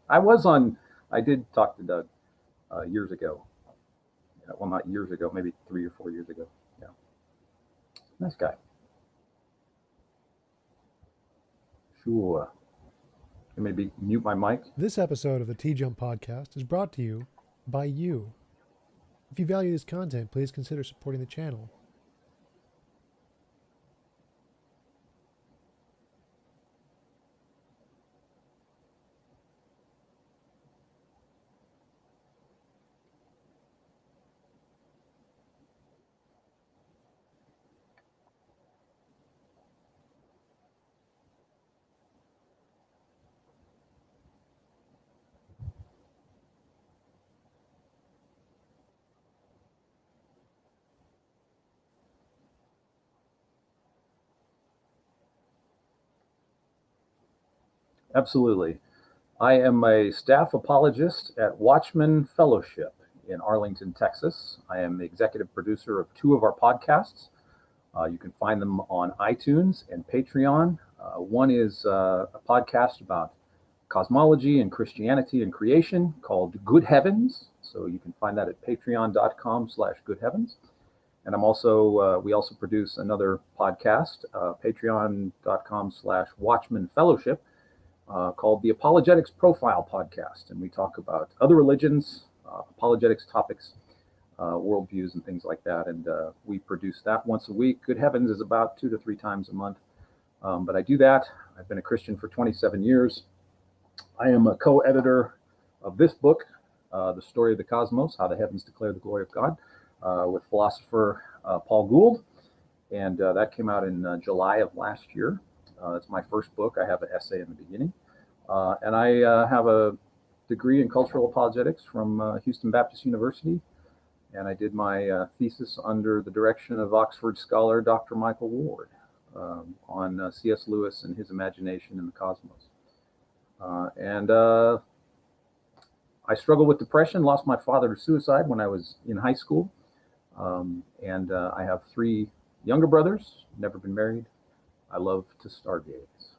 I did talk to Doug years ago. Yeah, well, not years ago, maybe 3 or 4 years ago. Yeah, nice guy. Sure. You maybe mute my mic. This episode of the TJump podcast is brought to you by you. If you value this content, please consider supporting the channel. Absolutely. I am a staff apologist at Watchman Fellowship in Arlington, Texas. I am the executive producer of two of our podcasts. You can find them on iTunes and Patreon. One is a podcast about cosmology and Christianity and creation called Good Heavens. So you can find that at patreon.com/goodheavens. And we also produce another podcast, patreon.com/Watchman Fellowship, called the Apologetics Profile Podcast. And we talk about other religions, apologetics topics, worldviews, and things like that. And we produce that once a week. Good Heavens is about 2 to 3 times a month. But I do that. I've been a Christian for 27 years. I am a co-editor of this book, The Story of the Cosmos, How the Heavens Declare the Glory of God, with philosopher Paul Gould. And that came out in July of last year. It's my first book. I have an essay in the beginning. And I have a degree in cultural apologetics from Houston Baptist University. And I did my thesis under the direction of Oxford scholar Dr. Michael Ward on C.S. Lewis and his imagination in the cosmos. And I struggled with depression, lost my father to suicide when I was in high school. And I have 3 younger brothers, never been married. I love to stargaze.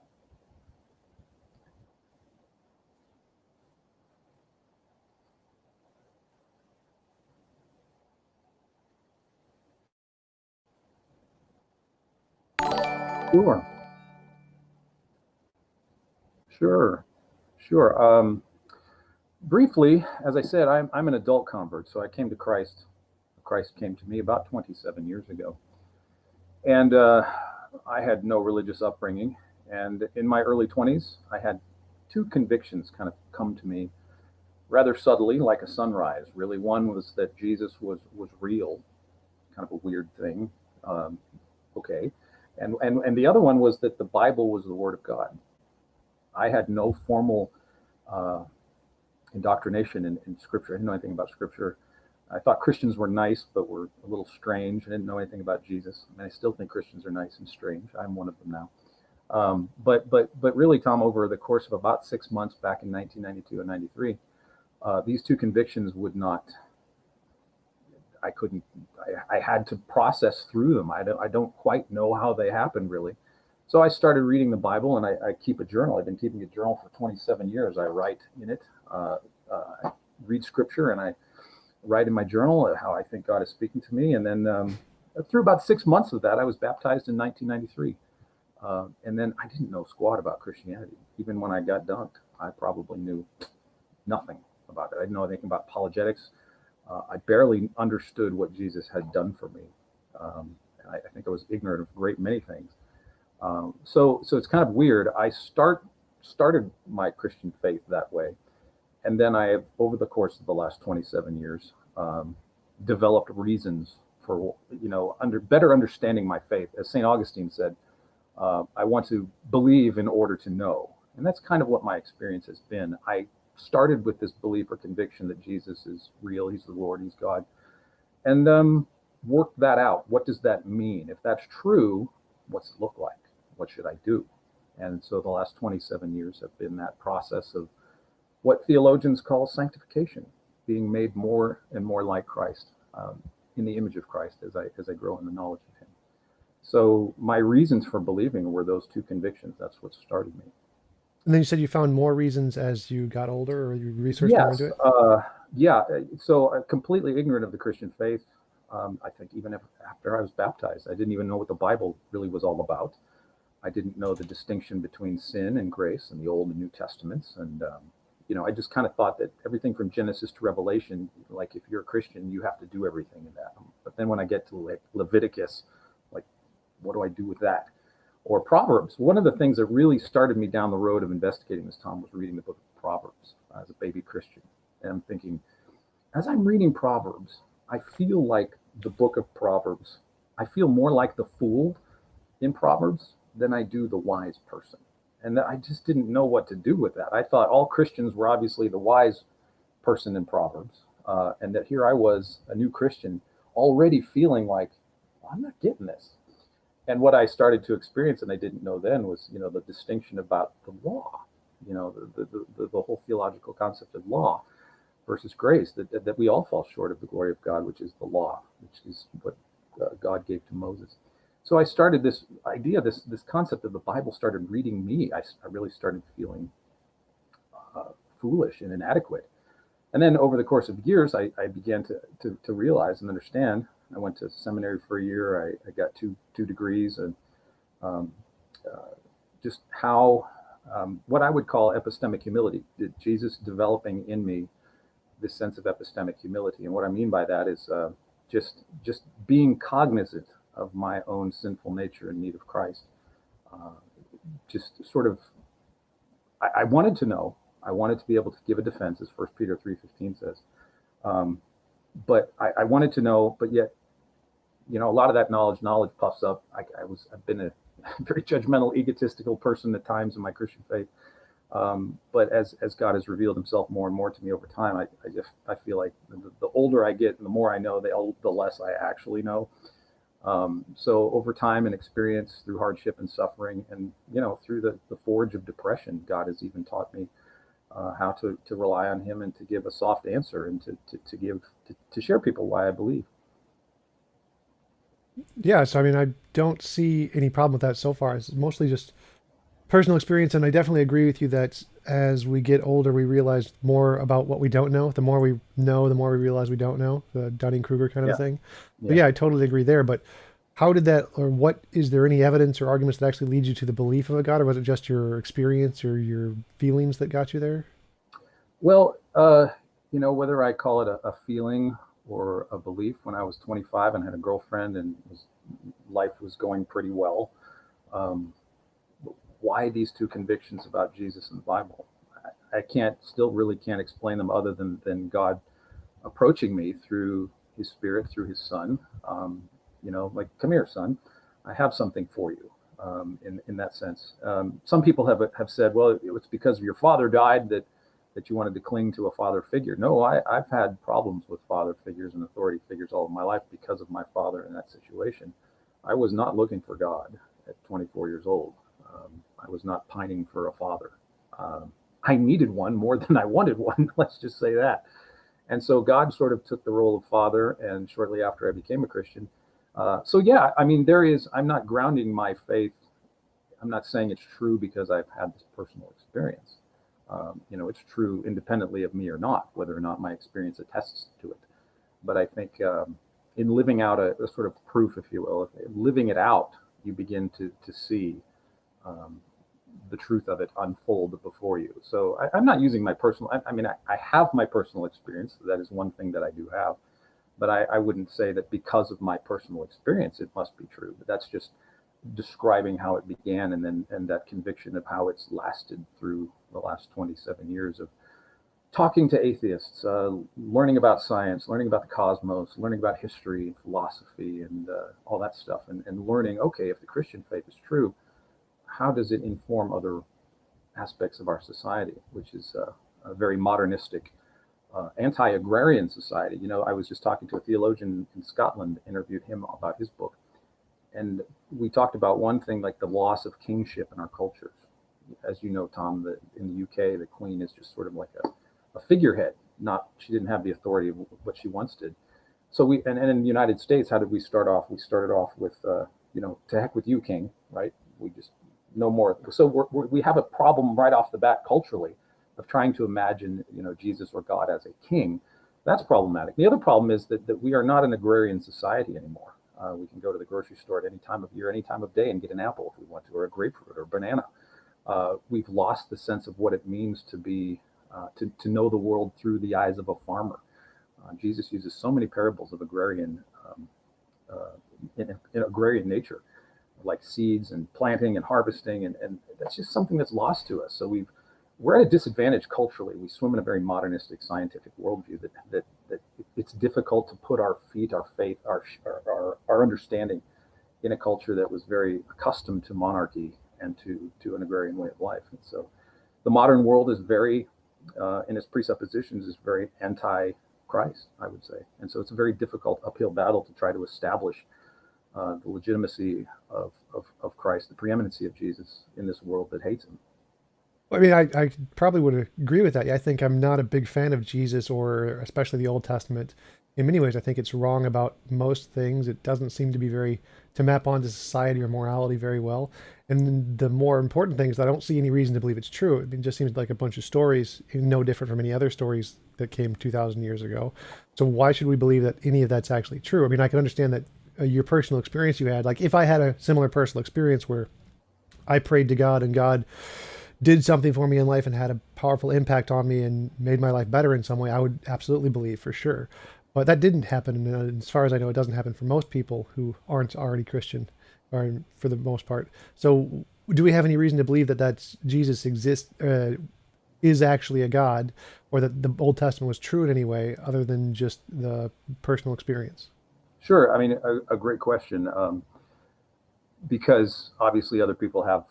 Sure, sure, sure. Briefly, as I said, I'm an adult convert, so I came to Christ. Christ came to me about 27 years ago. And I had no religious upbringing. And in my early 20s, I had 2 convictions kind of come to me rather subtly, like a sunrise, really. One was that Jesus was real, kind of a weird thing. Okay. And the other one was that the Bible was the Word of God. I had no formal uh, indoctrination in Scripture. I didn't know anything about Scripture. I thought Christians were nice, but were a little strange. I didn't know anything about Jesus. I mean, I still think Christians are nice and strange. I'm one of them now. But really, Tom, over the course of about 6 months back in 1992 and 93, these 2 convictions would not. I couldn't. I had to process through them. I don't quite know how they happened, really. So I started reading the Bible, and I keep a journal. I've been keeping a journal for 27 years. I write in it. I read Scripture, and I write in my journal how I think God is speaking to me. And then through about 6 months of that, I was baptized in 1993. And then I didn't know squat about Christianity. Even when I got dunked, I probably knew nothing about it. I didn't know anything about apologetics. I barely understood what Jesus had done for me. I think I was ignorant of a great many things. So it's kind of weird. I started my Christian faith that way. And then I have, over the course of the last 27 years, developed reasons for, better understanding my faith. As St. Augustine said, I want to believe in order to know. And that's kind of what my experience has been. I started with this belief or conviction that Jesus is real, he's the Lord, he's God, and worked that out. What does that mean? If that's true, what's it look like? What should I do? And so the last 27 years have been that process of what theologians call sanctification, being made more and more like Christ, in the image of Christ as I grow in the knowledge of him. So my reasons for believing were those 2 convictions. That's what started me. And then you said you found more reasons as you got older or you researched more into Yes. it? Yeah. So completely ignorant of the Christian faith. I think even after I was baptized, I didn't even know what the Bible really was all about. I didn't know the distinction between sin and grace in the Old and New Testaments. And, I just kind of thought that everything from Genesis to Revelation, like if you're a Christian, you have to do everything in that. But then when I get to like Leviticus, like, what do I do with that? Or Proverbs. One of the things that really started me down the road of investigating this, Tom, was reading the book of Proverbs as a baby Christian. And I'm thinking, as I'm reading Proverbs, I feel like the book of Proverbs, I feel more like the fool in Proverbs than I do the wise person. And I just didn't know what to do with that. I thought all Christians were obviously the wise person in Proverbs, and that here I was, a new Christian, already feeling like, well, I'm not getting this. And what I started to experience, and I didn't know then, was the distinction about the law, the whole theological concept of law versus grace, that we all fall short of the glory of God, which is the law, which is what God gave to Moses. So I started this idea, this concept of the Bible started reading me. I really started feeling foolish and inadequate. And then over the course of years, I began to realize and understand. I went to seminary for a year. I got two degrees, and um, just how what I would call epistemic humility. Jesus developing in me this sense of epistemic humility. And what I mean by that is just being cognizant of my own sinful nature in need of Christ. Uh, just sort of, I wanted to know. I wanted to be able to give a defense, as 1 Peter 3:15 says. Um, but I wanted to know, but yet, a lot of that knowledge puffs up. I've been a very judgmental, egotistical person at times in my Christian faith. But as God has revealed Himself more and more to me over time, I feel like the older I get and the more I know, the less I actually know. So over time and experience through hardship and suffering, and through the forge of depression, God has even taught me how to rely on Him and to give a soft answer, and to share people why I believe. Yeah, so I mean, I don't see any problem with that so far. It's mostly just personal experience, and I definitely agree with you that as we get older, we realize more about what we don't know. The more we know, the more we realize we don't know. The Dunning-Kruger kind of a Yeah, thing. But yeah. yeah, I totally agree there. But how did that, or what is there any evidence or arguments that actually lead you to the belief of a God, or was it just your experience or your feelings that got you there? Well, whether I call it a feeling or a belief, when I was 25 and had a girlfriend and life was going pretty well, um, why these two convictions about Jesus and the Bible? I still really can't explain them other than God approaching me through His Spirit, through His Son. Like, come here, son, I have something for you. In that sense, some people have said, well, it's because your father died that you wanted to cling to a father figure. No, I've had problems with father figures and authority figures all of my life because of my father in that situation. I was not looking for God at 24 years old. I was not pining for a father. I needed one more than I wanted one. Let's just say that. And so God sort of took the role of father, and shortly after I became a Christian. So yeah, I mean, I'm not grounding my faith. I'm not saying it's true because I've had this personal experience. It's true independently of me or not, whether or not my experience attests to it. But I think in living out a sort of proof, if you will, living it out, you begin to see um, the truth of it unfold before you. So I'm not using my personal. I mean, I have my personal experience. That is one thing that I do have, but I wouldn't say that because of my personal experience it must be true. But that's just describing how it began, and that conviction of how it's lasted through the last 27 years of talking to atheists, learning about science, learning about the cosmos, learning about history and philosophy and all that stuff, and learning, okay, if the Christian faith is true, how does it inform other aspects of our society, which is a very modernistic, anti-agrarian society. I was just talking to a theologian in Scotland, interviewed him about his book, and we talked about one thing, like the loss of kingship in our cultures. As you know, Tom, that in the UK, the Queen is just sort of like a figurehead. Not She didn't have the authority of what she once did. So and in the United States, how did we start off? We started off with to heck with you, King, right? We just no more. So we have a problem right off the bat culturally of trying to imagine, Jesus or God as a king. That's problematic. The other problem is that we are not an agrarian society anymore. We can go to the grocery store at any time of year, any time of day, and get an apple if we want to, or a grapefruit, or a banana. We've lost the sense of what it means to be to know the world through the eyes of a farmer. Jesus uses so many parables of agrarian in agrarian nature, like seeds and planting and harvesting, and that's just something that's lost to us. So we're at a disadvantage culturally. We swim in a very modernistic scientific worldview that it's difficult to put our feet, our faith, our understanding in a culture that was very accustomed to monarchy and to an agrarian way of life. And so the modern world is very, in its presuppositions, is very anti-Christ, I would say. And so it's a very difficult uphill battle to try to establish the legitimacy of Christ, the preeminency of Jesus in this world that hates him. I mean, I probably would agree with that. I think I'm not a big fan of Jesus, or especially the Old Testament. In many ways, I think it's wrong about most things. It doesn't seem to be to map onto society or morality very well. And the more important thing is I don't see any reason to believe it's true. I mean, it just seems like a bunch of stories, no different from any other stories that came 2,000 years ago. So why should we believe that any of that's actually true? I mean, I can understand that your personal experience you had, like if I had a similar personal experience where I prayed to God and God did something for me in life and had a powerful impact on me and made my life better in some way, I would absolutely believe for sure. But that didn't happen. And as far as I know, it doesn't happen for most people who aren't already Christian, or for the most part. So do we have any reason to believe that Jesus exists, is actually a God, or that the Old Testament was true in any way other than just the personal experience? Sure. I mean, a great question, because obviously other people have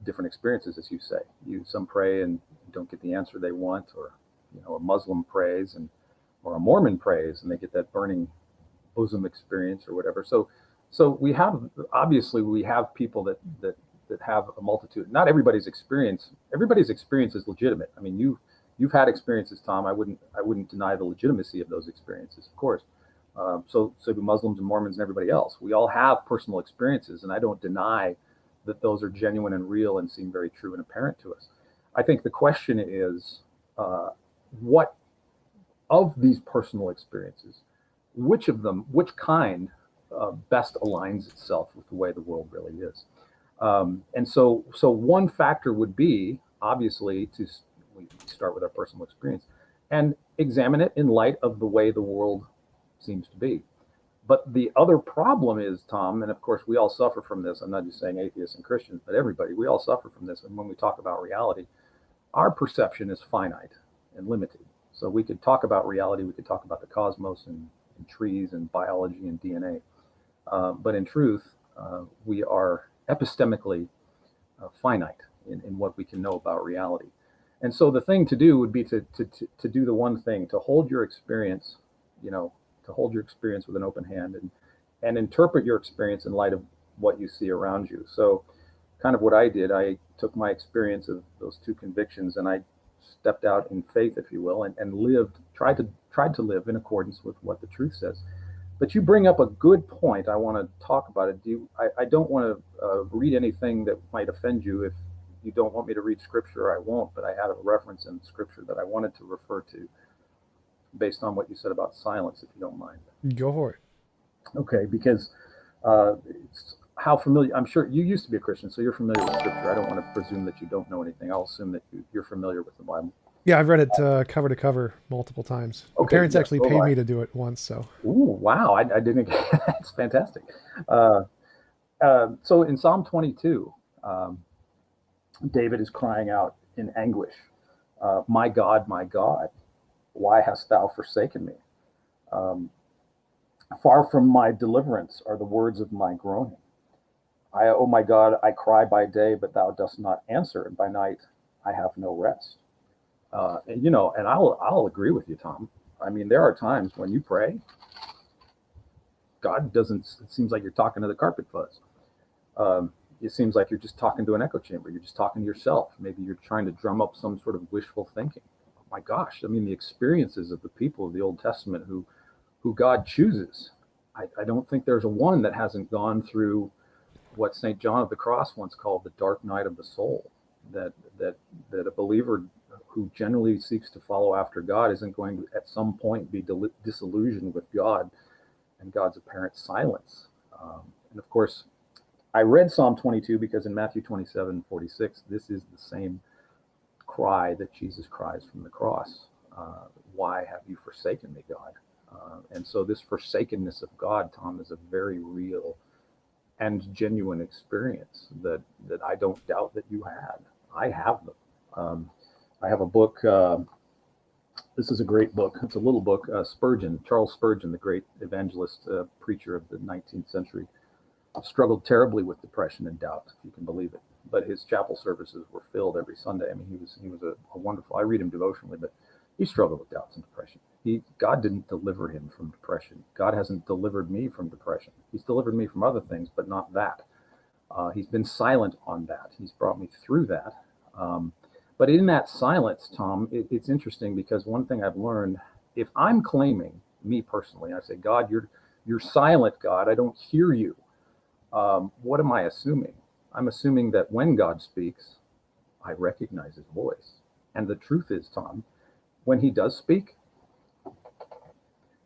different experiences, as you say. Some pray and don't get the answer they want, or a Muslim prays or a Mormon prays and they get that burning bosom experience or whatever. So we have people that have a multitude. Not everybody's experience. Everybody's experience is legitimate. I mean, you've had experiences, Tom. I wouldn't deny the legitimacy of those experiences, of course. So do Muslims and Mormons and everybody else. We all have personal experiences, and I don't deny that those are genuine and real and seem very true and apparent to us. I think the question is, what of these personal experiences, which kind best aligns itself with the way the world really is? And so one factor would be, obviously, we start with our personal experience and examine it in light of the way the world seems to be. But the other problem is, Tom, and of course we all suffer from this. I'm not just saying atheists and Christians, but everybody, we all suffer from this. And when we talk about reality, our perception is finite and limited. So we could talk about reality, we could talk about the cosmos and trees and biology and DNA. But in truth, we are epistemically finite in what we can know about reality. And so the thing to do would be to do the one thing, to hold your experience, to hold your experience with an open hand and interpret your experience in light of what you see around you. So kind of what I did, I took my experience of those two convictions and I stepped out in faith, if you will, and tried to live in accordance with what the truth says. But you bring up a good point. I want to talk about it. I don't want to read anything that might offend you. If you don't want me to read scripture, I won't, but I had a reference in scripture that I wanted to refer to based on what you said about silence, if you don't mind. Go for it. Okay, because it's how familiar, I'm sure you used to be a Christian, so you're familiar with scripture. I don't want to presume that you don't know anything. I'll assume that you're familiar with the Bible. Yeah, I've read it cover to cover multiple times. My Okay, parents yes, actually so paid have me I. to do it once, so. Ooh, wow, I didn't, that's fantastic. Uh, so in Psalm 22, David is crying out in anguish, my God, why hast thou forsaken me? Um, Far from my deliverance are the words of my groaning. Oh my God, I cry by day, but thou dost not answer, and by night I have no rest. And I'll agree with you, Tom. I mean, there are times when you pray, God doesn't. It seems like you're talking to the carpet fuzz. It seems like you're just talking to an echo chamber. You're just talking to yourself. Maybe you're trying to drum up some sort of wishful thinking. Oh my gosh, I mean, the experiences of the people of the Old Testament who God chooses. I don't think there's a one that hasn't gone through what St. John of the Cross once called the dark night of the soul, that that that a believer who generally seeks to follow after God isn't going to at some point be disillusioned with God and God's apparent silence. And of course, I read Psalm 22 because in Matthew 27:46, this is the same cry that Jesus cries from the cross. Why have you forsaken me, God? And so this forsakenness of God, Tom, is a very real and genuine experience that I don't doubt that you had. I have them. I have a book. This is a great book. It's a little book. Spurgeon, Charles Spurgeon, the great evangelist, preacher of the 19th century, struggled terribly with depression and doubt, if you can believe it. But his chapel services were filled every Sunday. I mean, he was a wonderful. I read him devotionally, but he struggled with doubts and depression. God didn't deliver him from depression. God hasn't delivered me from depression. He's delivered me from other things, but not that. He's been silent on that. He's brought me through that. But in that silence, Tom, it's interesting because one thing I've learned, if I'm claiming, me personally, I say, God, you're silent, God, I don't hear you. What am I assuming? I'm assuming that when God speaks, I recognize his voice. And the truth is, Tom, when he does speak,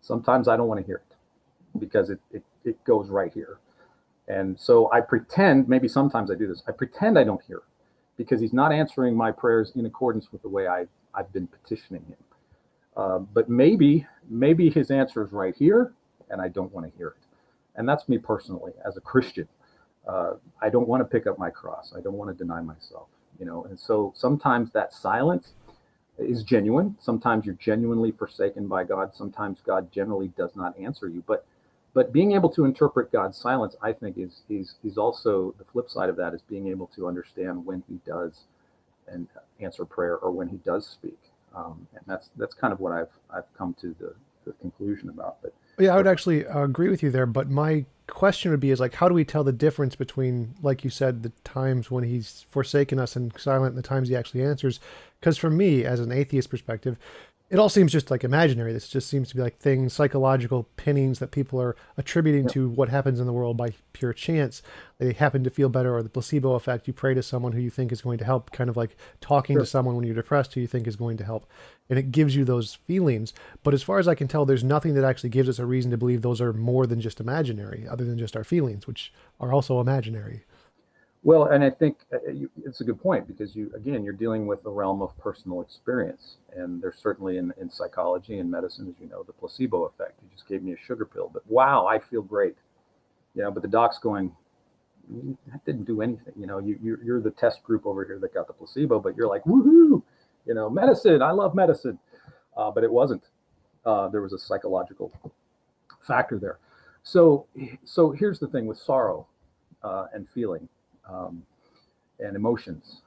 sometimes I don't want to hear it because it goes right here. And so I pretend, maybe sometimes I do this, I pretend I don't hear it because he's not answering my prayers in accordance with the way I've been petitioning him. But maybe his answer is right here and I don't want to hear it. And that's me personally as a Christian. I don't want to pick up my cross. I don't want to deny myself, and so sometimes that silence is genuine. Sometimes you're genuinely forsaken by God. Sometimes God generally does not answer you. But being able to interpret God's silence, I think, is also the flip side of that, is being able to understand when he does and answer prayer or when he does speak. And that's kind of what I've come to the conclusion about. But yeah, I would actually agree with you there. But my question would be is like, how do we tell the difference between, like you said, the times when he's forsaken us and silent and the times he actually answers? Because for me, as an atheist perspective, it all seems just like imaginary. This just seems to be like things, psychological pinnings that people are attributing to what happens in the world by pure chance. They happen to feel better, or the placebo effect. You pray to someone who you think is going to help, kind of like talking to someone when you're depressed who you think is going to help. And it gives you those feelings. But as far as I can tell, there's nothing that actually gives us a reason to believe those are more than just imaginary, other than just our feelings, which are also imaginary. Well, and I think it's a good point because you're dealing with the realm of personal experience, and there's certainly in psychology and medicine, as you know, the placebo effect. You just gave me a sugar pill, but wow, I feel great. But the doc's going, that didn't do anything. You're the test group over here that got the placebo, but you're like, woohoo, medicine. I love medicine, but it wasn't. There was a psychological factor there. So here's the thing with sorrow and feeling. And emotions.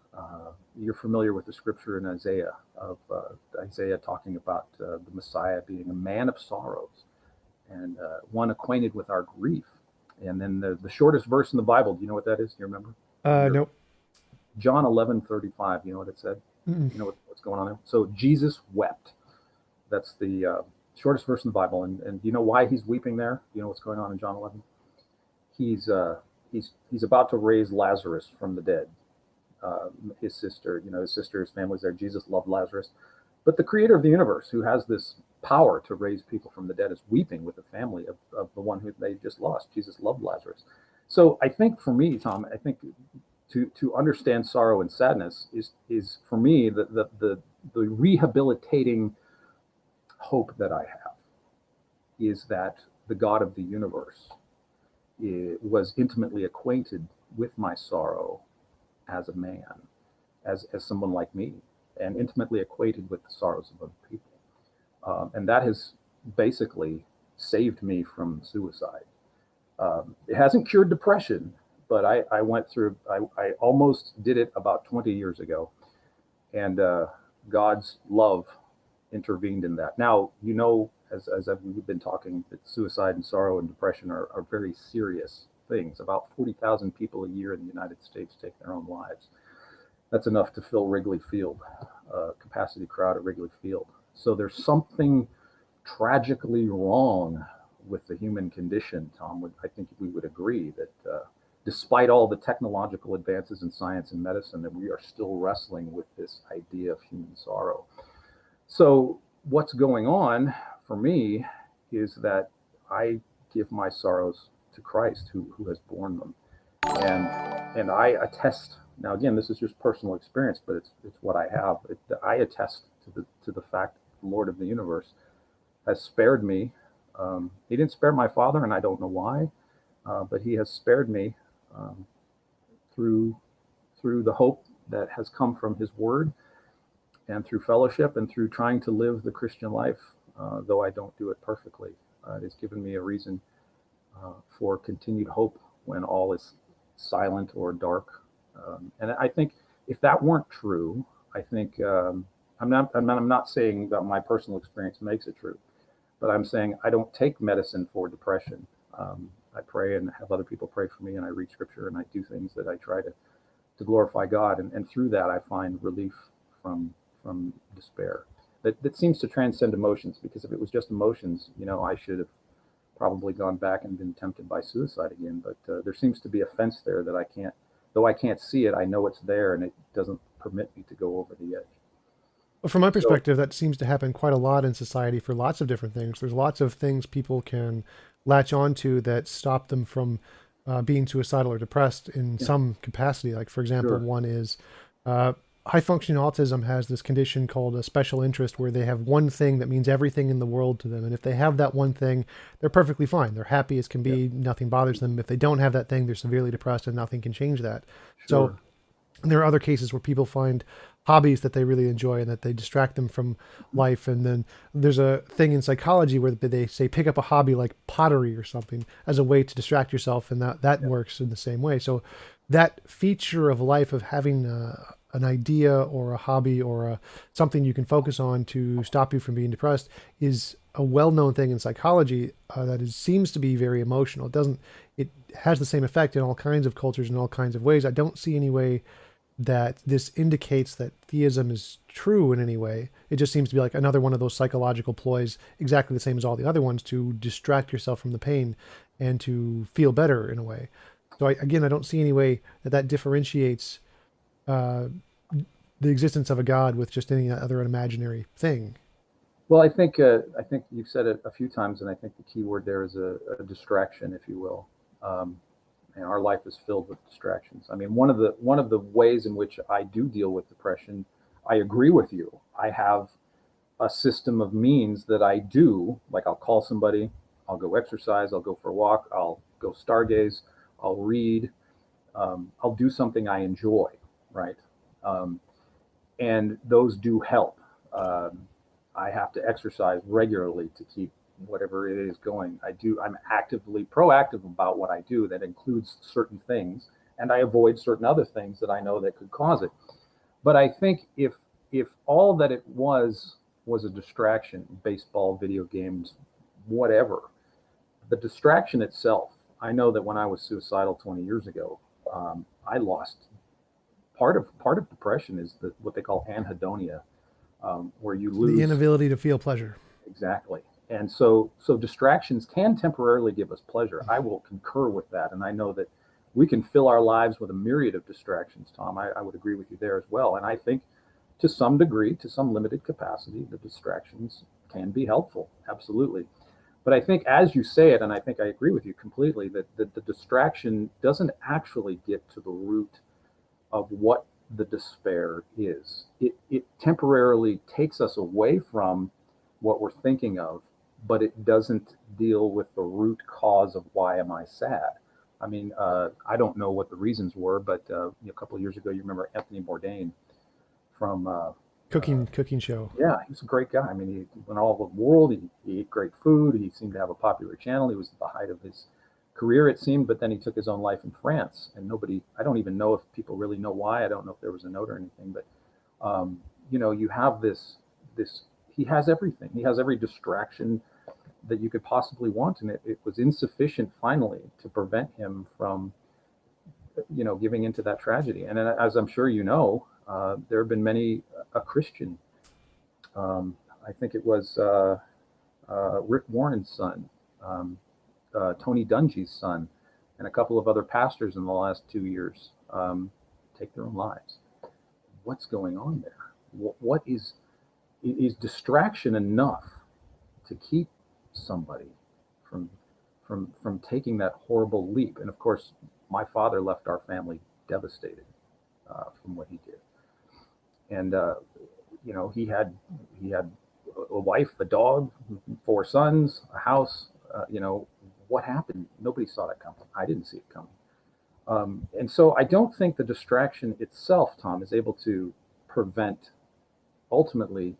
You're familiar with the scripture in Isaiah of Isaiah talking about the Messiah being a man of sorrows and one acquainted with our grief. And then the shortest verse in the Bible, do you know what that is? Do you remember? Nope. John 11:35. You know what it said? Mm-mm. You know what's going on there? So Jesus wept. That's the shortest verse in the Bible. And do you know why he's weeping there? Do you know what's going on in John 11? He's about to raise Lazarus from the dead. His sister, his family's there. Jesus loved Lazarus. But the creator of the universe, who has this power to raise people from the dead, is weeping with the family of the one who they just lost. Jesus loved Lazarus. So I think for me, Tom, I think to understand sorrow and sadness is for me the rehabilitating hope that I have is that the God of the universe was intimately acquainted with my sorrow as a man, as someone like me, and intimately acquainted with the sorrows of other people. And that has basically saved me from suicide. It hasn't cured depression, but I went through, I almost did it about 20 years ago. And God's love intervened in that. Now, as we've been talking, that suicide and sorrow and depression are very serious things. About 40,000 people a year in the United States take their own lives. That's enough to fill Wrigley Field, capacity crowd at Wrigley Field. So there's something tragically wrong with the human condition, Tom. I think we would agree despite all the technological advances in science and medicine, that we are still wrestling with this idea of human sorrow. So what's going on for me is that I give my sorrows to Christ, who has borne them, and I attest. Now, again, this is just personal experience, but it's what I have. I attest to the fact that the Lord of the universe has spared me. He didn't spare my father, and I don't know why, but he has spared me um, through the hope that has come from His Word, and through fellowship, and through trying to live the Christian life, though I don't do it perfectly. It has given me a reason for continued hope when all is silent or dark. And I think if that weren't true, I think I'm not saying that my personal experience makes it true, but I'm saying I don't take medicine for depression. I pray and have other people pray for me, and I read scripture, and I do things that I try to glorify God, and through that I find relief from despair. That seems to transcend emotions, because if it was just emotions, I should have probably gone back and been tempted by suicide again. But there seems to be a fence there that I can't, though I can't see it, I know it's there, and it doesn't permit me to go over the edge. Well, from my So perspective, that seems to happen quite a lot in society for lots of different things. There's lots of things people can latch onto that stop them from being suicidal or depressed in yeah, some capacity. Like, for example, sure, one is uh, high functioning autism has this condition called a special interest, where they have one thing that means everything in the world to them. And if they have that one thing, they're perfectly fine. They're happy as can yeah, be. Nothing bothers them. If they don't have that thing, they're severely depressed, and nothing can change that. So sure, and there are other cases where people find hobbies that they really enjoy and that they distract them from life. And then there's a thing in psychology where they say pick up a hobby like pottery or something as a way to distract yourself, and that yeah, works in the same way. So that feature of life of having an idea or a hobby or something you can focus on to stop you from being depressed is a well-known thing in psychology that seems to be very emotional. It has the same effect in all kinds of cultures in all kinds of ways. I don't see any way that this indicates that theism is true in any way. It just seems to be like another one of those psychological ploys, exactly the same as all the other ones, to distract yourself from the pain and to feel better in a way. So again, I don't see any way that differentiates uh, the existence of a god with just any other imaginary thing. well, I think you've said it a few times, and I think the key word there is a distraction, if you will. um, and our life is filled with distractions. I mean, one of the ways in which I do deal with depression, I agree with you. I have a system of means that I do. Like, I'll call somebody, I'll go exercise, I'll go for a walk, I'll go stargaze, I'll read, I'll do something I enjoy, right? Um, and those do help. Um, I have to exercise regularly to keep whatever it is going. I'm actively proactive about what I do. That includes certain things, and I avoid certain other things that I know that could cause it. But I think if all that it was a distraction, baseball, video games, whatever, the distraction itself. I know that when I was suicidal 20 years ago, I lost part of depression is what they call anhedonia, where you The lose. inability to feel pleasure. Exactly. And so distractions can temporarily give us pleasure. I will concur with that. And I know that we can fill our lives with a myriad of distractions, Tom. I would agree with you there as well. And I think to some degree, to some limited capacity, the distractions can be helpful. Absolutely. But I think as you say it, and I think I agree with you completely, that the distraction doesn't actually get to the root of what the despair is. It temporarily takes us away from what we're thinking of, but it doesn't deal with the root cause of why am I sad. I mean, I don't know what the reasons were, but a couple of years ago, you remember Anthony Bourdain from Cooking show. yeah, he was a great guy. I mean, he went all over the world. He ate great food. He seemed to have a popular channel. He was at the height of his career, it seemed, but then he took his own life in France. And nobody, I don't even know if people really know why. I don't know if there was a note or anything, but you have this, he has everything. He has every distraction that you could possibly want. And it was insufficient finally to prevent him from, giving into that tragedy. And as I'm sure you know, there have been many, a Christian, I think it was Rick Warren's son, Tony Dungy's son, and a couple of other pastors in the last 2 years take their own lives. What's going on there? What is distraction enough to keep somebody from taking that horrible leap? And of course, my father left our family devastated from what he did. And he had a wife, a dog, 4 sons, a house. What happened? Nobody saw that coming. I didn't see it coming. And so I don't think the distraction itself, Tom, is able to prevent ultimately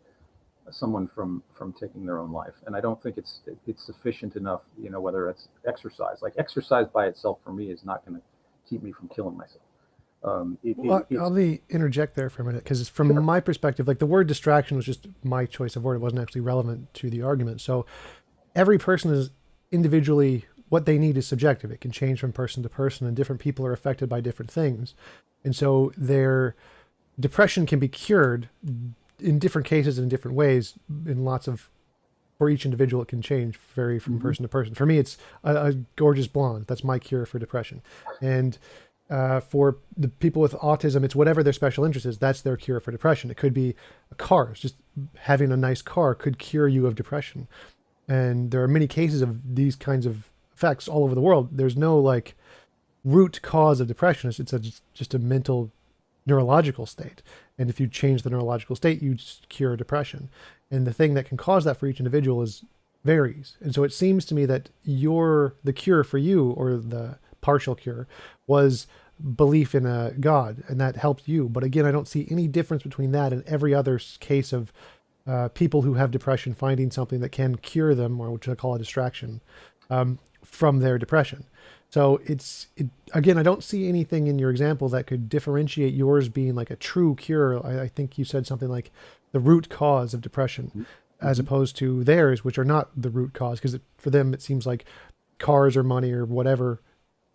someone from taking their own life. And I don't think it's sufficient enough, whether it's exercise. Like exercise by itself for me is not going to keep me from killing myself. I'll interject there for a minute, because from Sure. my perspective, like the word distraction was just my choice of word. It wasn't actually relevant to the argument. So every person is individually, what they need is subjective. It can change from person to person, and different people are affected by different things. And so their depression can be cured in different cases in different ways. For each individual, it can change, vary from person to person. For me, it's a gorgeous blonde. That's my cure for depression. And for the people with autism, it's whatever their special interest is. That's their cure for depression. It could be cars. Just having a nice car could cure you of depression. And there are many cases of these kinds of effects all over the world. There's no like root cause of depression. It's just a mental neurological state. And if you change the neurological state, you cure depression. And the thing that can cause that for each individual varies. And so it seems to me that the cure for you, or the partial cure, was belief in a God, and that helped you. But again, I don't see any difference between that and every other case of people who have depression finding something that can cure them, or which I call a distraction, from their depression. So again, I don't see anything in your example that could differentiate yours being like a true cure. I think you said something like the root cause of depression, as opposed to theirs, which are not the root cause, because for them, it seems like cars or money or whatever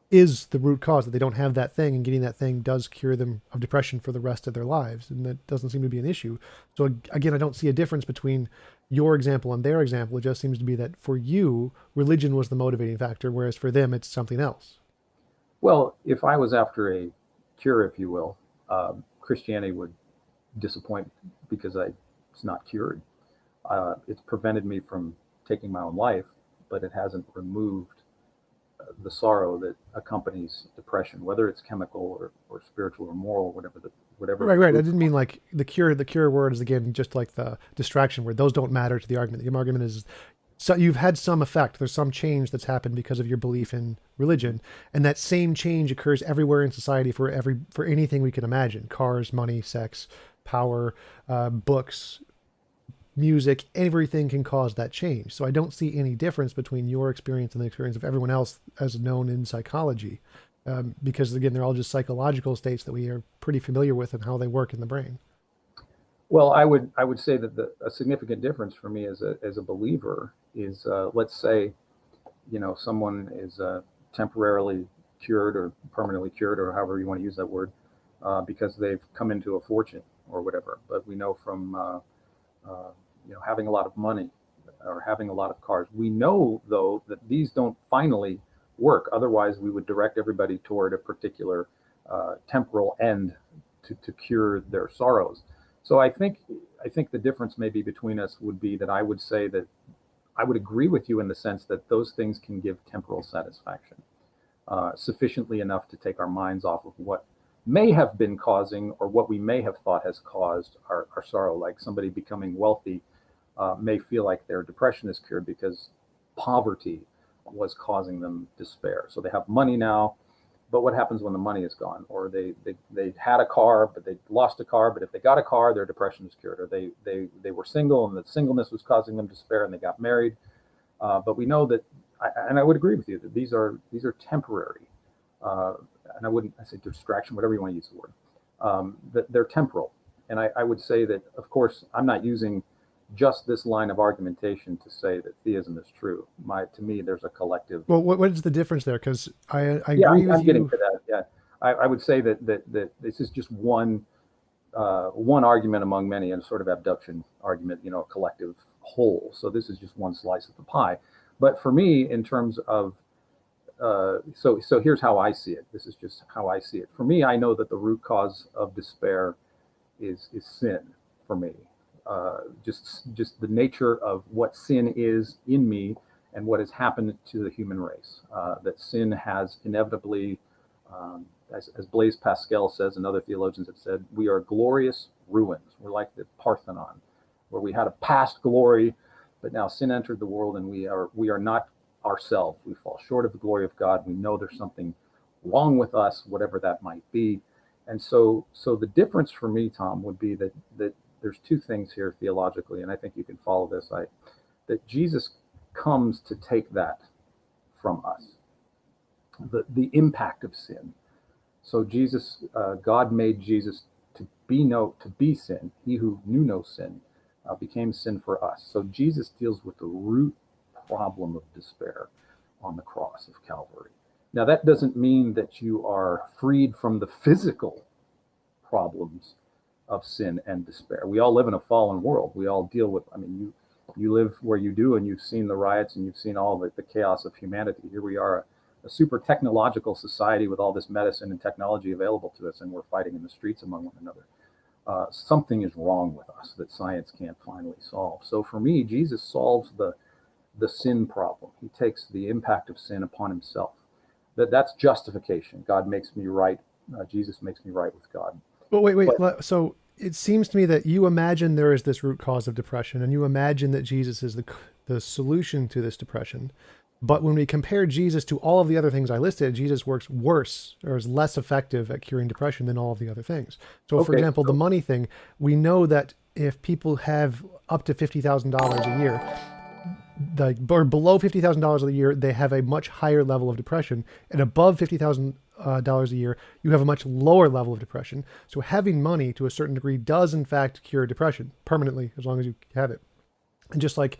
is the root cause, that they don't have that thing, and getting that thing does cure them of depression for the rest of their lives. And that doesn't seem to be an issue. So again, I don't see a difference between your example and their example. It just seems to be that for you, religion was the motivating factor, whereas for them, it's something else. Well, if I was after a cure, if you will, Christianity would disappoint, because it's not cured. It's prevented me from taking my own life, but it hasn't removed the sorrow that accompanies depression, whether it's chemical or spiritual or moral, whatever. Right. I didn't mean like the cure. The cure word is, again, just like the distraction word. Those don't matter to the argument. The argument is, so you've had some effect. There's some change that's happened because of your belief in religion, and that same change occurs everywhere in society for anything we can imagine: cars, money, sex, power, books, music. Everything can cause that change. So I don't see any difference between your experience and the experience of everyone else as known in psychology, because again, they're all just psychological states that we are pretty familiar with and how they work in the brain. Well, I would say that a significant difference for me as a believer is, let's say, someone is temporarily cured or permanently cured, or however you want to use that word, because they've come into a fortune or whatever. But we know from having a lot of money or having a lot of cars, we know though that these don't finally work. Otherwise, we would direct everybody toward a particular temporal end to cure their sorrows. So I think the difference maybe between us would be that I would say that I would agree with you in the sense that those things can give temporal satisfaction, sufficiently enough to take our minds off of what may have been causing, or what we may have thought has caused our sorrow. Like somebody becoming wealthy may feel like their depression is cured because poverty was causing them despair. So they have money now, but what happens when the money is gone? Or they had a car, but they lost a car. But if they got a car, their depression is cured. Or they were single, and the singleness was causing them despair, and they got married. But we know that, and I would agree with you, that these are temporary. And I say distraction, whatever you want to use the word. That they're temporal. And I would say that, of course, I'm not using just this line of argumentation to say that theism is true. To me, there's a collective. Well, what is the difference there? Because I agree I'm with you. getting to that. Yeah, I would say that this is just one argument among many, and sort of abduction argument, a collective whole. So this is just one slice of the pie. But for me, in terms of So here's how I see it. This is just how I see it. For me, I know that the root cause of despair is sin. For me, just the nature of what sin is in me and what has happened to the human race. That sin has inevitably, as Blaise Pascal says, and other theologians have said, we are glorious ruins. We're like the Parthenon, where we had a past glory, but now sin entered the world, and we are not ourselves. We fall short of the glory of God. We know there's something wrong with us, whatever that might be. And so the difference for me, Tom, would be that there's two things here theologically, and I think you can follow this. That Jesus comes to take that from us, the impact of sin. So Jesus, God made Jesus to be sin. He who knew no sin became sin for us. So Jesus deals with the root problem of despair on the cross of Calvary. Now, that doesn't mean that you are freed from the physical problems of sin and despair. We all live in a fallen world. We all deal with, I mean, you live where you do, and you've seen the riots, and you've seen all the chaos of humanity. Here we are, a super technological society with all this medicine and technology available to us, and we're fighting in the streets among one another. Something is wrong with us that science can't finally solve. So for me, Jesus solves the sin problem. He takes the impact of sin upon himself. That's justification. God makes me right. Jesus makes me right with God. Well, wait. But, So it seems to me that you imagine there is this root cause of depression, and you imagine that Jesus is the solution to this depression. But when we compare Jesus to all of the other things I listed, Jesus works worse or is less effective at curing depression than all of the other things. So, for example, the money thing, we know that if people have up to $50,000 a year, or below $50,000 a year, they have a much higher level of depression, and above $50,000 a year, you have a much lower level of depression. So having money to a certain degree does in fact cure depression permanently, as long as you have it. And just like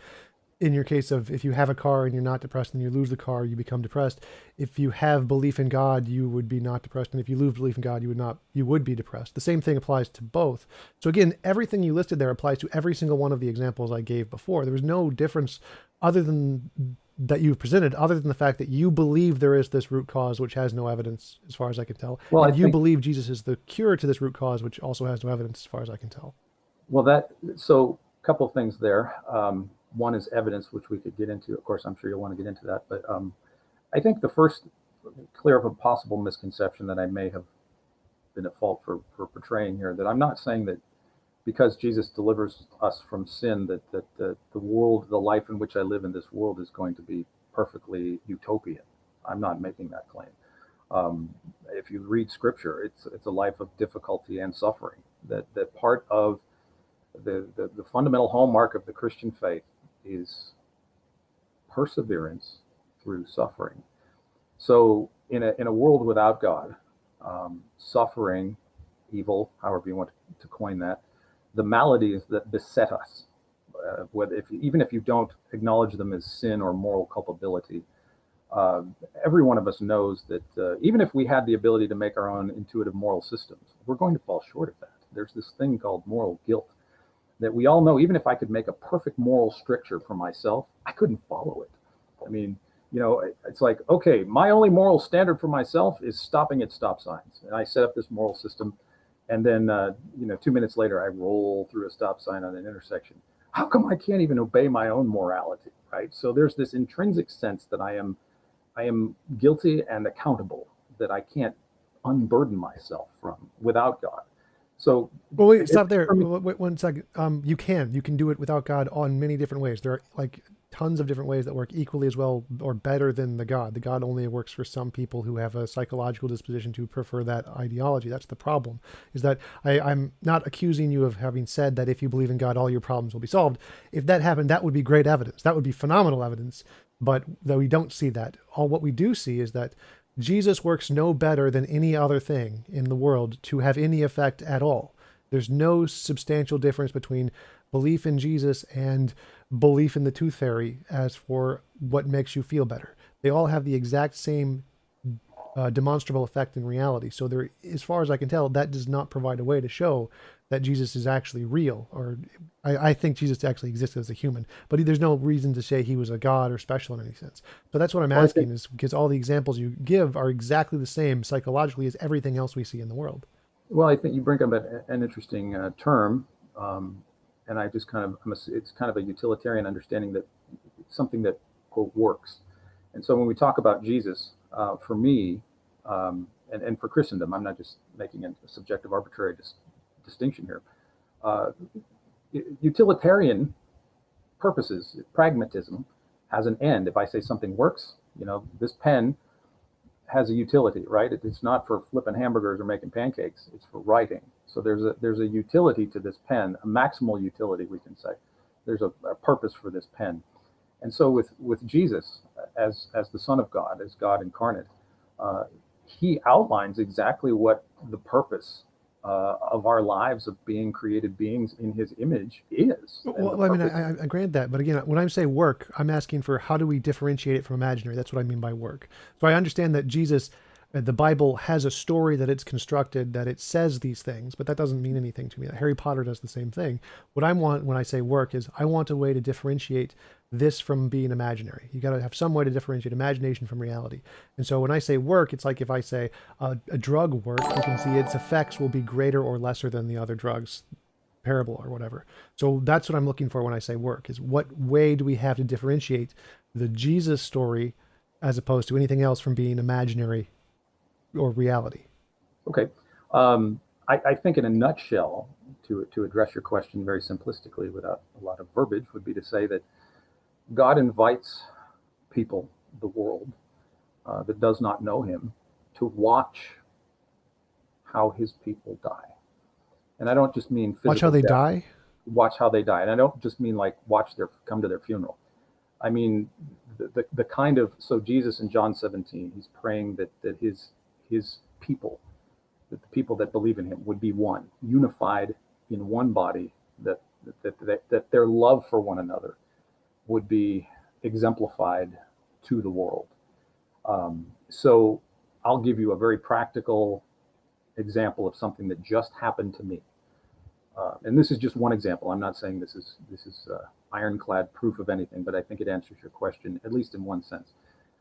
in your case of if you have a car and you're not depressed and you lose the car, you become depressed. If you have belief in God, you would be not depressed. And if you lose belief in God, you would be depressed. The same thing applies to both. So again, everything you listed there applies to every single one of the examples I gave before. There was no difference other than that you've presented, other than the fact that you believe there is this root cause, which has no evidence as far as I can tell. well, and you believe Jesus is the cure to this root cause, which also has no evidence as far as I can tell. Well, so a couple of things there. One is evidence, which we could get into. Of course, I'm sure you'll want to get into that. But I think the first clear up a possible misconception that I may have been at fault for portraying here, that I'm not saying that because Jesus delivers us from sin, that the world, the life in which I live in this world is going to be perfectly utopian. I'm not making that claim. If you read scripture, it's a life of difficulty and suffering. That part of the fundamental hallmark of the Christian faith is perseverance through suffering. So in a world without God, suffering, evil, however you want to coin that, the maladies that beset us, even if you don't acknowledge them as sin or moral culpability, every one of us knows that even if we had the ability to make our own intuitive moral systems, we're going to fall short of that. There's this thing called moral guilt that we all know. Even if I could make a perfect moral stricture for myself, I couldn't follow it. I mean, it's like, okay, my only moral standard for myself is stopping at stop signs. And I set up this moral system. And then, 2 minutes later, I roll through a stop sign on an intersection. How come I can't even obey my own morality, right? So there's this intrinsic sense that I am guilty and accountable, that I can't unburden myself from without God. So, well, wait, stop there. Wait 1 second. You can do it without God on many different ways. There are like tons of different ways that work equally as well or better than the God. The God only works for some people who have a psychological disposition to prefer that ideology. That's the problem, is that I'm not accusing you of having said that if you believe in God, all your problems will be solved. If that happened, that would be great evidence. That would be phenomenal evidence. But though we don't see that, all what we do see is that Jesus works no better than any other thing in the world to have any effect at all. There's no substantial difference between belief in Jesus and belief in the tooth fairy as for what makes you feel better. They all have the exact same demonstrable effect in reality. So there, as far as I can tell, that does not provide a way to show that Jesus is actually real, or I think Jesus actually existed as a human, but there's no reason to say he was a god or special in any sense. So that's what I'm Well, I think asking, is because all the examples you give are exactly the same psychologically as everything else we see in the world. well, I think you bring up an interesting term, um, and I just kind of it's kind of a utilitarian understanding that it's something that quote works. And so when we talk about Jesus, for me, and for Christendom, I'm not just making a subjective arbitrary distinction here. Uh, Utilitarian purposes, pragmatism, has an end. If I say something works, this pen has a utility, right? It's not for flipping hamburgers or making pancakes. It's for writing. So there's a utility to this pen, a maximal utility, we can say. There's a purpose for this pen. And so with Jesus as the Son of God, as God incarnate, uh, he outlines exactly what the purpose of our lives of being created beings in his image is. And the Well, I mean, purpose, I grant that, but again, when I say work, I'm asking for how do we differentiate it from imaginary? That's what I mean by work. So I understand that Jesus, the Bible has a story that it's constructed, that it says these things, but that doesn't mean anything to me. Harry Potter does the same thing. What I want when I say work is I want a way to differentiate this from being imaginary. You got to have some way to differentiate imagination from reality. And so when I say work, it's like if I say a drug work, you can see its effects will be greater or lesser than the other drugs, parable or whatever. So that's what I'm looking for when I say work, is what way do we have to differentiate the Jesus story as opposed to anything else from being imaginary or reality? okay. I think in a nutshell, to address your question very simplistically without a lot of verbiage, would be to say that God invites people, the world, that does not know him, to watch how his people die. And I don't just mean Watch how physical they death, die. watch how they die. And I don't just mean like come to their funeral. I mean, the kind of, so Jesus in John 17, he's praying that his people, that the people that believe in him would be one, unified in one body, that their love for one another would be exemplified to the world. So I'll give you a very practical example of something that just happened to me. And this is just one example. I'm not saying this is ironclad proof of anything, but I think it answers your question, at least in one sense.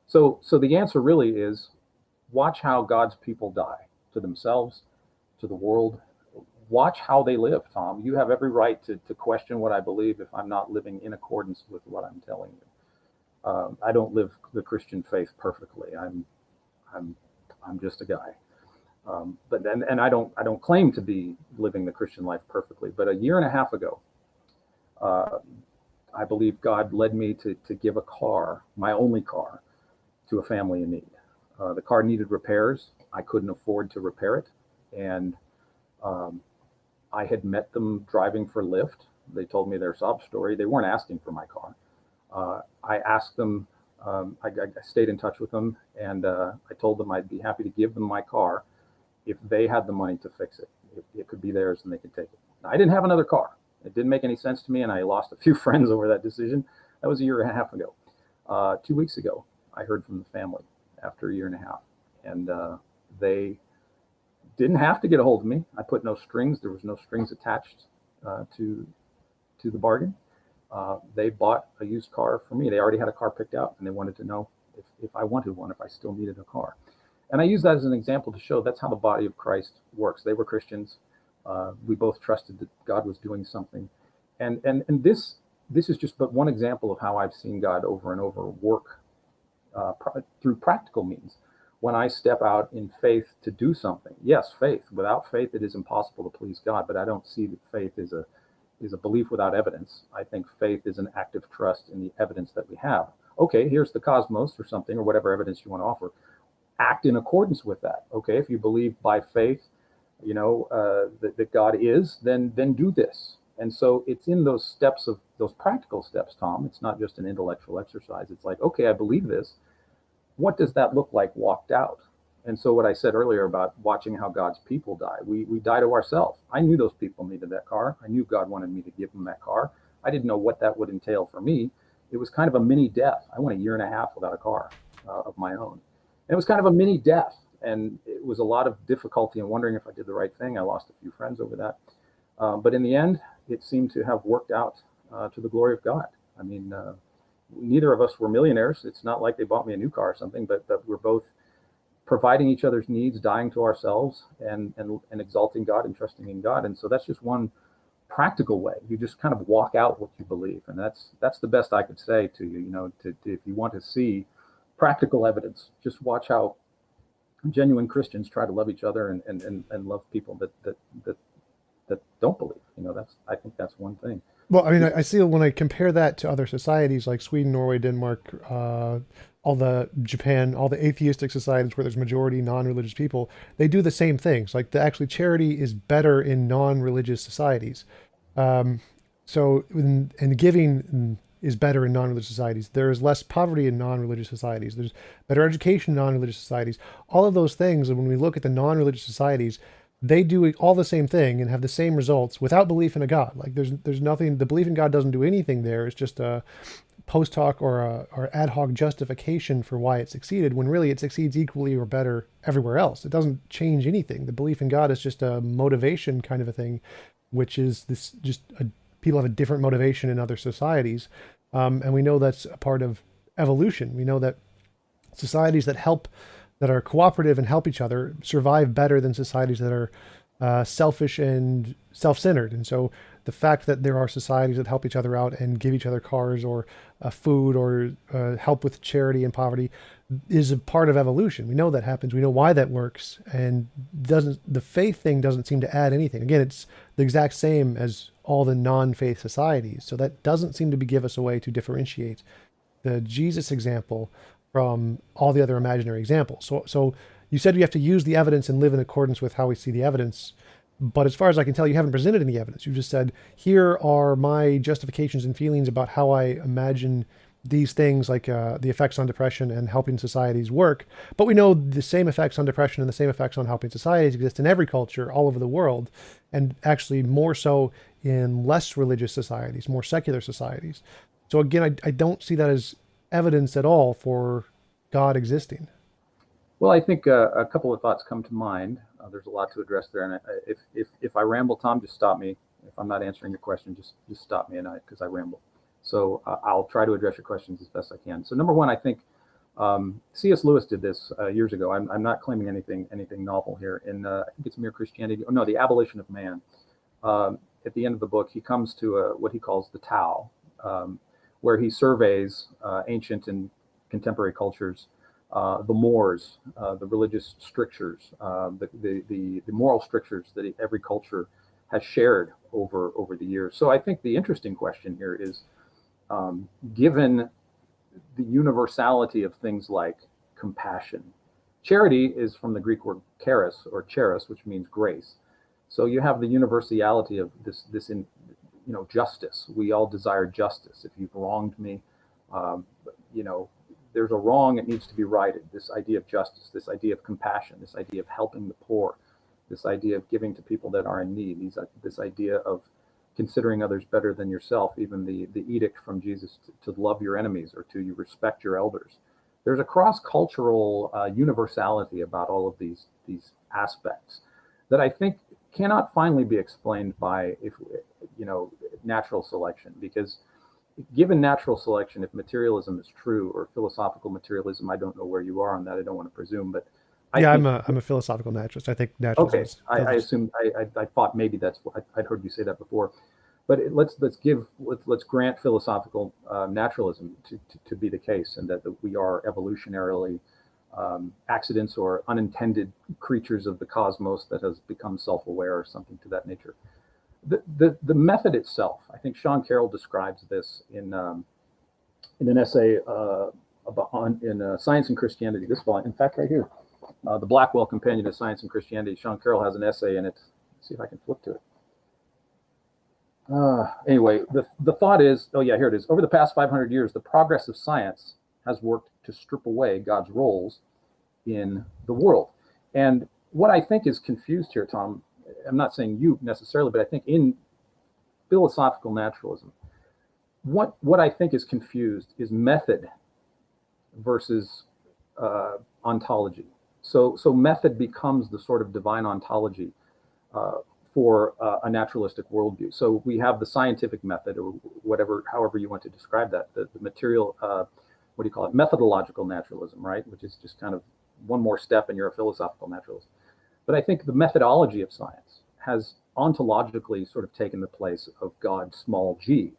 So the answer really is watch how God's people die, to themselves, to the world. Watch how they live, Tom. You have every right to question what I believe if I'm not living in accordance with what I'm telling you. I don't live the Christian faith perfectly. I'm just a guy. But I don't claim to be living the Christian life perfectly. But a year and a half ago, uh, I believe God led me to give a car, my only car, to a family in need. The car needed repairs. I couldn't afford to repair it, and um, I had met them driving for Lyft. They told me their sob story. They weren't asking for my car. I asked them. I stayed in touch with them, and I told them I'd be happy to give them my car if they had the money to fix it. It could be theirs, and they could take it. Now, I didn't have another car. It didn't make any sense to me, and I lost a few friends over that decision. That was a year and a half ago. 2 weeks ago, I heard from the family after a year and a half, and they didn't have to get a hold of me. I put no strings. There was no strings attached to the bargain. They bought a used car for me. They already had a car picked out, and they wanted to know if I wanted one, if I still needed a car. And I use that as an example to show that's how the body of Christ works. They were Christians. We both trusted that God was doing something. And this is just but one example of how I've seen God over and over work through practical means. When I step out in faith to do something, yes, faith. Without faith, it is impossible to please God. But I don't see that faith is a belief without evidence. I think faith is an active trust in the evidence that we have. Okay, here's the cosmos or something, or whatever evidence you want to offer. Act in accordance with that. Okay, if you believe by faith, that God is, then do this. And so it's in those steps, of those practical steps, Tom. It's not just an intellectual exercise. It's like, okay, I believe this. What does that look like walked out? And so what I said earlier about watching how God's people die, we die to ourselves. I knew those people needed that car. I knew God wanted me to give them that car. I didn't know what that would entail for me. It was kind of a mini death. I went a year and a half without a car of my own. And it was kind of a mini death. And it was a lot of difficulty and wondering if I did the right thing. I lost a few friends over that. But in the end, it seemed to have worked out to the glory of God. I mean, neither of us were millionaires. It's not like they bought me a new car or something, but we're both providing each other's needs, dying to ourselves, and exalting God and trusting in God. And so that's just one practical way. You just kind of walk out what you believe, and that's the best I could say to you. If you want to see practical evidence, just watch how genuine Christians try to love each other and love people that don't believe. I think that's one thing. Well, I mean, I see when I compare that to other societies like Sweden, Norway, Denmark, all the Japan, all the atheistic societies where there's majority non-religious people, they do the same things. Like actually charity is better in non-religious societies. Um, and giving is better in non-religious societies. There is less poverty in non-religious societies. There's better education in non-religious societies. All of those things, and when we look at the non-religious societies, they do all the same thing and have the same results without belief in a God. Like there's nothing. The belief in God doesn't do anything there. It's just a post hoc or ad hoc justification for why it succeeded. When really it succeeds equally or better everywhere else. It doesn't change anything. The belief in God is just a motivation kind of a thing, which is this people have a different motivation in other societies, and we know that's a part of evolution. We know that societies that are cooperative and help each other survive better than societies that are selfish and self-centered. And so the fact that there are societies that help each other out and give each other cars or food or help with charity and poverty is a part of evolution. We know that happens. We know why that works. And the faith thing doesn't seem to add anything. Again, it's the exact same as all the non-faith societies. So that doesn't seem to give us a way to differentiate the Jesus example from all the other imaginary examples. So you said you have to use the evidence and live in accordance with how we see the evidence. But as far as I can tell, you haven't presented any evidence. You just said, here are my justifications and feelings about how I imagine these things, like the effects on depression and helping societies work. But we know the same effects on depression and the same effects on helping societies exist in every culture all over the world, and actually more so in less religious societies, more secular societies. So again, I don't see that as evidence at all for God existing. Well, I think a couple of thoughts come to mind. There's a lot to address there, and if I ramble, Tom, just stop me. If I'm not answering your question, just stop me, because I ramble. So I'll try to address your questions as best I can. So number one, I think C.S. Lewis did this years ago. I'm not claiming anything novel here. In I think it's Mere Christianity. Oh no, The Abolition of Man. At the end of the book, he comes to what he calls the Tao, where he surveys ancient and contemporary cultures, the mores, the religious strictures, the moral strictures that every culture has shared over the years. So I think the interesting question here is, given the universality of things like compassion, charity is from the Greek word charis or charis, which means grace. So you have the universality of this in justice. We all desire justice. If you've wronged me, there's a wrong, it needs to be righted. This idea of justice, this idea of compassion, this idea of helping the poor, this idea of giving to people that are in need, this idea of considering others better than yourself, even the edict from Jesus to love your enemies or to respect your elders. There's a cross-cultural universality about all of these aspects that I think cannot finally be explained by natural selection, because given natural selection, if materialism is true, or philosophical materialism, I don't know where you are on that. I don't want to presume, but I'm a philosophical naturalist. I think naturalism. Okay, I assume I thought maybe that's what I'd heard you say that before, but let's grant philosophical naturalism to be the case, and that we are evolutionarily accidents or unintended creatures of the cosmos that has become self-aware or something to that nature. The method itself, I think Sean Carroll describes this in an essay in Science and Christianity. This volume, in fact, right here, the Blackwell Companion to Science and Christianity. Sean Carroll has an essay in it. Let's see if I can flip to it. Anyway, the thought is, oh yeah, here it is. Over the past 500 years, the progress of science has worked to strip away God's roles in the world. And what I think is confused here, Tom, I'm not saying you necessarily, but I think in philosophical naturalism, what I think is confused is method versus ontology. So method becomes the sort of divine ontology for a naturalistic worldview. So we have the scientific method, or whatever, however you want to describe that, the material, what do you call it, methodological naturalism, right? Which is just kind of one more step and you're a philosophical naturalist. But I think the methodology of science has ontologically sort of taken the place of God, small g,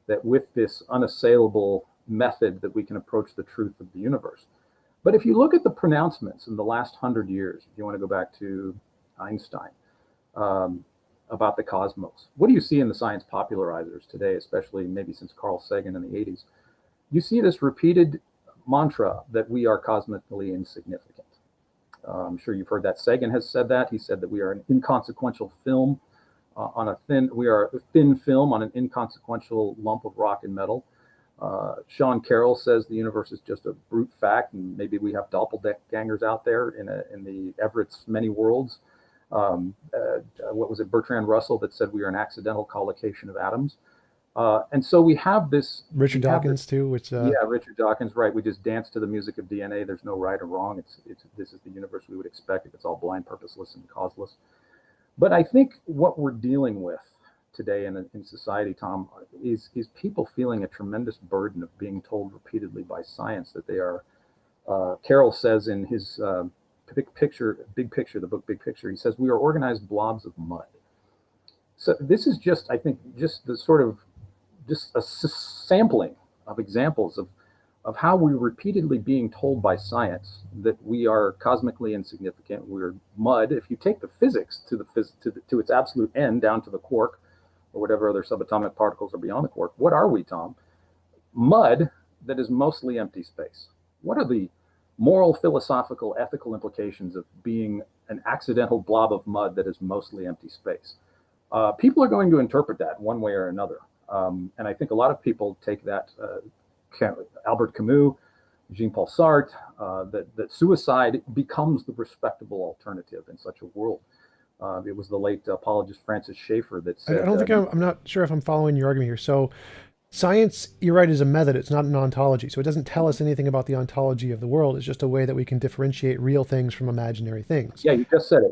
that with this unassailable method that we can approach the truth of the universe. But if you look at the pronouncements in the last 100 years, if you want to go back to Einstein, about the cosmos, what do you see in the science popularizers today, especially maybe since Carl Sagan in the 80s? You see this repeated mantra that we are cosmically insignificant. I'm sure you've heard that. Sagan has said that. He said that we are an inconsequential film we are a thin film on an inconsequential lump of rock and metal. Sean Carroll says the universe is just a brute fact, and maybe we have doppelgangers out there in the Everett's many worlds. What was it, Bertrand Russell, that said we are an accidental collocation of atoms. And so we have this. Richard Dawkins too, which yeah, Richard Dawkins, right? We just dance to the music of DNA. There's no right or wrong. This is the universe we would expect if it's all blind, purposeless, and causeless. But I think what we're dealing with today in society, Tom, is people feeling a tremendous burden of being told repeatedly by science that they are. Carroll says in his Big Picture, the book Big Picture, he says we are organized blobs of mud. So this is just, I think, just the sort of just a sampling of examples of how we're repeatedly being told by science that we are cosmically insignificant. We're mud. If you take the physics to its absolute end, down to the quark or whatever other subatomic particles are beyond the quark, what are we, Tom? Mud that is mostly empty space. What are the moral, philosophical, ethical implications of being an accidental blob of mud that is mostly empty space? People are going to interpret that one way or another. And I think a lot of people take that, Albert Camus, Jean-Paul Sartre, that suicide becomes the respectable alternative in such a world. It was the late apologist Francis Schaeffer that said... I don't think I'm not sure if I'm following your argument here. So science, you're right, is a method. It's not an ontology. So it doesn't tell us anything about the ontology of the world. It's just a way that we can differentiate real things from imaginary things. Yeah, you just said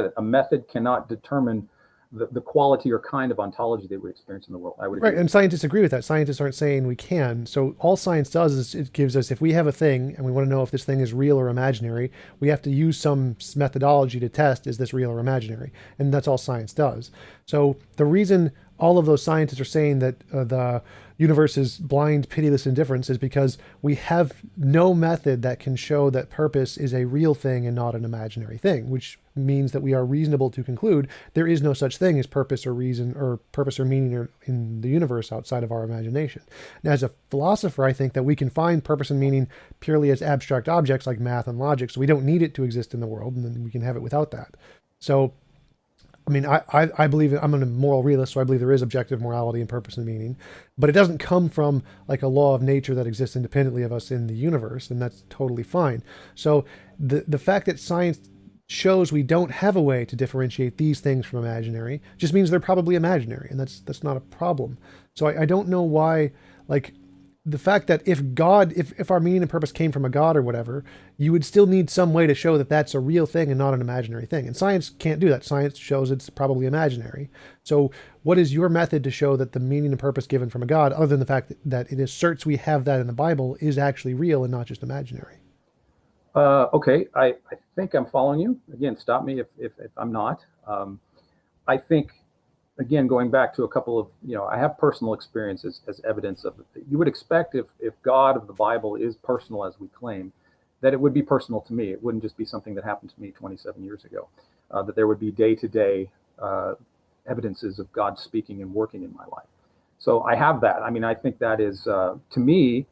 it. A method cannot determine the quality or kind of ontology that we experience in the world. I would agree. Right, and scientists agree with that. Scientists aren't saying we can. So all science does is it gives us, if we have a thing and we want to know if this thing is real or imaginary, we have to use some methodology to test, is this real or imaginary? And that's all science does. So the reason all of those scientists are saying that the universe is blind, pitiless indifference is because we have no method that can show that purpose is a real thing and not an imaginary thing, which means that we are reasonable to conclude there is no such thing as purpose or reason or purpose or meaning in the universe outside of our imagination. Now, as a philosopher, I think that we can find purpose and meaning purely as abstract objects like math and logic, so we don't need it to exist in the world, and then we can have it without that. So I mean, I believe, I'm a moral realist, so I believe there is objective morality and purpose and meaning, but it doesn't come from like a law of nature that exists independently of us in the universe, and that's totally fine. So the fact that science shows we don't have a way to differentiate these things from imaginary just means they're probably imaginary, and that's not a problem. So I don't know why, like, the fact that if our meaning and purpose came from a God or whatever, you would still need some way to show that that's a real thing and not an imaginary thing. And science can't do that. Science shows it's probably imaginary. So what is your method to show that the meaning and purpose given from a God, other than the fact that it asserts we have that in the Bible, is actually real and not just imaginary? Okay, I think I'm following you. Again, stop me if I'm not. I think, again, going back to a couple of, I have personal experiences as evidence of it. You would expect if God of the Bible is personal as we claim, that it would be personal to me. It wouldn't just be something that happened to me 27 years ago, that there would be day-to-day evidences of God speaking and working in my life. So I have that. I mean, I think that is, to me,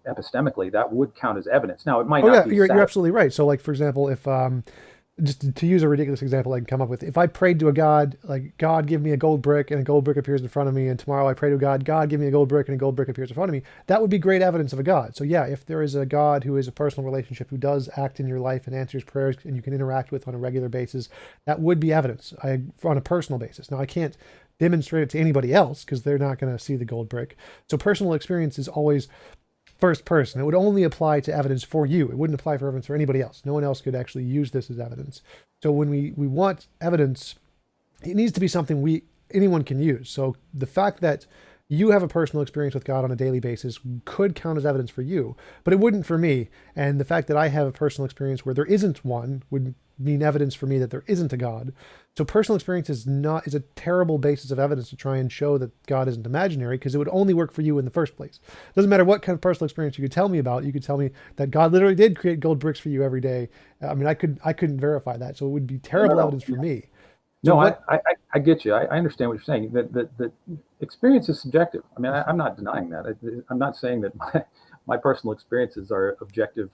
epistemically, that would count as evidence. Now, it might not be. You're absolutely right. So, like, for example, if just to use a ridiculous example I can come up with, if I prayed to a God, like, God, give me a gold brick, and a gold brick appears in front of me, and tomorrow I pray to God, God, give me a gold brick, and a gold brick appears in front of me, that would be great evidence of a God. So yeah, if there is a God who is a personal relationship, who does act in your life and answers prayers, and you can interact with on a regular basis, that would be evidence on a personal basis. Now, I can't demonstrate it to anybody else because they're not going to see the gold brick. So personal experience is always first person. It would only apply to evidence for you. It wouldn't apply for evidence for anybody else. No one else could actually use this as evidence. So when we want evidence, it needs to be something anyone can use. So the fact that you have a personal experience with God on a daily basis could count as evidence for you, but it wouldn't for me. And the fact that I have a personal experience where there isn't one would mean evidence for me that there isn't a God. So personal experience is a terrible basis of evidence to try and show that God isn't imaginary, because it would only work for you in the first place. It doesn't matter what kind of personal experience you could tell me about. You could tell me that God literally did create gold bricks for you every day. I mean, I couldn't verify that, so it would be terrible evidence for me. So No, I get you. I understand what you're saying. That experience is subjective. I mean, I'm not denying that. I'm not saying that my personal experiences are objective,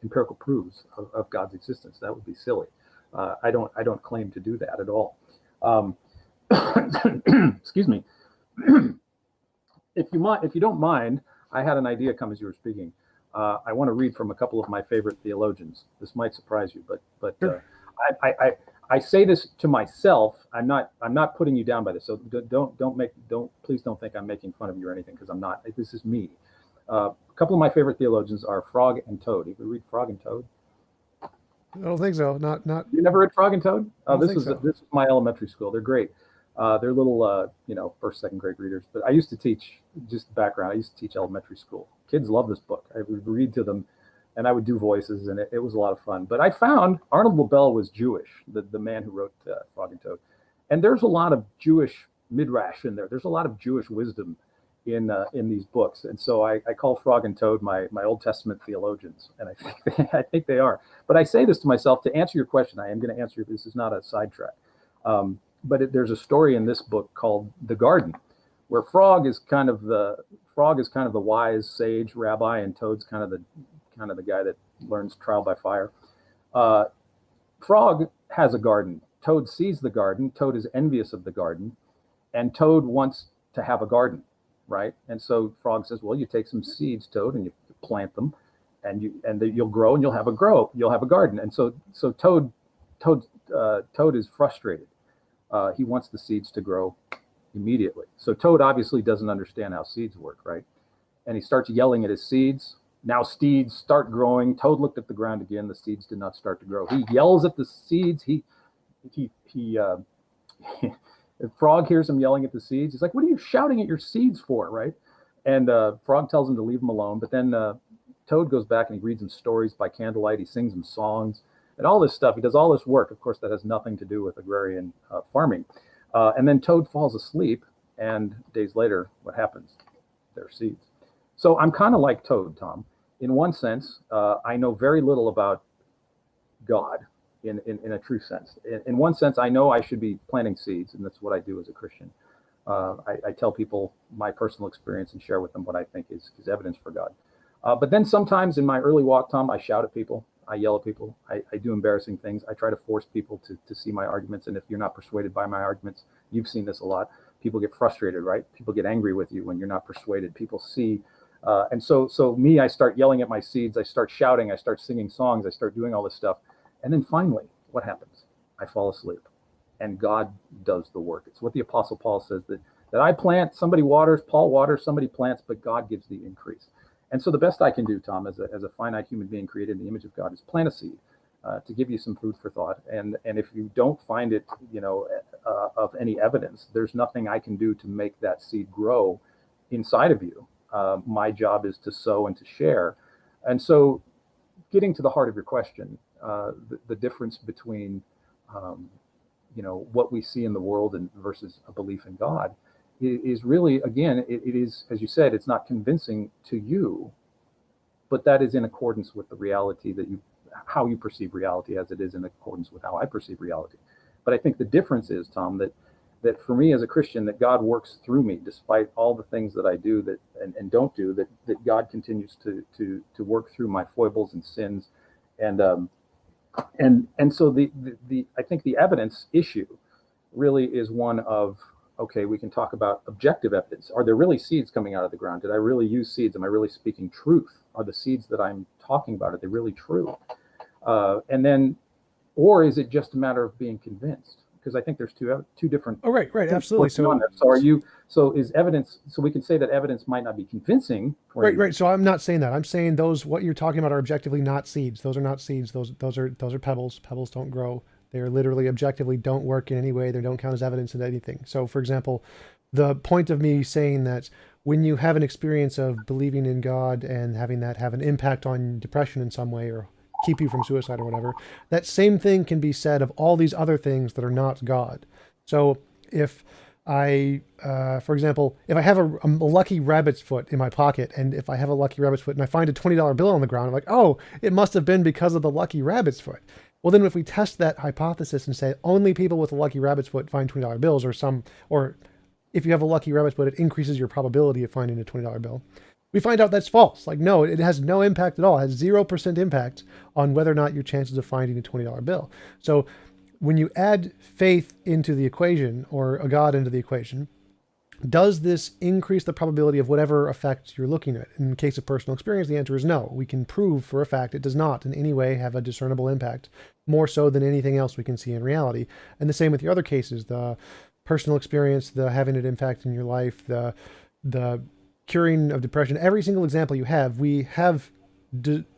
empirical proofs of God's existence. That would be silly. I don't claim to do that at all. Excuse me. If you don't mind, I had an idea come as you were speaking. I want to read from a couple of my favorite theologians. This might surprise you, but Sure. I say this to myself. I'm not putting you down by this. So please don't think I'm making fun of you or anything, because I'm not. This is me. A couple of my favorite theologians are Frog and Toad. You ever read Frog and Toad? I don't think so. Not. You never read Frog and Toad? This is so. this is my elementary school. They're great. They're little, first, second grade readers. But I used to teach, just background, I used to teach elementary school. Kids love this book. I would read to them, and I would do voices, and it was a lot of fun. But I found Arnold Lobel was Jewish, the man who wrote Frog and Toad. And there's a lot of Jewish midrash in there. There's a lot of Jewish wisdom in these books. And so I call Frog and Toad my Old Testament theologians, and I think they are. But I say this to myself to answer your question. I am going to answer. This is not a sidetrack. But there's a story in this book called The Garden, where Frog is kind of the wise sage rabbi, and Toad's kind of the guy that learns trial by fire. Frog has a garden. Toad sees the garden. Toad is envious of the garden, and Toad wants to have a garden, right? And so Frog says, "Well, you take some seeds, Toad, and you plant them, and you'll grow, and you'll have a garden." And so Toad is frustrated. He wants the seeds to grow immediately. So Toad obviously doesn't understand how seeds work, right? And he starts yelling at his seeds. Now seeds start growing. Toad looked at the ground again. The seeds did not start to grow. He yells at the seeds. Frog hears him yelling at the seeds. He's like, "What are you shouting at your seeds for?" Right? And Frog tells him to leave him alone. But then Toad goes back and he reads him stories by candlelight. He sings them songs and all this stuff. He does all this work. Of course, that has nothing to do with agrarian farming. And then Toad falls asleep. And days later, what happens? There are seeds. So I'm kind of like Toad, Tom. In one sense, I know very little about God in a true sense. In one sense, I know I should be planting seeds, and that's what I do as a Christian. I tell people my personal experience and share with them what I think is evidence for God. But then sometimes in my early walk, Tom, I shout at people. I yell at people. I do embarrassing things. I try to force people to see my arguments. And if you're not persuaded by my arguments, you've seen this a lot. People get frustrated, right? People get angry with you when you're not persuaded. People see. And so me, I start yelling at my seeds. I start shouting. I start singing songs. I start doing all this stuff. And then finally, what happens? I fall asleep. And God does the work. It's what the Apostle Paul says, that I plant, somebody waters, Paul waters, somebody plants, but God gives the increase. And so the best I can do, Tom, as a finite human being created in the image of God, is plant a seed to give you some food for thought. And if you don't find it, of any evidence, there's nothing I can do to make that seed grow inside of you. My job is to sow and to share. And so getting to the heart of your question, the difference between, what we see in the world and versus a belief in God is really, again, it is, as you said, it's not convincing to you, but that is in accordance with the reality how you perceive reality, as it is in accordance with how I perceive reality. But I think the difference is, Tom, that for me as a Christian, that God works through me despite all the things that I do and don't do, that God continues to work through my foibles and sins. And so I think the evidence issue really is one of, okay, we can talk about objective evidence. Are there really seeds coming out of the ground? Did I really use seeds? Am I really speaking truth? Are the seeds that I'm talking about, are they really true? Or is it just a matter of being convinced? because I think there's two different Oh, right, things absolutely. working on So there. So are you? So is evidence? So we can say that evidence might not be convincing for right, any. right. So I'm not saying that. I'm saying those what you're talking about are objectively not seeds. Those are not seeds. Those are pebbles. Pebbles don't grow. They are literally objectively don't work in any way. They don't count as evidence in anything. So, for example, the point of me saying that when you have an experience of believing in God and having that have an impact on depression in some way or keep you from suicide or whatever, that same thing can be said of all these other things that are not God. So if for example, if I have a lucky rabbit's foot in my pocket, and if I have a lucky rabbit's foot and I find a $20 bill on the ground, I'm like, oh, it must have been because of the lucky rabbit's foot. Well, then if we test that hypothesis and say only people with a lucky rabbit's foot find $20 bills, or if you have a lucky rabbit's foot, it increases your probability of finding a $20 bill. We find out that's false. Like, no, it has no impact at all. It has 0% impact on whether or not your chances of finding a $20 bill. So when you add faith into the equation or a God into the equation, does this increase the probability of whatever effect you're looking at? In the case of personal experience, the answer is no. We can prove for a fact it does not in any way have a discernible impact, more so than anything else we can see in reality. And the same with the other cases, the personal experience, the having an impact in your life, the curing of depression. Every single example you have, we have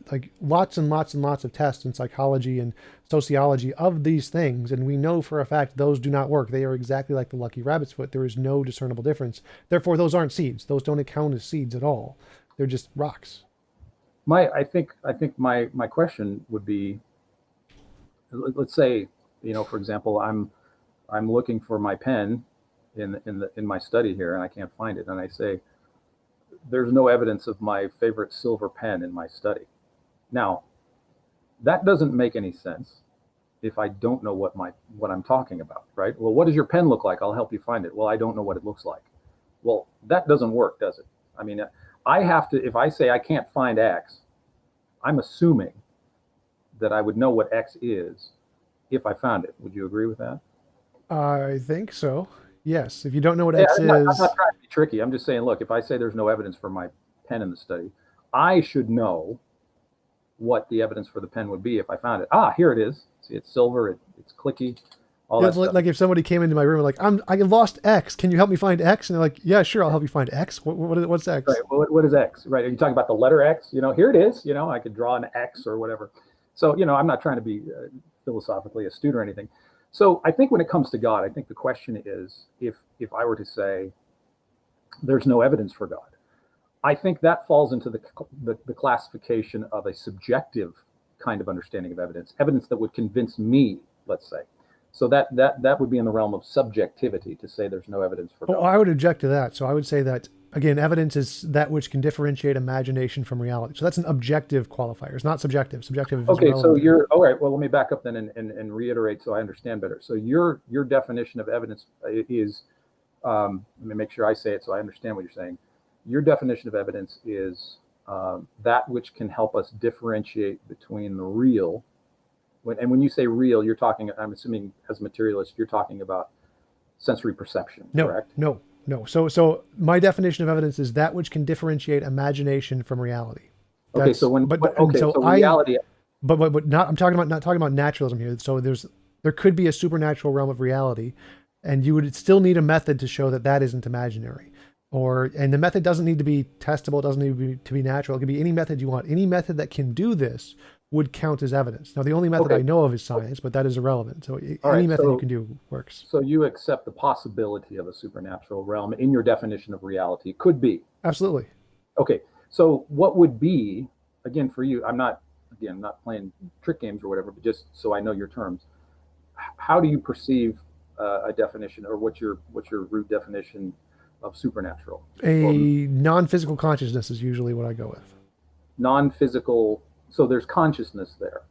like lots and lots and lots of tests in psychology and sociology of these things, and we know for a fact those do not work. They are exactly like the lucky rabbit's foot. There is no discernible difference. Therefore, those aren't seeds. Those don't count as seeds at all. They're just rocks. I think my question would be, let's say, for example, I'm looking for my pen in my study here, and I can't find it, and I say, there's no evidence of my favorite silver pen in my study. Now, that doesn't make any sense if I don't know what I'm talking about, right? Well, what does your pen look like? I'll help you find it. Well, I don't know what it looks like. Well, that doesn't work, does it? I mean, I have to, if I say I can't find X, I'm assuming that I would know what X is if I found it. Would you agree with that? I think so. Yes. If you don't know what Yeah, X I'm not is, trying to be tricky. I'm just saying, look, if I say there's no evidence for my pen in the study, I should know what the evidence for the pen would be if I found it. Ah, here it is. See, it's silver. It's clicky. All that it's stuff. like if somebody came into my room and like, I lost X. Can you help me find X? And they're like, yeah, sure, I'll help you find X. What's X? Right. Well, what is X? Right. Are you talking about the letter X? Here it is. I could draw an X or whatever. So, I'm not trying to be philosophically astute or anything. So I think when it comes to God, I think the question is, if I were to say there's no evidence for God, I think that falls into the classification of a subjective kind of understanding of evidence that would convince me, let's say. So that would be in the realm of subjectivity to say there's no evidence for God. Well, I would object to that. So I would say that, again, evidence is that which can differentiate imagination from reality. So that's an objective qualifier. It's not subjective. Subjective is Okay, so irrelevant. all right. Well, let me back up then and reiterate so I understand better. So your definition of evidence is, let me make sure I say it so I understand what you're saying. Your definition of evidence is that which can help us differentiate between the real. When you say real, you're talking, I'm assuming as a materialist, you're talking about sensory perception, correct? No. So my definition of evidence is that which can differentiate imagination from reality. Okay, so reality. But not. I'm not talking about naturalism here. So there could be a supernatural realm of reality, and you would still need a method to show that that isn't imaginary. And the method doesn't need to be testable. It doesn't need to be natural. It could be any method you want. Any method that can do this would count as evidence. Now, the only method I know of is science, but that is irrelevant. So any method you can do works. So you accept the possibility of a supernatural realm in your definition of reality. Could be. Absolutely. Okay. So what would be, again, for you, I'm not playing trick games or whatever, but just so I know your terms, how do you perceive a definition, or what's your root definition of supernatural? A non-physical consciousness is usually what I go with. Non-physical. So there's consciousness there.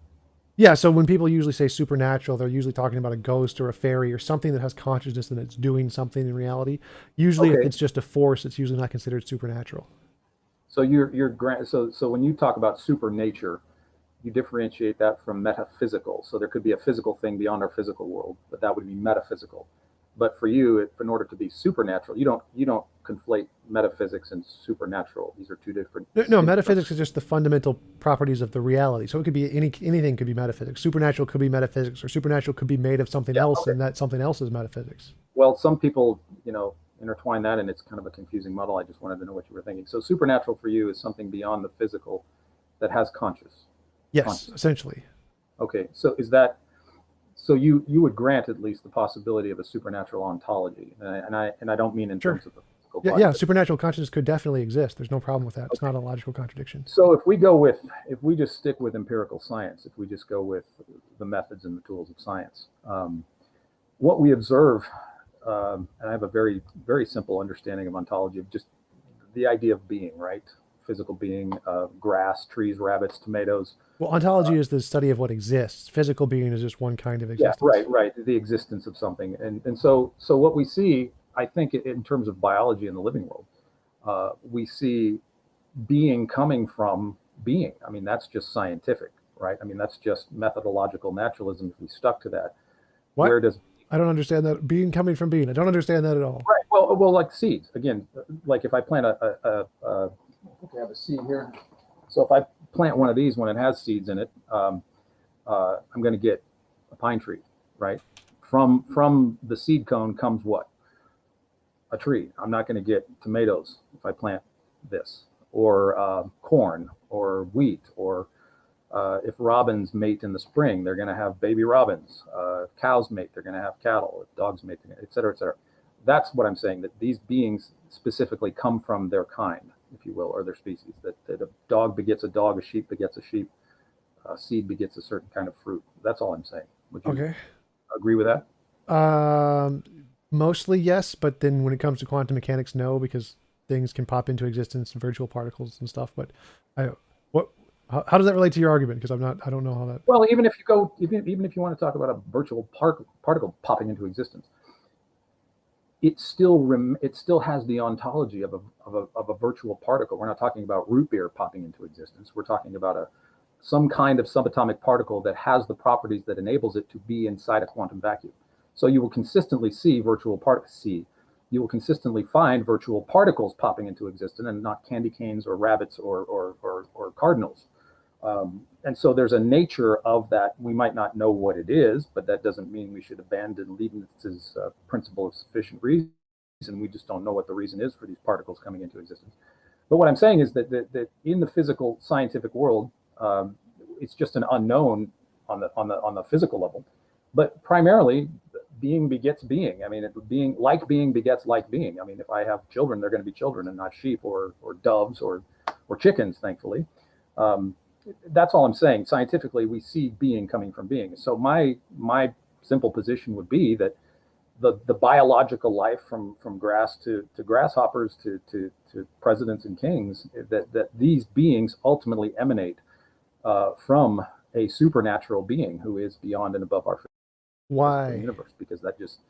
Yeah, so when people usually say supernatural, they're usually talking about a ghost or a fairy or something that has consciousness and it's doing something in reality. Usually, if it's just a force, it's usually not considered supernatural. So so when you talk about supernature, you differentiate that from metaphysical. So there could be a physical thing beyond our physical world, but that would be metaphysical. But for you, in order to be supernatural, you don't conflate metaphysics and supernatural. These are two different No, no, distinct terms. metaphysics is just the fundamental properties of the reality. So it could be anything could be metaphysics. Supernatural could be metaphysics, or supernatural could be made of something Yeah. else, Okay. and that something else is metaphysics. Well, some people, intertwine that, and it's kind of a confusing muddle. I just wanted to know what you were thinking. So supernatural for you is something beyond the physical that has Yes, consciousness. essentially. Okay. So is that so you would grant at least the possibility of a supernatural ontology, and I don't mean in Sure. terms of the physical Yeah, body, yeah. but Supernatural consciousness could definitely exist. There's no problem with that. It's okay. not a logical contradiction. So if we just stick with empirical science, if we just go with the methods and the tools of science, what we observe, and I have a very very simple understanding of ontology of just the idea of being, right? Physical being, grass, trees, rabbits, tomatoes. Well, ontology is the study of what exists. Physical being is just one kind of Yeah, right, existence. right. The existence of something, and so what we see, I think, in terms of biology in the living world, we see being coming from being. I mean, that's just scientific, right? I mean, that's just methodological naturalism. If we stuck to that, What? where does I don't understand that. Being coming from being. I don't understand that at all. right? Well, like seeds again. Like if I plant I think I have a seed here. So if I plant one of these when it has seeds in it, I'm going to get a pine tree, right? From the seed cone comes what? A tree. I'm not going to get tomatoes if I plant this, or corn, or wheat, or if robins mate in the spring, they're going to have baby robins. If cows mate, they're going to have cattle. If dogs mate, et cetera, et cetera. That's what I'm saying, that these beings specifically come from their kind, if you will, or their species. That a dog begets a dog, a sheep begets a sheep, a seed begets a certain kind of fruit. That's all I'm saying. Would you Okay. agree with that? Um, Mostly yes, but then when it comes to quantum mechanics, no, because things can pop into existence, virtual particles and stuff. But I, what, how does that relate to your argument? Because I don't know how that. Well, even if you want to talk about a virtual particle popping into existence, it still has the ontology of a virtual particle. We're not talking about root beer popping into existence. We're talking about some kind of subatomic particle that has the properties that enables it to be inside a quantum vacuum. So you will consistently see virtual particles. You will consistently find virtual particles popping into existence, and not candy canes or rabbits or cardinals. And so there's a nature of that. We might not know what it is, but that doesn't mean we should abandon Leibniz's principle of sufficient reason. We just don't know what the reason is for these particles coming into existence. But what I'm saying is that in the physical scientific world, it's just an unknown on the physical level. But primarily, being begets being. I mean, being begets like being. I mean, if I have children, they're going to be children and not sheep or doves or chickens. Thankfully, that's all I'm saying. Scientifically, we see being coming from being. So my simple position would be that the biological life from grass to grasshoppers to presidents and kings, that these beings ultimately emanate from a supernatural being who is beyond and above our physical Why? universe, because that just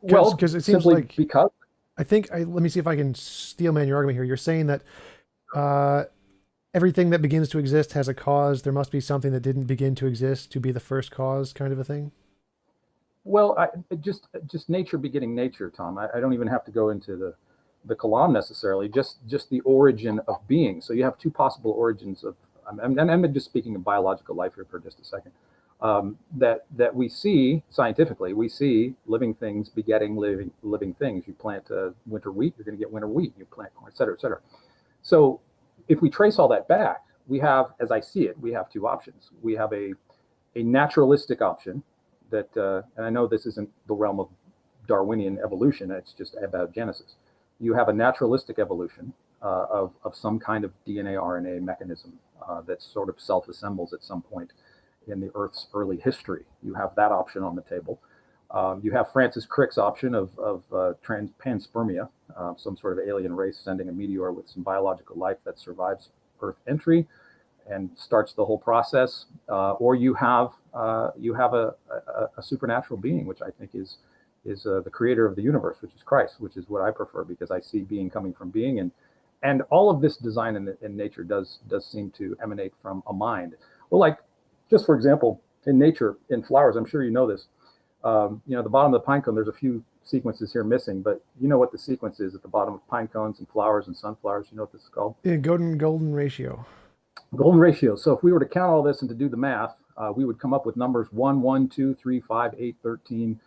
well Because it seems simply like because let me see if I can steelman your argument here. You're saying that uh, everything that begins to exist has a cause. There must be something that didn't begin to exist to be the first cause, kind of a thing. well just nature begetting nature, Tom. I don't even have to go into the kalam necessarily, just the origin of being. So you have two possible origins of, and I'm just speaking of biological life here for just a second. That we see scientifically, we see living things begetting living things. You plant winter wheat, you're going to get winter wheat. You plant corn, et cetera, et cetera. So if we trace all that back, we have, as I see it, we have two options. We have a naturalistic option that, and I know this isn't the realm of Darwinian evolution, it's just abiogenesis. You have a naturalistic evolution of some kind of DNA RNA mechanism that sort of self-assembles at some point in the Earth's early history. You have that option on the table. You have Francis Crick's option of panspermia, some sort of alien race sending a meteor with some biological life that survives Earth entry and starts the whole process. Or you have a supernatural being, which I think is the creator of the universe, which is Christ, which is what I prefer, because I see being coming from being, and all of this design in nature does seem to emanate from a mind. Well, like just for example, in nature, in flowers, I'm sure you know this. The bottom of the pine cone, there's a few sequences here missing, but you know what the sequence is at the bottom of pine cones and flowers and sunflowers. You know what this is called? Yeah, golden ratio. Golden ratio. So if we were to count all this and to do the math, we would come up with numbers 1, 1, 2, 3, 5, 8, 13,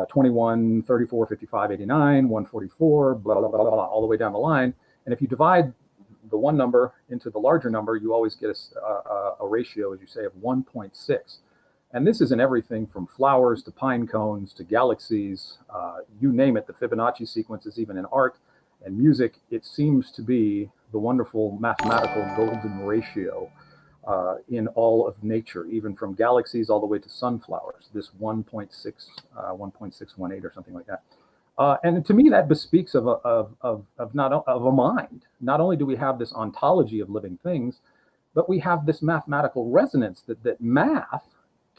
21, 34, 55, 89, 144, blah, blah, blah, blah, all the way down the line. And if you divide the one number into the larger number, you always get a ratio, as you say, of 1.6. And this is in everything from flowers to pine cones to galaxies, you name it. The Fibonacci sequences, even in art and music, it seems to be the wonderful mathematical golden ratio in all of nature, even from galaxies all the way to sunflowers, this 1.6, 1.618 or something like that. And to me, that bespeaks of a mind. Not only do we have this ontology of living things, but we have this mathematical resonance that math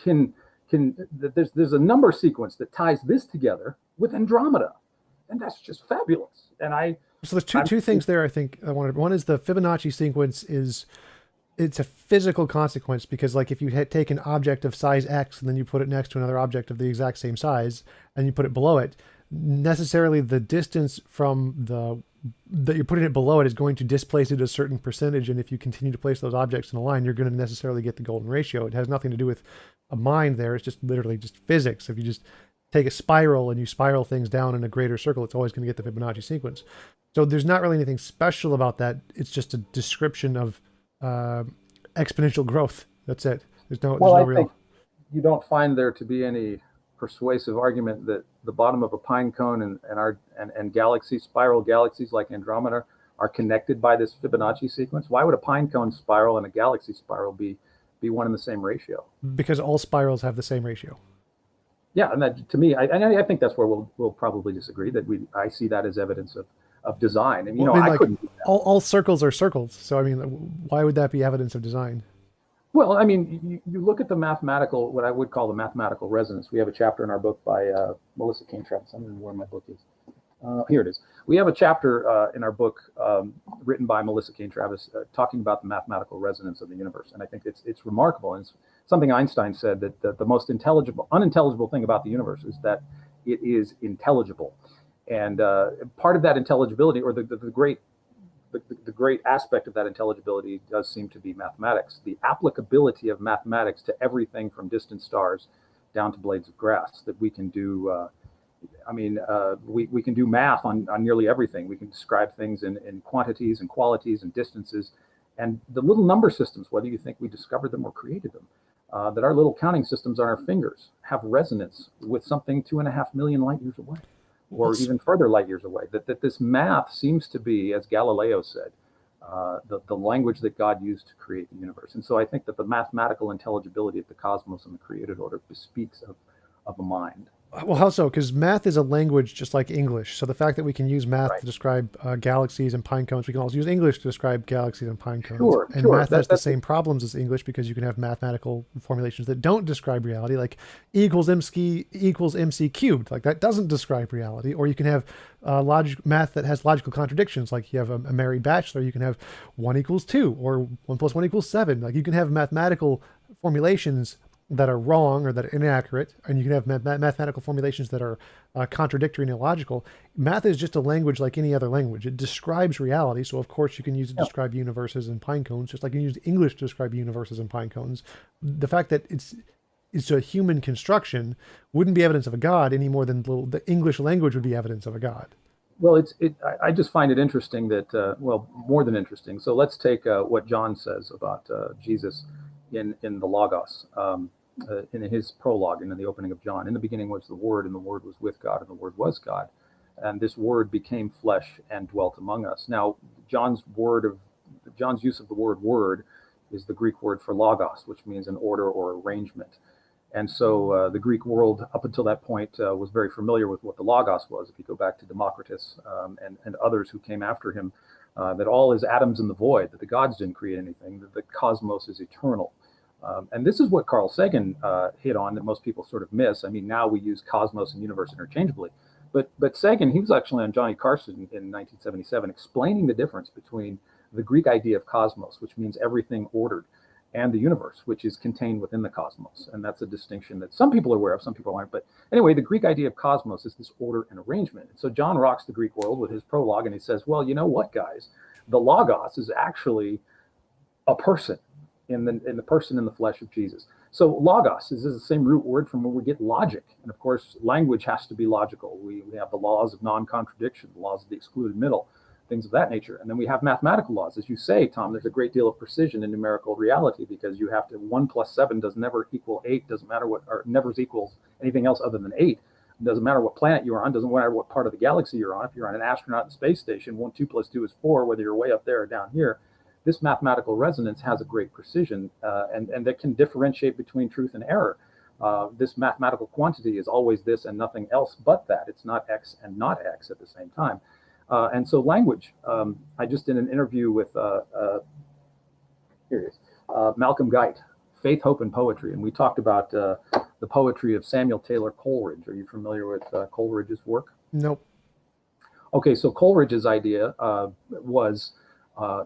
there's a number sequence that ties this together with Andromeda, and that's just fabulous. And so there's two things there. I think I wanted. One is the Fibonacci sequence it's a physical consequence, because like if you had take an object of size X and then you put it next to another object of the exact same size and you put it below it, necessarily the distance from that you're putting it below it is going to displace it a certain percentage. And if you continue to place those objects in a line, you're going to necessarily get the golden ratio. It has nothing to do with a mind there. It's just literally just physics. If you just take a spiral and you spiral things down in a greater circle, it's always going to get the Fibonacci sequence. So there's not really anything special about that. It's just a description of exponential growth. That's it. There's no real. Think you don't find there to be any persuasive argument that the bottom of a pine cone and galaxies, spiral galaxies like Andromeda, are connected by this Fibonacci sequence. Why would a pine cone spiral and a galaxy spiral be one in the same ratio? Because all spirals have the same ratio. Yeah, and that to me, I think that's where we'll probably disagree. That I see that as evidence of design, and I couldn't do that. All circles are circles. So I mean, why would that be evidence of design? Well, I mean, you look at the mathematical, what I would call the mathematical resonance. We have a chapter in our book by Melissa Cain-Travis. I don't know where my book is. Here it is. We have a chapter in our book written by Melissa Cain-Travis talking about the mathematical resonance of the universe. And I think it's remarkable. And it's something Einstein said, that the most unintelligible thing about the universe is that it is intelligible. And part of that intelligibility, or the great aspect of that intelligibility, does seem to be mathematics. The applicability of mathematics to everything from distant stars down to blades of grass, that we can do. We can do math on nearly everything. We can describe things in quantities and qualities and distances. And the little number systems, whether you think we discovered them or created them, that our little counting systems on our fingers have resonance with something 2.5 million light years away, or even further light years away. That this math seems to be, as Galileo said, the language that God used to create the universe. And so I think that the mathematical intelligibility of the cosmos and the created order bespeaks of a mind. Well, how so? Because math is a language just like English. So the fact that we can use math to describe galaxies and pine cones, we can also use English to describe galaxies and pine cones. Sure. Math has the same problems as English, because you can have mathematical formulations that don't describe reality, like E equals MC cubed. Like that doesn't describe reality. Or you can have math that has logical contradictions. Like you have a married bachelor, you can have 1 equals 2 or 1 plus 1 equals 7. Like you can have mathematical formulations that are wrong or that are inaccurate, and you can have mathematical formulations that are contradictory and illogical. Math is just a language like any other language. It describes reality, so of course you can use it to describe universes and pine cones, just like you use English to describe universes and pine cones. The fact that it's a human construction wouldn't be evidence of a god any more than the English language would be evidence of a god. Well, I just find it interesting that, more than interesting. So let's take what John says about Jesus in the Logos. In his prologue and in the opening of John. In the beginning was the Word, and the Word was with God, and the Word was God. And this Word became flesh and dwelt among us. Now, John's use of the word "word" is the Greek word for logos, which means an order or arrangement. And so the Greek world, up until that point, was very familiar with what the logos was. If you go back to Democritus and others who came after him, that all is atoms in the void, that the gods didn't create anything, that the cosmos is eternal. And this is what Carl Sagan hit on that most people sort of miss. I mean, now we use cosmos and universe interchangeably. But Sagan, he was actually on Johnny Carson in 1977 explaining the difference between the Greek idea of cosmos, which means everything ordered, and the universe, which is contained within the cosmos. And that's a distinction that some people are aware of, some people aren't. But anyway, the Greek idea of cosmos is this order and arrangement. And so John rocks the Greek world with his prologue, and he says, well, you know what, guys? The Logos is actually a person in the person in the flesh of Jesus. So logos is the same root word from where we get logic. And of course, language has to be logical. We have the laws of non-contradiction, the laws of the excluded middle, things of that nature. And then we have mathematical laws. As you say, Tom, there's a great deal of precision in numerical reality because you have to, 1 plus 7 does never equal 8, doesn't matter what, or never equals anything else other than 8. It doesn't matter what planet you're on, doesn't matter what part of the galaxy you're on. If you're on an astronaut in the space station, 1, 2 plus 2 is 4, whether you're way up there or down here. This mathematical resonance has a great precision and that can differentiate between truth and error. This mathematical quantity is always this and nothing else but that. It's not X and not X at the same time. And so language, I just did an interview with, here it is, Malcolm Guite, Faith, Hope, and Poetry. And we talked about the poetry of Samuel Taylor Coleridge. Are you familiar with Coleridge's work? Nope. Okay, so Coleridge's idea was,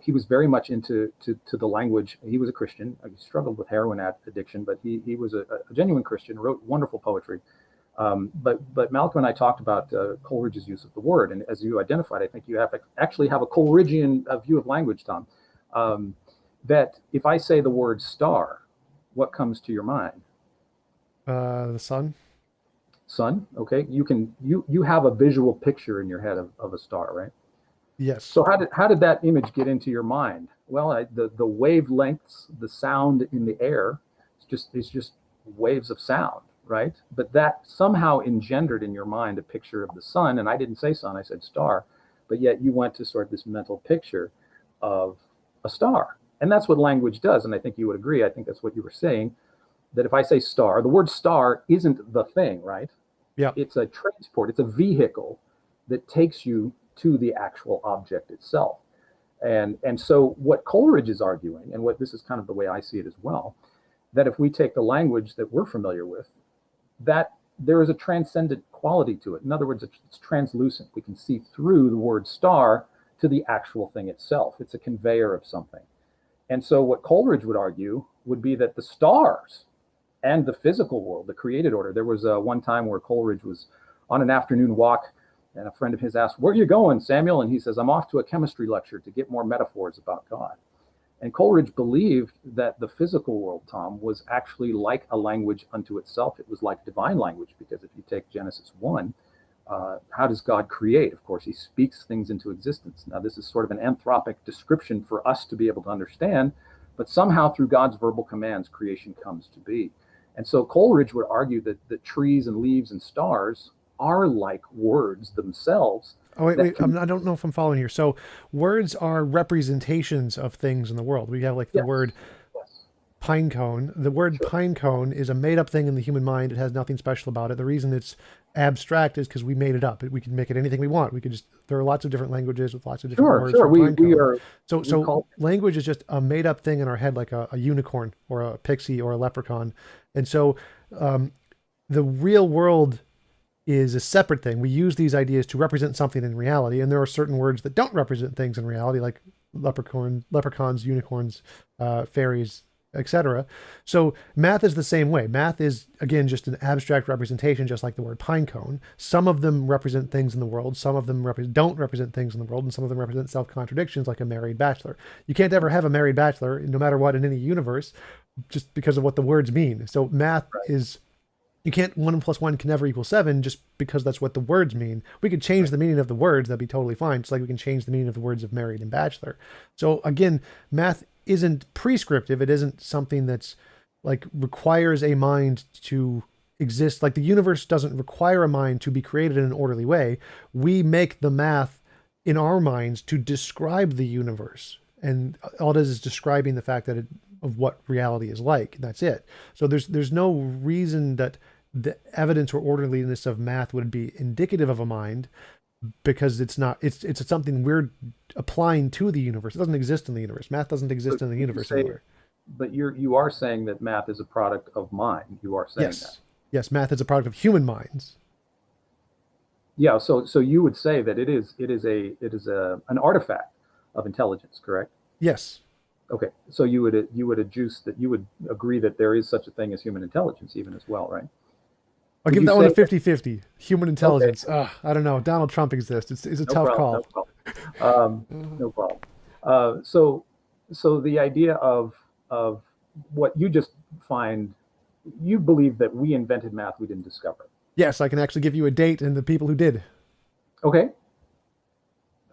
he was very much into the language. He was a Christian. He struggled with heroin addiction, but he was a genuine Christian, wrote wonderful poetry. But Malcolm and I talked about Coleridge's use of the word. And as you identified, I think you actually have a Coleridgean view of language, Tom, that if I say the word star, what comes to your mind? The sun. Sun, okay. You have a visual picture in your head of a star, right? Yes. So how did that image get into your mind? Well, the wavelengths, the sound in the air, it's just waves of sound, right? But that somehow engendered in your mind a picture of the sun, and I didn't say sun, I said star, but yet you went to sort of this mental picture of a star. And that's what language does, and I think you would agree, I think that's what you were saying, that if I say star, the word star isn't the thing, right? Yeah. It's a transport, it's a vehicle that takes you to the actual object itself. And so what Coleridge is arguing, and what this is kind of the way I see it as well, that if we take the language that we're familiar with, that there is a transcendent quality to it. In other words, it's translucent. We can see through the word star to the actual thing itself. It's a conveyor of something. And so what Coleridge would argue would be that the stars and the physical world, the created order, there was one time where Coleridge was on an afternoon walk, and a friend of his asked, "Where are you going, Samuel?" And he says, "I'm off to a chemistry lecture to get more metaphors about God." And Coleridge believed that the physical world, Tom, was actually like a language unto itself. It was like divine language, because if you take Genesis 1, how does God create? Of course, he speaks things into existence. Now, this is sort of an anthropic description for us to be able to understand, but somehow through God's verbal commands, creation comes to be. And so Coleridge would argue that the trees and leaves and stars are like words themselves. Oh, wait. I don't know if I'm following here. So words are representations of things in the world. We have like the word pine cone. The word pine cone is a made up thing in the human mind. It has nothing special about it. The reason it's abstract is because we made it up. We can make it anything we want. There are lots of different languages with lots of different words. Sure. So language is just a made up thing in our head, like a unicorn or a pixie or a leprechaun. And so the real world is a separate thing. We use these ideas to represent something in reality, and there are certain words that don't represent things in reality, like leprechauns, unicorns, fairies, etc. So math is the same way. Math is, again, just an abstract representation, just like the word pine cone. Some of them represent things in the world, some of them don't represent things in the world, and some of them represent self-contradictions, like a married bachelor. You can't ever have a married bachelor, no matter what, in any universe, just because of what the words mean. So math is... You can't, 1 plus 1 can never equal 7 just because that's what the words mean. We could change the meaning of the words, that'd be totally fine. Just like we can change the meaning of the words of married and bachelor. So again, math isn't prescriptive. It isn't something that's like requires a mind to exist. Like the universe doesn't require a mind to be created in an orderly way. We make the math in our minds to describe the universe. And all it is describing the fact that of what reality is like. And that's it. So there's no reason that the evidence or orderliness of math would be indicative of a mind, because it's not. It's something we're applying to the universe. It doesn't exist in the universe. Math doesn't exist in the universe anywhere. But you are saying that math is a product of mind. You are saying that. Yes, math is a product of human minds. Yeah. So you would say that it is an artifact of intelligence, correct? Yes. Okay, so you would adduce that you would agree that there is such a thing as human intelligence even as well, right? I'll Would give you that one say a that? 50-50. Human Okay, intelligence. I don't know. Donald Trump exists. It's a no tough problem, no call. problem. No problem. So the idea of what you just find, you believe that we invented math, we didn't discover. Yes, I can actually give you a date and the people who did. Okay,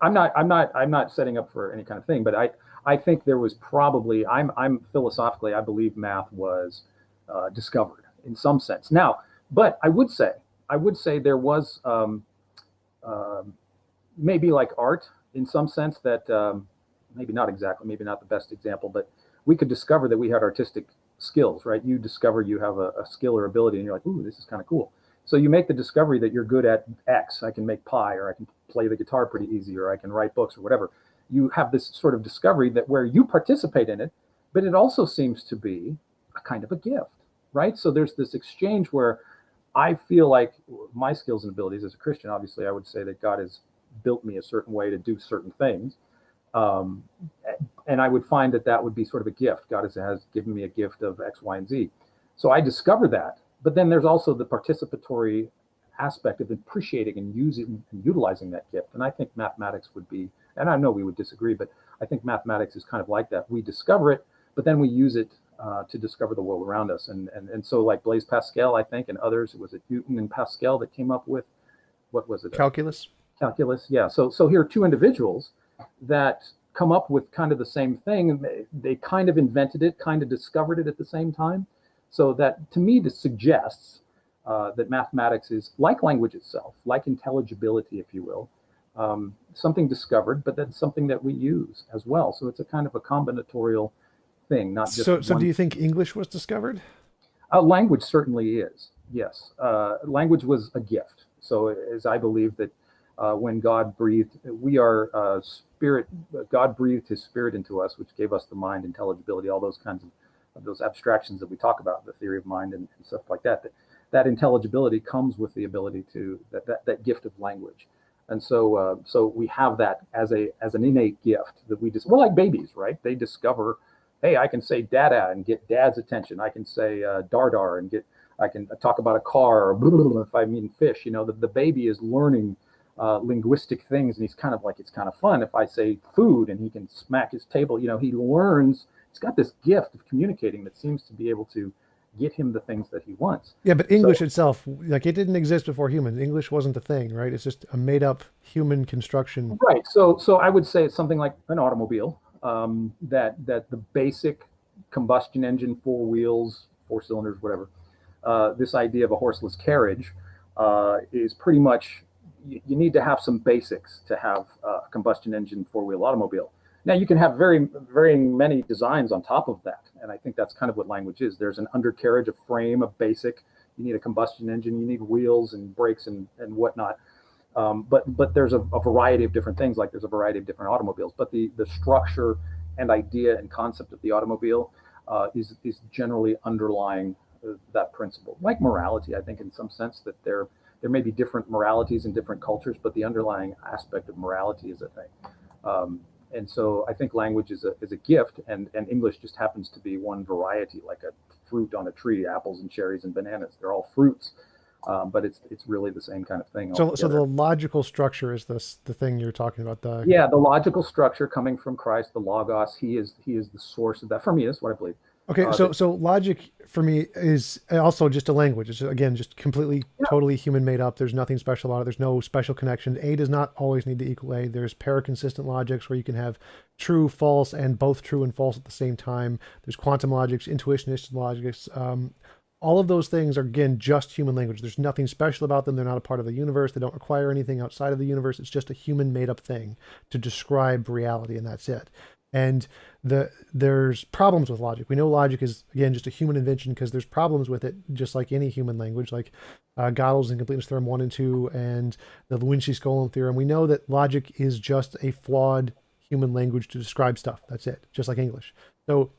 I'm not setting up for any kind of thing, but I think there was probably I'm philosophically I believe math was discovered in some sense. Now, but I would say there was uh, maybe like art in some sense that maybe not exactly, maybe not the best example, but we could discover that we had artistic skills, right? You discover you have a skill or ability, and you're like, ooh, this is kind of cool. So you make the discovery that you're good at X. I can make pi, or I can play the guitar pretty easy, or I can write books, or whatever. You have this sort of discovery that where you participate in it, but it also seems to be a kind of a gift, right? So there's this exchange where I feel like my skills and abilities as a Christian, obviously, I would say that God has built me a certain way to do certain things. Um, and I would find that that would be sort of a gift. God has given me a gift of X, Y, and Z. So I discover that. But then there's also the participatory aspect of appreciating and using and utilizing that gift. And I think mathematics would be, and I know we would disagree, but I think mathematics is kind of like that. We discover it, but then we use it to discover the world around us. And so like Blaise Pascal, I think, and others, it was it Newton and Pascal that came up with, what was it? Calculus. Calculus. Yeah. So here are two individuals that come up with kind of the same thing, and they kind of invented it, kind of discovered it at the same time. So that to me, this suggests that mathematics is like language itself, like intelligibility, if you will, something discovered, but then something that we use as well. So it's a kind of a combinatorial thing, not just So do one. you think English was discovered? Language certainly is. Yes, language was a gift. So as I believe that when God breathed, we are spirit. God breathed His Spirit into us, which gave us the mind, intelligibility, all those kinds of those abstractions that we talk about, the theory of mind and stuff like that. That intelligibility comes with the ability to that gift of language. And so we have that as an innate gift that we just, we're like babies, right? They discover, hey, I can say dada and get dad's attention. I can say dar and get, I can talk about a car, or blah, blah, blah, if I mean fish. The baby is learning linguistic things, and he's kind of like, it's kind of fun if I say food and he can smack his table. He learns. He's got this gift of communicating that seems to be able to get him the things that he wants. Yeah, but So English itself, like it didn't exist before humans. English wasn't a thing, right? It's just a made up human construction. right. So I would say it's something like an automobile. That the basic combustion engine, four wheels, four cylinders, whatever. This idea of a horseless carriage is pretty much, you need to have some basics to have a combustion engine four wheel automobile. Now you can have very many designs on top of that, and I think that's kind of what language is. There's an undercarriage, a frame, a basic. You need a combustion engine. You need wheels and brakes and whatnot. But there's a variety of different things. Like there's a variety of different automobiles. But the structure and idea and concept of the automobile is generally underlying that principle. Like morality, I think in some sense that there may be different moralities in different cultures, but the underlying aspect of morality is a thing. Um, and so I think language is a gift, and English just happens to be one variety, like a fruit on a tree, apples and cherries and bananas. They're all fruits, but it's really the same kind of thing So the altogether. logical structure is the thing you're talking about. The Yeah, the logical structure coming from Christ, the Logos, he is the source of that. For me, that's what I believe. Okay, That so logic for me is also just a language. It's again just completely, yeah, totally human made up. There's nothing special about it. There's no special connection. A does not always need to equal A. There's paraconsistent logics where you can have true, false, and both true and false at the same time. There's quantum logics, intuitionist logics. All of those things are again just human language. There's nothing special about them. They're not a part of the universe. They don't require anything outside of the universe. It's just a human made up thing to describe reality, and that's it. And there's problems with logic. We know logic is again just a human invention because there's problems with it, just like any human language, like Gödel's incompleteness theorem 1 and 2, and the Lewinsky-Skolem theorem. We know that logic is just a flawed human language to describe stuff. That's it, just like English. So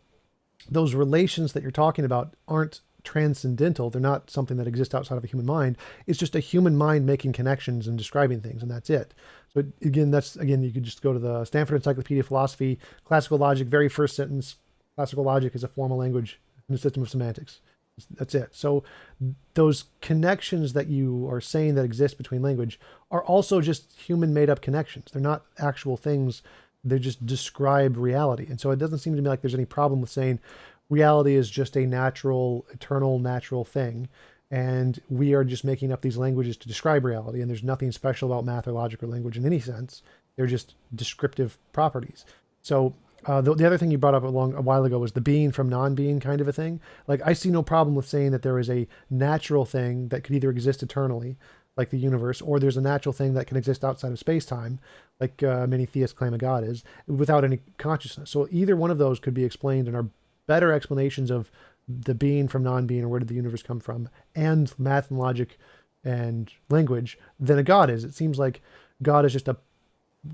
those relations that you're talking about aren't transcendental. They're not something that exists outside of a human mind. It's just a human mind making connections and describing things, and that's it. So again, you could just go to the Stanford Encyclopedia of Philosophy, classical logic, very first sentence. Classical logic is a formal language in a system of semantics. That's it. So those connections that you are saying that exist between language are also just human made up connections. They're not actual things. They just describe reality. And so it doesn't seem to me like there's any problem with saying reality is just a natural, eternal, natural thing. And we are just making up these languages to describe reality. And there's nothing special about math or logic or language in any sense. They're just descriptive properties. So the other thing you brought up a while ago was the being from non-being kind of a thing. Like, I see no problem with saying that there is a natural thing that could either exist eternally, like the universe, or there's a natural thing that can exist outside of space-time, like many theists claim a god is, without any consciousness. So either one of those could be explained and are better explanations of the being from non-being, or where did the universe come from, and math and logic and language than a god is. It seems like God is just a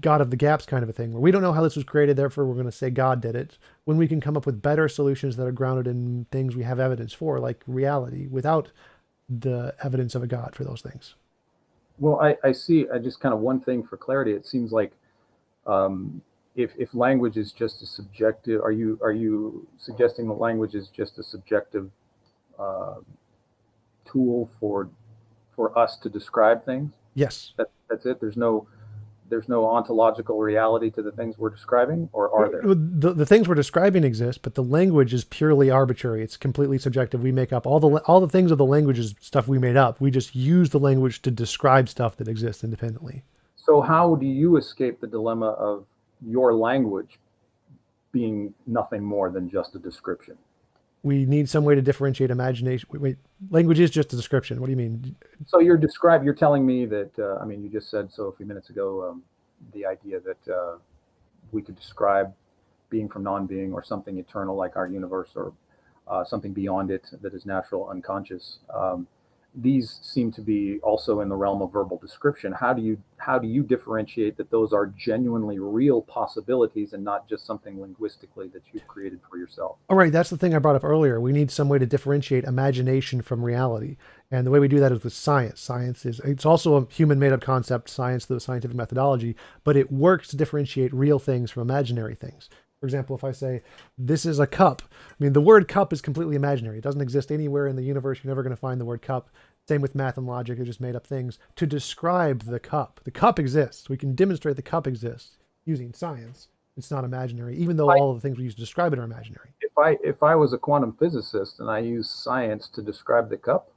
God of the gaps kind of a thing, where we don't know how this was created, therefore we're going to say God did it, when we can come up with better solutions that are grounded in things we have evidence for, like reality, without the evidence of a God for those things. Well, I see. I just kind of one thing for clarity. It seems like if language is just a subjective, are you suggesting that language is just a subjective uh, tool for us to describe things? Yes. That's it. There's no ontological reality to the things we're describing, or are there? The things we're describing exist, but the language is purely arbitrary. It's completely subjective. We make up all the things of the language is stuff we made up. We just use the language to describe stuff that exists independently. So how do you escape the dilemma of your language being nothing more than just a description? We need some way to differentiate imagination. Wait, language is just a description. What do you mean? So you're telling me that, I mean, you just said so a few minutes ago, the idea that we could describe being from non-being, or something eternal like our universe, or something beyond it that is natural, unconscious. These seem to be also in the realm of verbal description. How do you differentiate that those are genuinely real possibilities and not just something linguistically that you've created for yourself? All right, that's the thing I brought up earlier. We need some way to differentiate imagination from reality. And the way we do that is with science. It's also a human made up concept, science, the scientific methodology, but it works to differentiate real things from imaginary things. For example, if I say, this is a cup, I mean, the word cup is completely imaginary. It doesn't exist anywhere in the universe. You're never going to find the word cup. Same with math and logic. They're just made up things to describe the cup. The cup exists. We can demonstrate the cup exists using science. It's not imaginary, even though all of the things we use to describe it are imaginary. If I was a quantum physicist and I use science to describe the cup,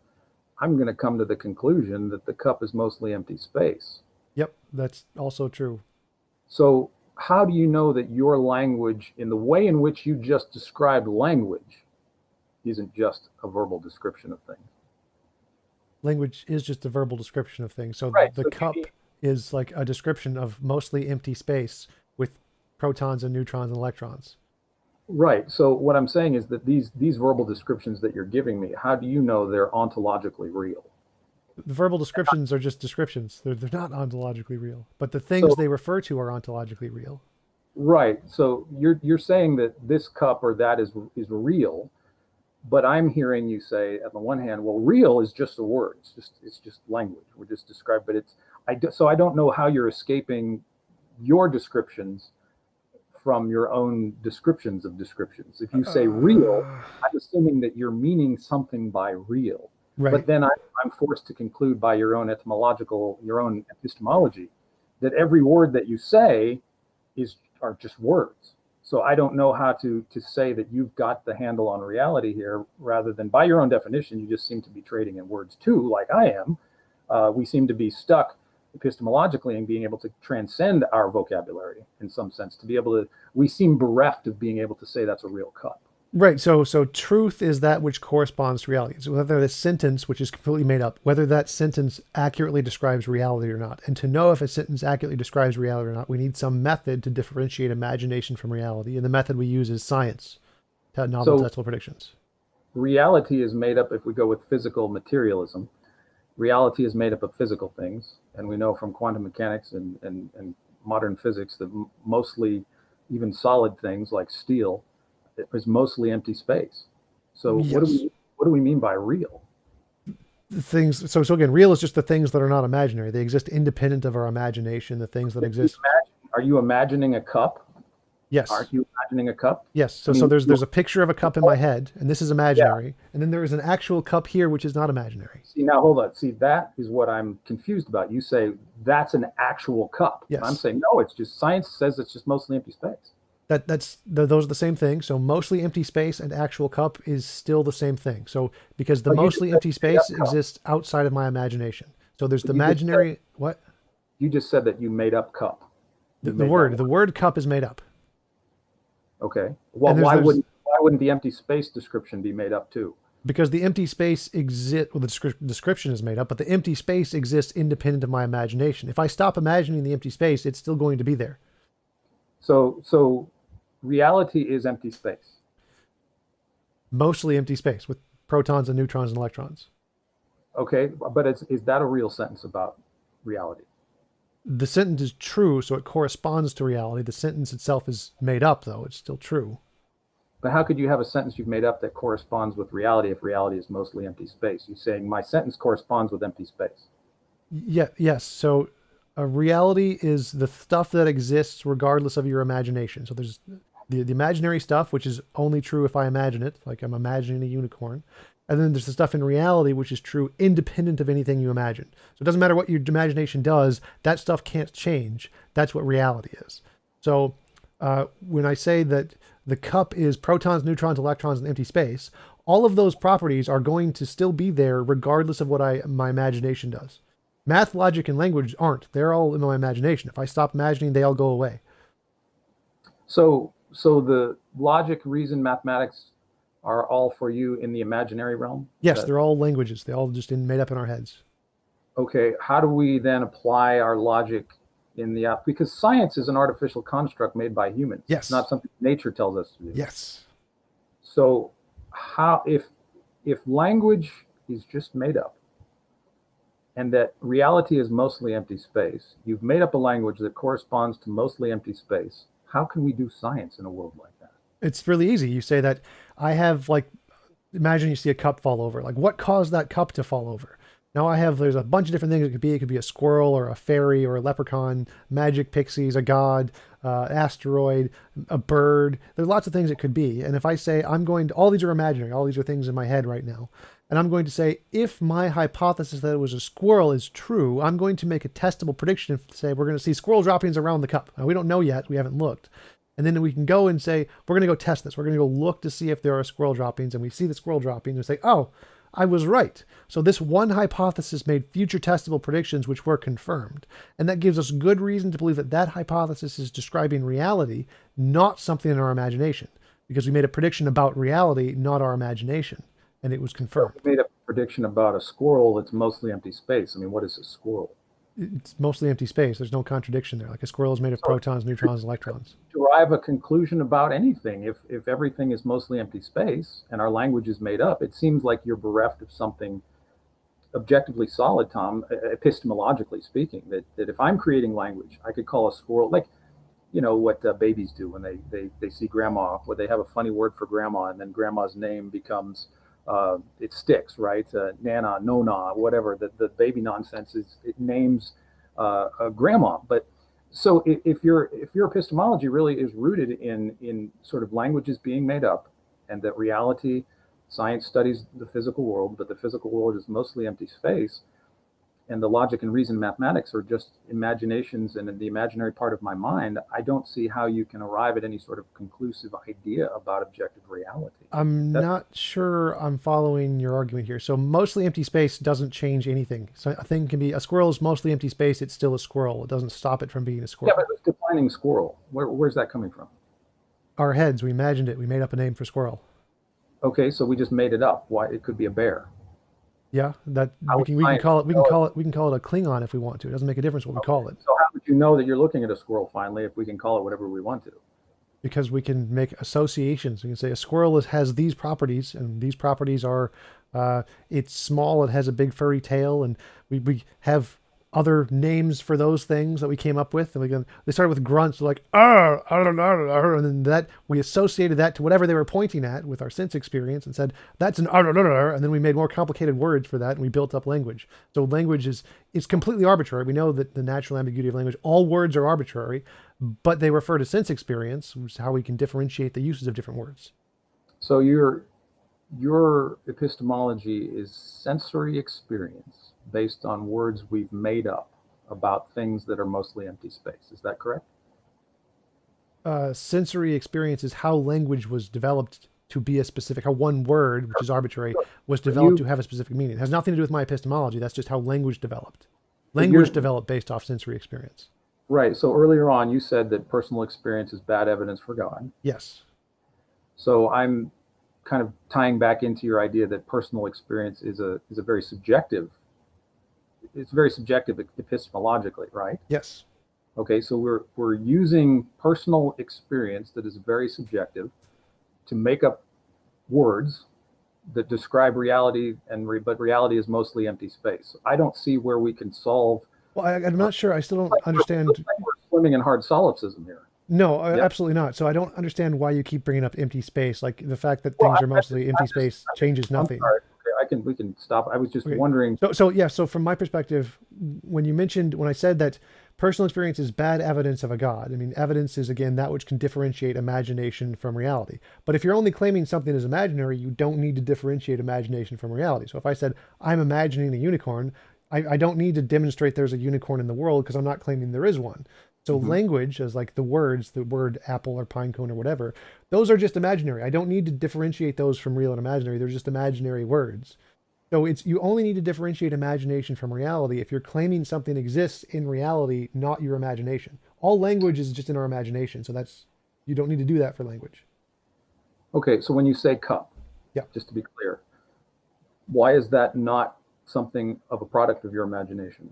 I'm going to come to the conclusion that the cup is mostly empty space. Yep, that's also true. So how do you know that your language, in the way in which you just described language, isn't just a verbal description of things? Language is just a verbal description of things. So Right. the So cup is like a description of mostly empty space with protons and neutrons and electrons. right. So what I'm saying is that these verbal descriptions that you're giving me, how do you know they're ontologically real? The verbal descriptions are just descriptions. They're not ontologically real, but the things So they refer to are ontologically real. right. So you're saying that this cup or that is real, but I'm hearing you say, on the one hand, well, real is just a word. It's just language. We're just described, but so I don't know how you're escaping your descriptions from your own descriptions of descriptions. If you say real, I'm assuming that you're meaning something by real. Right. But then I'm forced to conclude by your own epistemology, that every word that you say are just words. So I don't know how to say that you've got the handle on reality here, rather than, by your own definition, you just seem to be trading in words too, like I am. We seem to be stuck epistemologically in being able to transcend our vocabulary in some sense, to be able to, we seem bereft of being able to say that's a real cup. Right. So truth is that which corresponds to reality. So whether the sentence, which is completely made up, whether that sentence accurately describes reality or not. And to know if a sentence accurately describes reality or not, we need some method to differentiate imagination from reality. And the method we use is science, novel testable predictions. Reality is made up, if we go with physical materialism, reality is made up of physical things. And we know from quantum mechanics and modern physics that mostly even solid things like steel is mostly empty space. So Yes. What do we mean by real? The things. So again, real is just the things that are not imaginary. They exist independent of our imagination. The things that exist. Are you imagining a cup? Yes. Aren't you imagining a cup? Yes. I So mean, there's a picture of a cup in my head, and this is yeah. imaginary. And then there is an actual cup here, which is not imaginary. See, now hold on. See, that is what I'm confused about. You say that's an actual cup. And I'm Yes. saying, no, it's just science says it's just mostly empty space. Those are the same thing. So mostly empty space and actual cup is still the same thing. So because the But you just mostly said empty you made up space cup. exists outside of my imagination. So there's But the imaginary what? you just said that you made up cup. The, You the made that word word. the word cup is made up. Okay. Well, And there's why wouldn't the empty space description be made up too? because the empty space exists. Well, the description is made up, but the empty space exists independent of my imagination. If I stop imagining the empty space, it's still going to be there. So reality is empty space. Mostly empty space with protons and neutrons and electrons. Okay, but is that a real sentence about reality? The sentence is true, so it corresponds to reality. The sentence itself is made up, though. It's still true. But how could you have a sentence you've made up that corresponds with reality if reality is mostly empty space? You're saying my sentence corresponds with empty space. Yeah, yes. So a reality is the stuff that exists regardless of your imagination. So there's the imaginary stuff, which is only true if I imagine it, like I'm imagining a unicorn. And then there's the stuff in reality, which is true independent of anything you imagine. So it doesn't matter what your imagination does, that stuff can't change. That's what reality is. So when I say that the cup is protons, neutrons, electrons, and empty space, all of those properties are going to still be there regardless of what my imagination does. Math, logic, and language aren't. They're all in my imagination. If I stop imagining, they all go away. So the logic, reason, mathematics are all for you in the imaginary realm? Yes, they're all languages. They all just made up in our heads. Okay, how do we then apply our logic in the app? Because science is an artificial construct made by humans. Yes. It's not something nature tells us to do. Yes. So how if language is just made up and that reality is mostly empty space, you've made up a language that corresponds to mostly empty space. How can we do science in a world like that? It's really easy. You say that I have imagine you see a cup fall over. Like what caused that cup to fall over? Now there's a bunch of different things it could be. It could be a squirrel or a fairy or a leprechaun, magic pixies, a god, asteroid, a bird. There's lots of things it could be. And if I say all these are imaginary, all these are things in my head right now. And I'm going to say, if my hypothesis that it was a squirrel is true, I'm going to make a testable prediction and say we're going to see squirrel droppings around the cup. Now we don't know yet. We haven't looked. And then we can go and say, we're going to go test this. We're going to go look to see if there are squirrel droppings. And we see the squirrel droppings and say, oh, I was right. So this one hypothesis made future testable predictions, which were confirmed. And that gives us good reason to believe that that hypothesis is describing reality, not something in our imagination. Because we made a prediction about reality, not our imagination. And it was confirmed. We made a prediction about a squirrel that's mostly empty space. I mean, what is a squirrel? It's mostly empty space. There's no contradiction there. Like a squirrel is made of protons, neutrons, electrons. Derive a conclusion about anything. If everything is mostly empty space and our language is made up, it seems like you're bereft of something objectively solid, Tom, epistemologically speaking, that if I'm creating language, I could call a squirrel, like, you know, what babies do when they see grandma, where they have a funny word for grandma, and then grandma's name becomes, it sticks, right? Nana, Nona, whatever. The baby nonsense is, it names grandma. But so if your epistemology really is rooted in sort of languages being made up, and that reality, science studies the physical world, but the physical world is mostly empty space, and the logic and reason mathematics are just imaginations and in the imaginary part of my mind, I don't see how you can arrive at any sort of conclusive idea about objective reality. I'm not sure I'm following your argument here. So mostly empty space doesn't change anything. So a thing can be, a squirrel is mostly empty space, it's still a squirrel. It doesn't stop it from being a squirrel. Yeah, but it's defining squirrel. Where's that coming from? Our heads, we imagined it. We made up a name for squirrel. Okay, so we just made it up. Why? It could be a bear. Yeah, that we can call it a Klingon if we want to. It doesn't make a difference what we call it. So how would you know that you're looking at a squirrel finally if we can call it whatever we want to? Because we can make associations. We can say a squirrel has these properties, and these properties are, it's small, it has a big furry tail, and we have other names for those things that we came up with. And they started with grunts, like, and then that we associated that to whatever they were pointing at with our sense experience and said, that's an and then we made more complicated words for that and we built up language. So language is completely arbitrary. We know that the natural ambiguity of language, all words are arbitrary, but they refer to sense experience, which is how we can differentiate the uses of different words. So your epistemology is sensory experience based on words we've made up about things that are mostly empty space. Is that correct? Sensory experience is how language was developed to be a specific, how one word, which is arbitrary, was developed to have a specific meaning. It has nothing to do with my epistemology. That's just how language developed. Language developed based off sensory experience. Right. So earlier on, you said that personal experience is bad evidence for God. Yes. So I'm kind of tying back into your idea that personal experience is a very subjective. It's very subjective epistemologically, right? Yes. Okay. So we're using personal experience that is very subjective to make up words that describe reality, but reality is mostly empty space. I don't see where we can solve. Well, I'm not sure. I still don't understand. We're swimming in hard solipsism here. No, Yep. absolutely not. So I don't understand why you keep bringing up empty space. Like the fact that things are mostly empty space changes nothing. I'm sorry. Okay, we can stop. I was just wondering. So from my perspective, when I said that personal experience is bad evidence of a God, I mean, evidence is, again, that which can differentiate imagination from reality. But if you're only claiming something is imaginary, you don't need to differentiate imagination from reality. So if I said, I'm imagining a unicorn, I don't need to demonstrate there's a unicorn in the world because I'm not claiming there is one. So language, as like the word apple or pine cone or whatever, those are just imaginary. I don't need to differentiate those from real and imaginary. They're just imaginary words. So you only need to differentiate imagination from reality if you're claiming something exists in reality, not your imagination. All language is just in our imagination. So you don't need to do that for language. Okay, so when you say cup, yeah, just to be clear, why is that not something of a product of your imagination?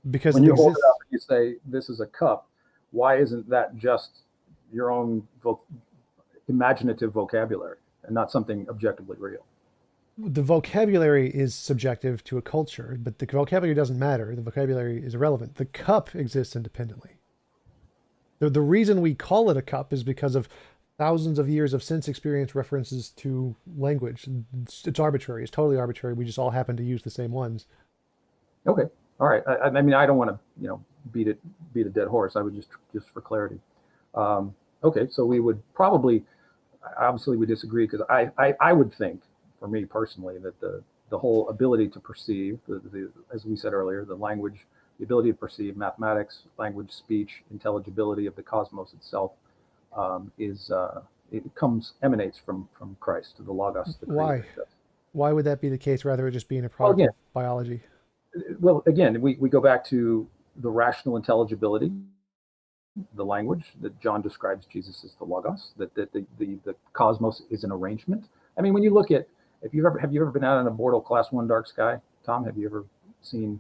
Because when you hold it up and you say this is a cup, why isn't that just your own imaginative vocabulary and not something objectively real? The vocabulary is subjective to a culture, but the vocabulary doesn't matter. The vocabulary is irrelevant. The cup exists independently. The reason we call it a cup is because of thousands of years of sense experience references to language. It's arbitrary. It's totally arbitrary. We just all happen to use the same ones. Okay. All right. I mean, I don't want to, beat a dead horse. I would just for clarity. Okay. So we would probably, obviously we disagree because I would think, for me personally, that the whole ability to perceive, as we said earlier, the language, the ability to perceive, mathematics, language, speech, intelligibility of the cosmos itself, emanates from Christ, the Logos. Why? Why would that be the case rather than just being a product of biology? Well, again, we go back to the rational intelligibility, the language that John describes Jesus as the Logos, that the cosmos is an arrangement. I mean, when you look at, have you ever been out in a Bortle Class 1 dark sky? Tom, have you ever seen?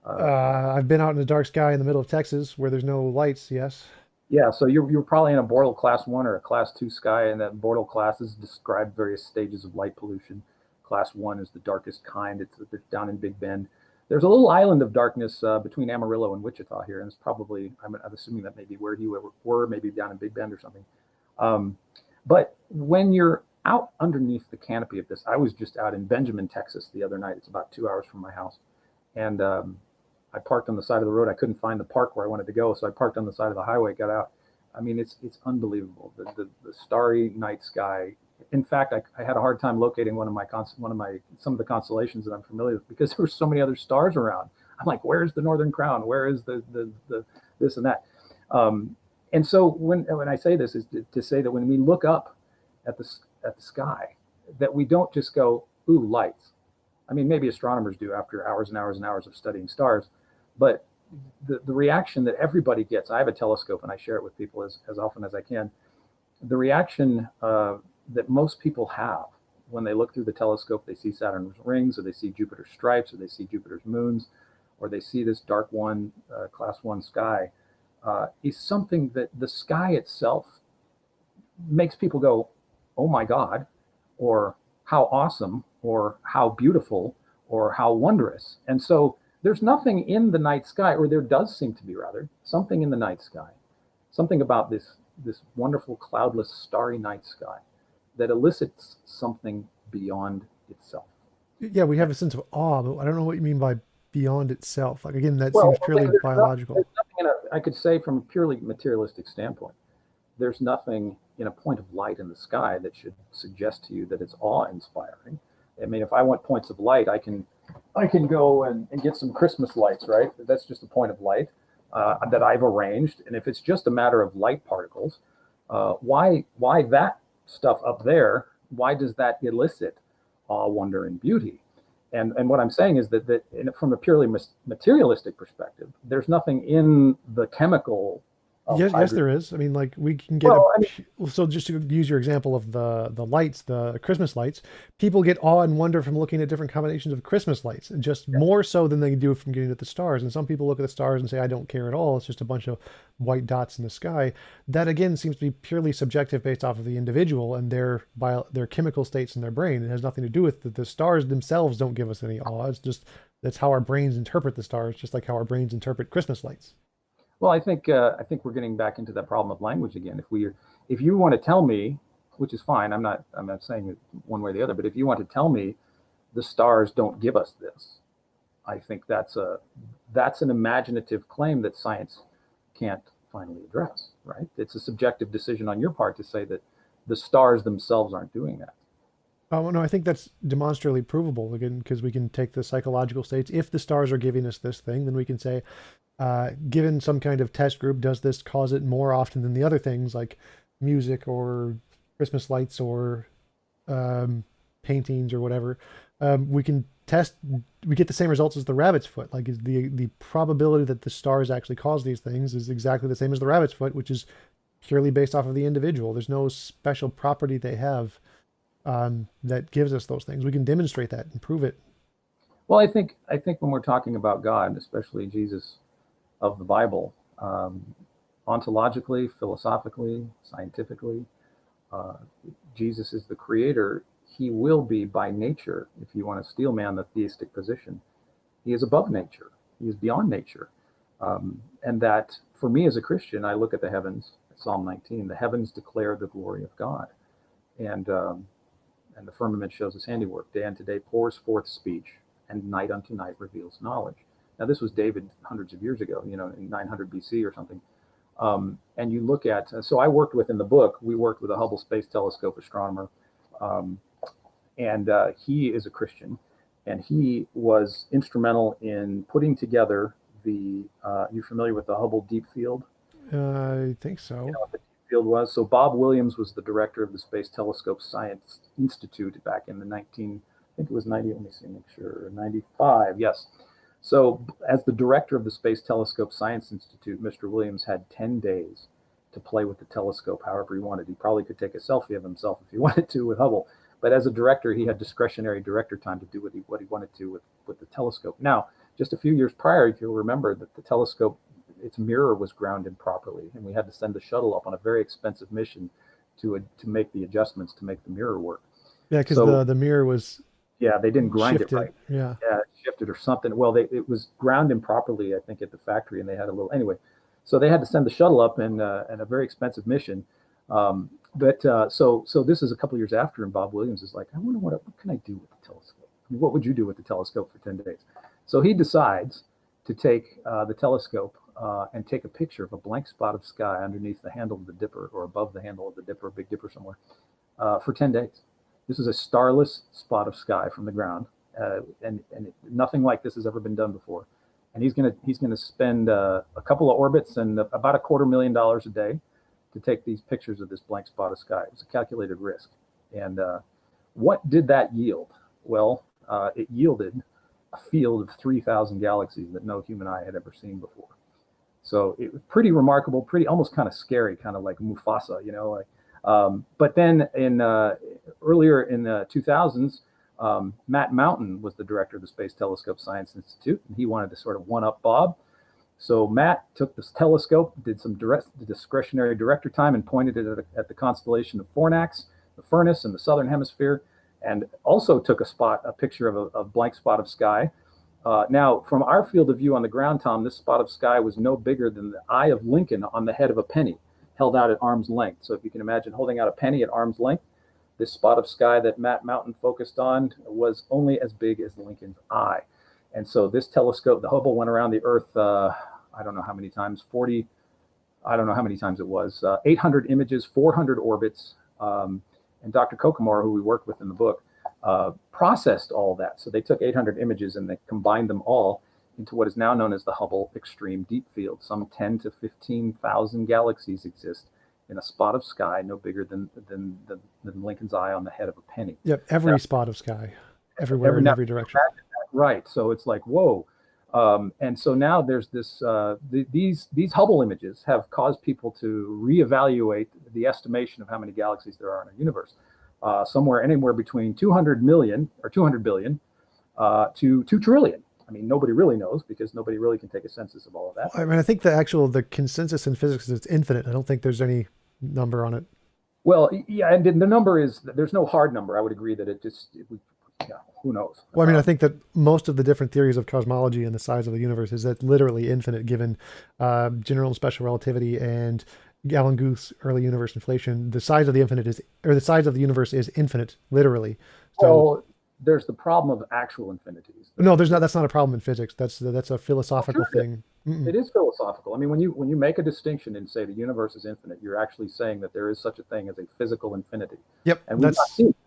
I've been out in the dark sky in the middle of Texas where there's no lights. Yes. Yeah, so you're probably in a Bortle Class 1 or a Class 2 sky, and that Bortle classes describe various stages of light pollution. Class 1 is the darkest kind. It's down in Big Bend. There's a little island of darkness between Amarillo and Wichita here, and it's probably, I'm assuming that maybe where you were, maybe down in Big Bend or something. But when you're out underneath the canopy of this, I was just out in Benjamin, Texas the other night. It's about 2 hours from my house. And I parked on the side of the road. I couldn't find the park where I wanted to go, so I parked on the side of the highway, got out. I mean, it's unbelievable. The starry night sky. In fact, I had a hard time locating some of the constellations that I'm familiar with because there were so many other stars around. I'm like, where's the Northern Crown? Where is the this and that? And so when I say this is to say that when we look up at the sky, that we don't just go, ooh, lights. I mean, maybe astronomers do after hours and hours and hours of studying stars, but the reaction that everybody gets, I have a telescope and I share it with people as often as I can. The reaction that most people have when they look through the telescope, they see Saturn's rings, or they see Jupiter's stripes, or they see Jupiter's moons, or they see this dark one, Class 1 sky, is something that the sky itself makes people go, oh my God, or how awesome, or how beautiful, or how wondrous. And so there's nothing in the night sky, or there does seem to be rather something in the night sky, something about this wonderful cloudless starry night sky that elicits something beyond itself. Yeah, we have a sense of awe, but I don't know what you mean by beyond itself. Like again, that Well, seems purely there's biological. nothing in a, I could say from a purely materialistic standpoint, there's nothing in a point of light in the sky that should suggest to you that it's awe-inspiring. I mean, if I want points of light, I can go and get some Christmas lights, right? That's just a point of light that I've arranged. And if it's just a matter of light particles, why that stuff up there? Why does that elicit awe, wonder, and beauty? And what I'm saying is that from a purely materialistic perspective, there's nothing in the chemical of Yes, hydrogen. there is. I mean, like we can get a. Well, I mean, So just to use your example of the lights, the Christmas lights, people get awe and wonder from looking at different combinations of Christmas lights, and just yeah. more so than they do from getting at the stars. And some people look at the stars and say, "I don't care at all. It's just a bunch of white dots in the sky." That again seems to be purely subjective, based off of the individual and their chemical states in their brain. It has nothing to do with the stars themselves. Don't give us any awe. It's just that's how our brains interpret the stars, just like how our brains interpret Christmas lights. Well, I think we're getting back into that problem of language again. If you want to tell me, which is fine, I'm not saying it one way or the other, but if you want to tell me the stars don't give us this, I think that's an imaginative claim that science can't finally address, right? It's a subjective decision on your part to say that the stars themselves aren't doing that. Oh, no, I think that's demonstrably provable again, because we can take the psychological states. If the stars are giving us this thing, then we can say, given some kind of test group, does this cause it more often than the other things like music or Christmas lights or um, paintings or whatever? We can test. We get the same results as the rabbit's foot. Like is the probability that the stars actually cause these things is exactly the same as the rabbit's foot, which is purely based off of the individual. There's no special property they have that gives us those things. We can demonstrate that and prove it. Well, I think when we're talking about God, especially Jesus of the Bible, ontologically, philosophically, scientifically, uh, Jesus is the creator. He will be by nature, if you want to steel man the theistic position, he is above nature. He is beyond nature. And that for me as a Christian, I look at the heavens, Psalm 19, the heavens declare the glory of God. And the firmament shows his handiwork. Day unto day pours forth speech, and night unto night reveals knowledge. Now, this was David hundreds of years ago, in 900 BC or something. And you look at, so I worked with in the book, we worked with a Hubble Space Telescope astronomer, um, and he is a Christian, and he was instrumental in putting together you're familiar with the Hubble Deep Field? I think so. What the deep field was? So Bob Williams was the director of the Space Telescope Science Institute back in I think it was 90, let me see, make sure, 95, yes. So as the director of the Space Telescope Science Institute, Mr. Williams had 10 days to play with the telescope however he wanted. He probably could take a selfie of himself if he wanted to with Hubble. But as a director, he had discretionary director time to do what he wanted to with the telescope. Now, just a few years prior, if you'll remember that the telescope, its mirror was ground improperly, and we had to send the shuttle up on a very expensive mission to make the adjustments to make the mirror work. Yeah, because So the mirror was yeah, they didn't grind it shifted. right. Yeah. Yeah, it shifted or something. Well, it was ground improperly, I think, at the factory, and they had a little anyway. So they had to send the shuttle up in a very expensive mission. So this is a couple of years after, and Bob Williams is like, I wonder what can I do with the telescope? I mean, what would you do with the telescope for 10 days? So he decides to take the telescope and take a picture of a blank spot of sky underneath the handle of the Dipper or above the handle of the Dipper, Big Dipper somewhere, for 10 days. This is a starless spot of sky from the ground, and nothing like this has ever been done before. And he's gonna spend a couple of orbits and about $250,000 a day to take these pictures of this blank spot of sky. It was a calculated risk. And what did that yield? Well, it yielded a field of 3,000 galaxies that no human eye had ever seen before. So it was pretty remarkable, pretty almost kind of scary, kind of like Mufasa, like. But then earlier in the 2000s, Matt Mountain was the director of the Space Telescope Science Institute, and he wanted to sort of one up Bob. So Matt took this telescope, did some discretionary director time, and pointed it at the constellation of Fornax, the Furnace in the southern hemisphere, and also took a picture of a blank spot of sky Now, from our field of view on the ground, Tom, this spot of sky was no bigger than the eye of Lincoln on the head of a penny, held out at arm's length. So if you can imagine holding out a penny at arm's length, this spot of sky that Matt Mountain focused on was only as big as Lincoln's eye. And so this telescope, the Hubble, went around the Earth, I don't know how many times, 40, I don't know how many times it was, 800 images, 400 orbits. And Dr. Kokomor, who we worked with in the book, processed all that. So they took 800 images and they combined them all into what is now known as the Hubble Extreme Deep Field. Some 10 to 15,000 galaxies exist in a spot of sky no bigger than Lincoln's eye on the head of a penny. Yep, every spot of sky, everywhere, in every direction. Right. So it's like, whoa. And so now there's this, these Hubble images have caused people to reevaluate the estimation of how many galaxies there are in our universe. Anywhere between 200 million or 200 billion to 2 trillion. I mean, nobody really knows because nobody really can take a census of all of that. I mean, I think the consensus in physics is it's infinite. I don't think there's any number on it. Well, yeah, and the number is, there's no hard number. I would agree that who knows? Well, I mean, I think that most of the different theories of cosmology and the size of the universe is that literally infinite, given general and special relativity and Alan Guth's early universe inflation. The size of the universe is infinite, literally. So, well, there's the problem of actual infinities. No, there's not. That's not a problem in physics. That's a philosophical thing. It is philosophical. I mean, when you make a distinction and say the universe is infinite, you're actually saying that there is such a thing as a physical infinity. Yep, and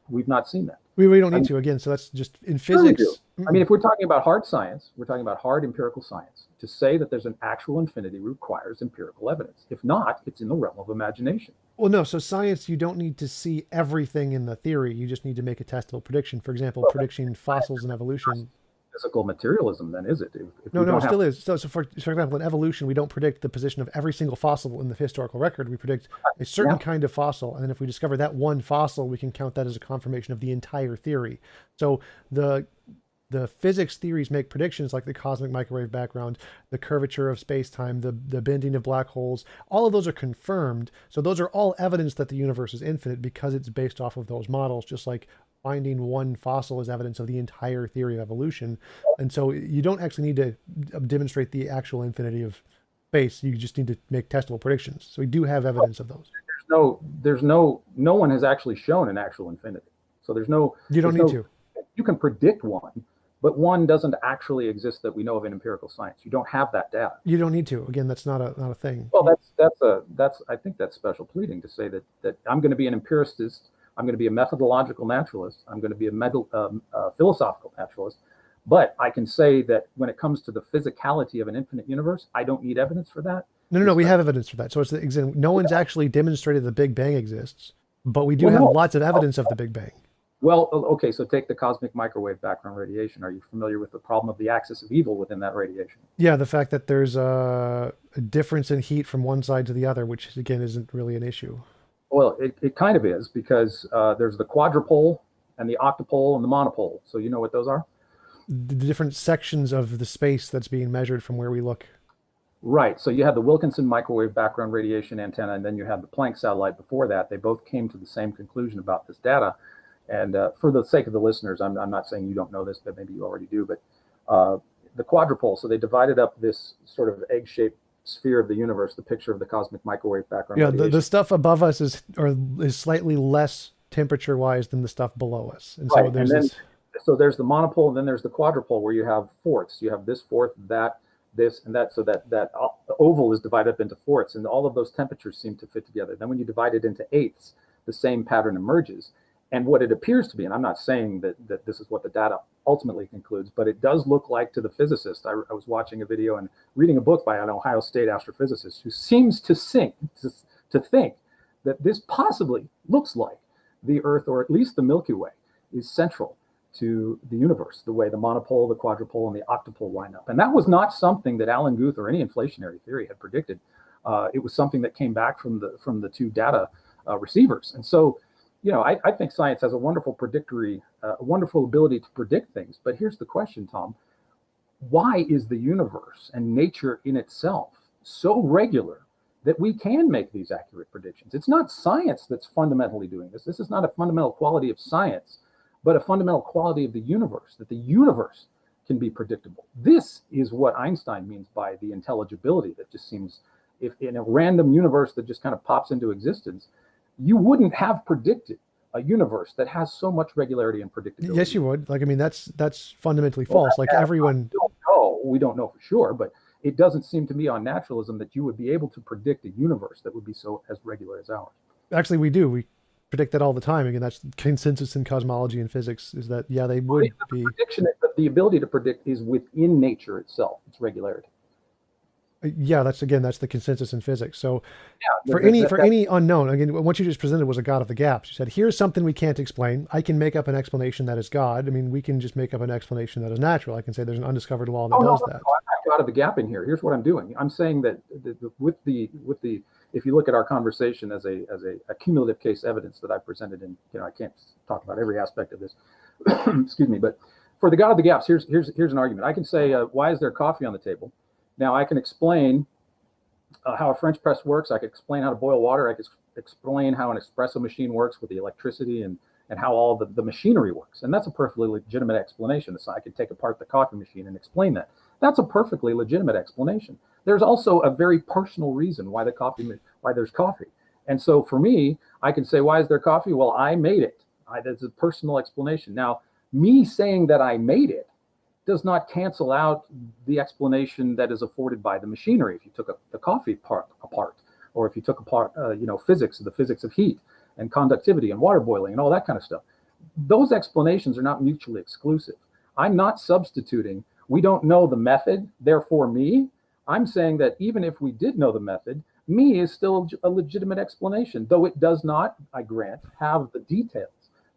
we've not seen that. We don't need to, again. So that's just in physics. I mean, if we're talking about hard science, we're talking about hard empirical science. To say that there's an actual infinity requires empirical evidence. If not, it's in the realm of imagination. Well, no. So science, you don't need to see everything in the theory. You just need to make a testable prediction. For example, predicting fossils and evolution. Physical materialism, then, is it? No, it still is. So for example, in evolution, we don't predict the position of every single fossil in the historical record. We predict a certain kind of fossil, and then if we discover that one fossil, we can count that as a confirmation of the entire theory. So the physics theories make predictions like the cosmic microwave background, the curvature of space-time, the bending of black holes. All of those are confirmed. So those are all evidence that the universe is infinite because it's based off of those models, just like finding one fossil is evidence of the entire theory of evolution. And so you don't actually need to demonstrate the actual infinity of space. You just need to make testable predictions. So we do have evidence of those. No one has actually shown an actual infinity. So you don't need to. You can predict one, but one doesn't actually exist that we know of in empirical science. You don't have that data. You don't need to. Again, that's not a thing. Well, I think that's special pleading to say that I'm going to be an empiricist. I'm going to be a methodological naturalist. I'm going to be a philosophical naturalist. But I can say that when it comes to the physicality of an infinite universe, I don't need evidence for that. No, we have evidence for that. So no one's actually demonstrated the Big Bang exists, but we do have lots of evidence of the Big Bang. Well, okay, so take the cosmic microwave background radiation. Are you familiar with the problem of the axis of evil within that radiation? Yeah, the fact that there's a difference in heat from one side to the other, which again isn't really an issue. Well, it kind of is, because there's the quadrupole and the octupole and the monopole. So you know what those are? The different sections of the space that's being measured from where we look. Right. So you have the Wilkinson microwave background radiation antenna, and then you have the Planck satellite before that. They both came to the same conclusion about this data. And for the sake of the listeners, I'm not saying you don't know this, but maybe you already do. But the quadrupole, so they divided up this sort of egg-shaped sphere of the universe, the picture of the cosmic microwave background. Yeah, the stuff above us is slightly less temperature-wise than the stuff below us. And so so there's the monopole, and then there's the quadrupole, where you have fourths. You have this fourth, that, this, and that. So that oval is divided up into fourths, and all of those temperatures seem to fit together. Then when you divide it into eighths, the same pattern emerges. And what it appears to be, and I'm not saying that this is what the data ultimately concludes, but it does look like, to the physicist, I was watching a video and reading a book by an Ohio State astrophysicist who seems to think that this possibly looks like the Earth, or at least the Milky Way, is central to the universe, the way the monopole, the quadrupole, and the octupole line up. And that was not something that Alan Guth or any inflationary theory had predicted. It was something that came back from the two data receivers. And so, I think science has a wonderful wonderful ability to predict things. But here's the question, Tom. Why is the universe and nature in itself so regular that we can make these accurate predictions? It's not science that's fundamentally doing this. This is not a fundamental quality of science, but a fundamental quality of the universe, that the universe can be predictable. This is what Einstein means by the intelligibility that just seems, if in a random universe that just kind of pops into existence, you wouldn't have predicted a universe that has so much regularity and predictability. Yes, you would. Like, I mean, that's fundamentally false. Like everyone. We don't know for sure, but it doesn't seem to me on naturalism that you would be able to predict a universe that would be so as regular as ours. Actually, we do. We predict that all the time. Again, that's consensus in cosmology and physics, is that, yeah, they would be. Prediction, the ability to predict is within nature itself. It's regularity. Yeah, that's the consensus in physics. So Yeah, for any unknown, again, what you just presented was a God of the gaps. You said, here's something we can't explain. I can make up an explanation that is God. I mean, we can just make up an explanation that is natural. I can say there's an undiscovered law that does that. I'm not God of the gap in here. Here's what I'm doing. I'm saying that with the if you look at our conversation as a cumulative case evidence that I presented in, I can't talk about every aspect of this, excuse me, but for the God of the gaps, here's an argument. I can say, why is there coffee on the table? Now I can explain how a French press works. I can explain how to boil water. I can explain how an espresso machine works with the electricity and how all the machinery works. And that's a perfectly legitimate explanation. So I could take apart the coffee machine and explain that. That's a perfectly legitimate explanation. There's also a very personal reason why there's coffee. And so for me, I can say, why is there coffee? Well, I made it. That's a personal explanation. Now, me saying that I made it does not cancel out the explanation that is afforded by the machinery. If you took the coffee part apart, or if you took apart, physics, the physics of heat and conductivity and water boiling and all that kind of stuff, those explanations are not mutually exclusive. I'm not substituting, we don't know the method, therefore me. I'm saying that even if we did know the method, me is still a legitimate explanation, though it does not, I grant, have the details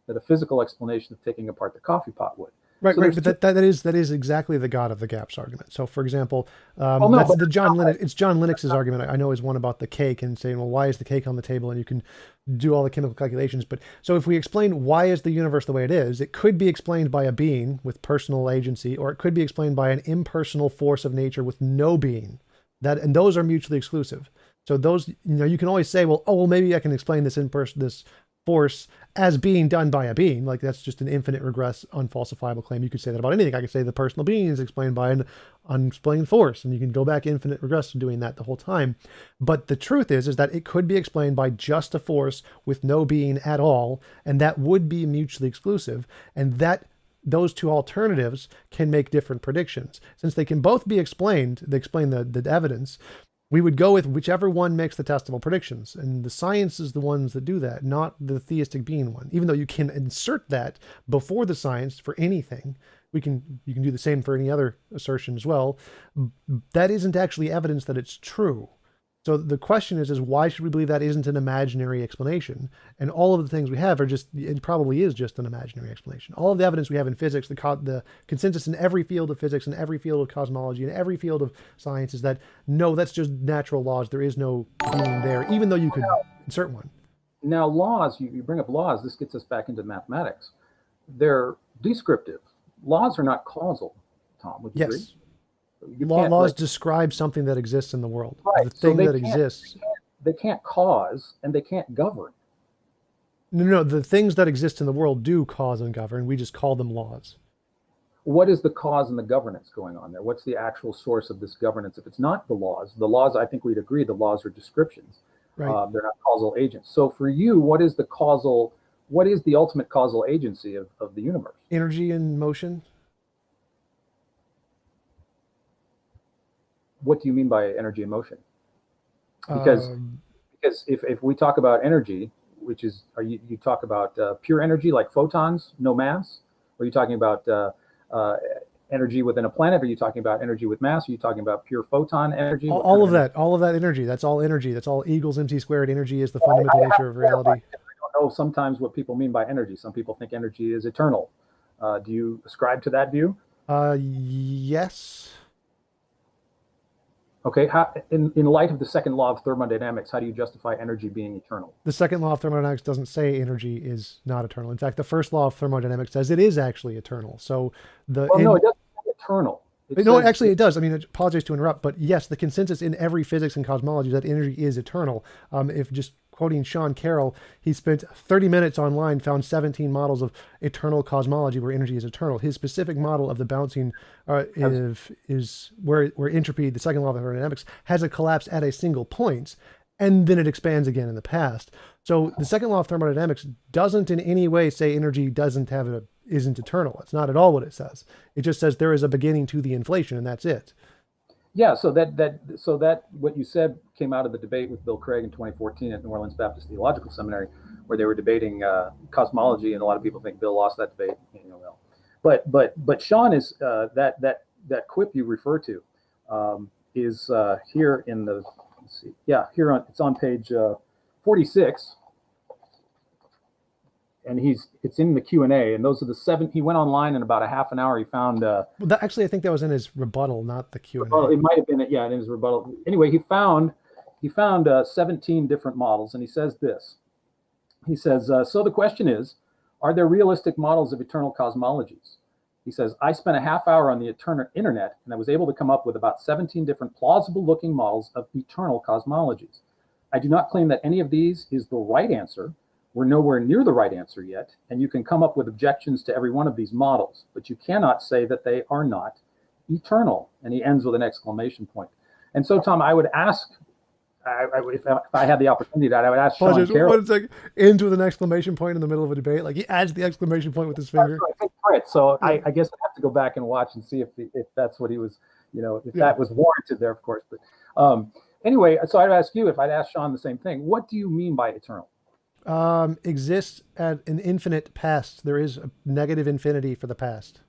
that a physical explanation of taking apart the coffee pot would. Right, so right, but that is exactly the God of the gaps argument. So, for example, that's the John Lennox. It's John Lennox's argument. I know is one about the cake and saying, well, why is the cake on the table? And you can do all the chemical calculations. But so if we explain why is the universe the way it is, it could be explained by a being with personal agency, or it could be explained by an impersonal force of nature with no being. And those are mutually exclusive. So those, you can always say, well, maybe I can explain this this force as being done by a being. Like, that's just an infinite regress, unfalsifiable claim. You could say that about anything. I could say the personal being is explained by an unexplained force, and you can go back infinite regress to doing that the whole time. But the truth is that it could be explained by just a force with no being at all, and that would be mutually exclusive. And that those two alternatives can make different predictions. Since they can both be explained, they explain the evidence, we would go with whichever one makes the testable predictions. And the science is the ones that do that, not the theistic being one. Even though you can insert that before the science for anything, you can do the same for any other assertion as well. That isn't actually evidence that it's true. So the question is why should we believe that isn't an imaginary explanation? And all of the things we have it probably is just an imaginary explanation. All of the evidence we have in physics, the consensus in every field of physics, in every field of cosmology, in every field of science is that, no, that's just natural laws. There is no being there, even though you could insert one. Now, laws, you bring up laws, this gets us back into mathematics. They're descriptive. Laws are not causal, Tom, would you agree? Laws describe something that exists in the world. Right. The thing that exists. They can't cause and they can't govern. No, the things that exist in the world do cause and govern. We just call them laws. What is the cause and the governance going on there? What's the actual source of this governance? If it's not the laws, I think we'd agree the laws are descriptions. Right. They're not causal agents. So for you, what is the ultimate causal agency of the universe? Energy and motion. What do you mean by energy and motion? Because if we talk about energy, which is, you talk about pure energy like photons, no mass? Are you talking about energy within a planet? Are you talking about energy with mass? Are you talking about pure photon energy? All of that energy. That's all energy. That's all E = mc squared. Energy is the fundamental nature of reality. I don't know sometimes what people mean by energy. Some people think energy is eternal. Do you ascribe to that view? Yes. Okay, in light of the second law of thermodynamics, how do you justify energy being eternal? The second law of thermodynamics doesn't say energy is not eternal. In fact, the first law of thermodynamics says it is actually eternal. So no, it doesn't say eternal. Actually, it does. I mean, I apologize to interrupt, but yes, the consensus in every physics and cosmology is that energy is eternal. If just quoting Sean Carroll, he spent 30 minutes online, found 17 models of eternal cosmology where energy is eternal. His specific model of the bouncing is where entropy, the second law of thermodynamics, has a collapse at a single point, and then it expands again in the past. So the second law of thermodynamics doesn't in any way say energy isn't eternal. It's not at all what it says. It just says there is a beginning to the inflation, and that's it. Yeah, so that what you said came out of the debate with Bill Craig in 2014 at New Orleans Baptist Theological Seminary, where they were debating cosmology, and a lot of people think Bill lost that debate. Well, but Sean is that quip you refer to is here in the it's on page 46. And it's in the Q&A, and those are the 7. He went online in about a half an hour. He found actually, I think that was in his rebuttal, not the Q&A. It might have been in his rebuttal. Anyway, he found 17 different models, and he says this. He says, so the question is, are there realistic models of eternal cosmologies? He says, I spent a half hour on the internet, and I was able to come up with about 17 different plausible-looking models of eternal cosmologies. I do not claim that any of these is the right answer. We're nowhere near the right answer yet, and you can come up with objections to every one of these models, but you cannot say that they are not eternal. And he ends with an exclamation point. And so, Tom, I would ask, if I had the opportunity, I would ask Sean Carroll. One second, ends with an exclamation point in the middle of a debate. Like he adds the exclamation point with his finger. Right. So I guess I have to go back and watch and see if that's what he was, that was warranted there, of course. But anyway, so I'd ask you, if I'd ask Sean the same thing, what do you mean by eternal? Exists at an infinite past. There is a negative infinity for the past.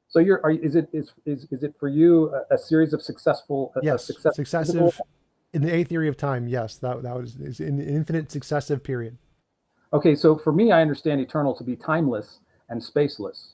So is it for you a series of successive in the A theory of time? Yes, that is an infinite successive period. Okay, so for me, I understand eternal to be timeless and spaceless.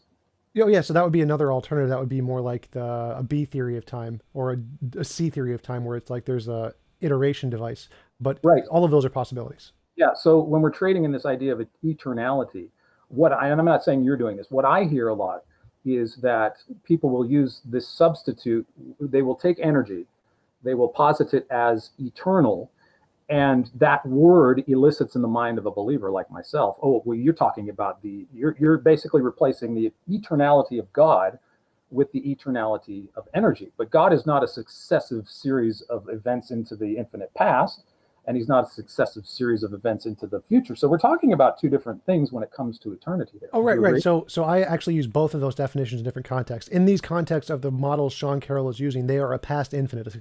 Yeah, so that would be another alternative. That would be more like a B theory of time or a C theory of time, where it's like there's a iteration device. But right, all of those are possibilities. Yeah, so when we're trading in this idea of eternality, and I'm not saying you're doing this, what I hear a lot is that people will use this substitute. They will take energy, they will posit it as eternal, and that word elicits in the mind of a believer like myself, oh, well, you're talking about you're basically replacing the eternality of God with the eternality of energy. But God is not a successive series of events into the infinite past, and he's not a successive series of events into the future. So we're talking about two different things when it comes to eternity there. Oh, right. So I actually use both of those definitions in different contexts. In these contexts of the models Sean Carroll is using, they are a past infinite, a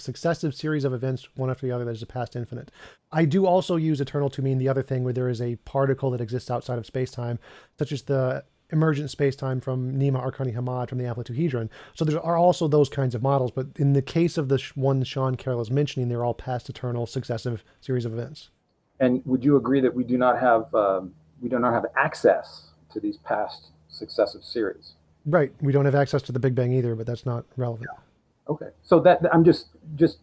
successive series of events, one after the other, that is a past infinite. I do also use eternal to mean the other thing, where there is a particle that exists outside of space-time, such as the emergent space-time from Nima Arkani Hamad from the amplituhedron. So there are also those kinds of models, but in the case of the one Sean Carroll is mentioning, they're all past eternal successive series of events. And would you agree that we do not have access to these past successive series? Right. We don't have access to the Big Bang either, but that's not relevant. Yeah. Okay. So that I'm just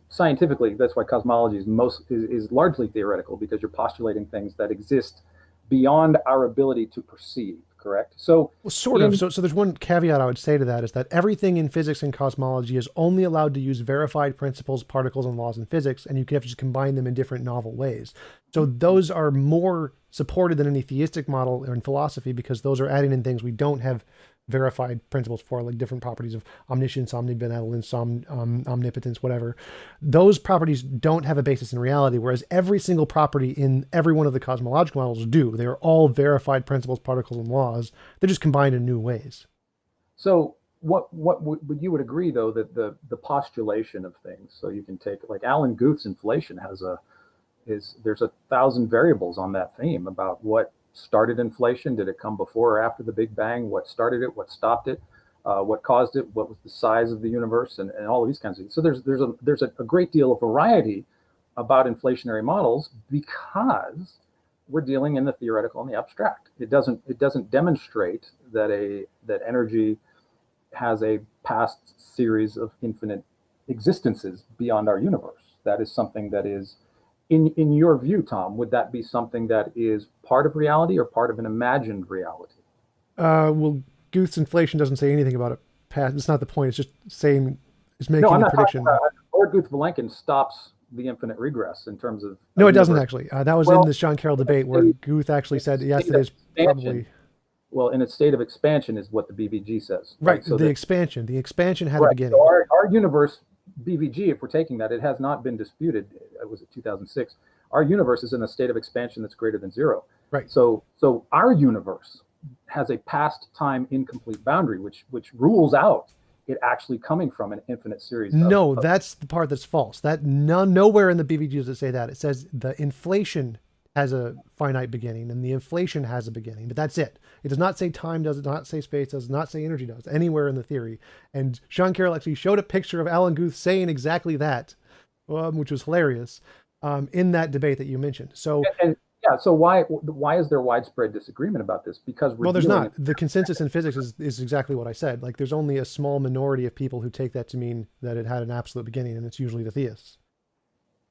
scientifically, that's why cosmology is largely theoretical, because you're postulating things that exist beyond our ability to perceive. Correct. So, well, sort of. So there's one caveat I would say to that, is that everything in physics and cosmology is only allowed to use verified principles, particles, and laws in physics, and you can have to just combine them in different novel ways. So those are more supported than any theistic model or in philosophy, because those are adding in things we don't have verified principles for, like different properties of omniscience, omnibenevolence, omnipotence, whatever. Those properties don't have a basis in reality, whereas every single property in every one of the cosmological models do. They are all verified principles, particles, and laws. They're just combined in new ways. So what would you would agree, though, that the postulation of things, so you can take, like Alan Guth's inflation there's 1,000 variables on that theme about what started inflation. Did it come before or after the Big Bang? What started it? What stopped it? What caused it? What was the size of the universe? And all of these kinds of things. So there's a great deal of variety about inflationary models, because we're dealing in the theoretical and the abstract. It doesn't demonstrate that energy has a past series of infinite existences beyond our universe. That is something that is, in your view, Tom, would that be something that is part of reality or part of an imagined reality? Well, Guth's inflation doesn't say anything about a past. It's not the point. It's just saying, it's making a prediction. Lord Guth Vilenkin stops the infinite regress in terms of No, a it doesn't universe. actually. That was in Well, the Sean Carroll debate where state, Guth actually in said, its yes, state it of is expansion. probably Well, in its state of expansion is what the BVG says, right. right? So The that expansion. The expansion had a right. So beginning. our universe BVG, if we're taking that, it has not been disputed. It was 2006. Our universe is in a state of expansion that's greater than zero. Right. So our universe has a past time incomplete boundary, which rules out it actually coming from an infinite series No, of that's the part that's false. That nowhere in the BVG does it say that. It says the inflation has a finite beginning and the inflation has a beginning, but that's it. It does not say time, does not say space, does not say energy, does anywhere in the theory. And Sean Carroll actually showed a picture of Alan Guth saying exactly that, which was hilarious, in that debate that you mentioned. So, and yeah, so why is there widespread disagreement about this? Because we're well, there's dealing not. The consensus in physics is exactly what I said. Like, there's only a small minority of people who take that to mean that it had an absolute beginning, and it's usually the theists.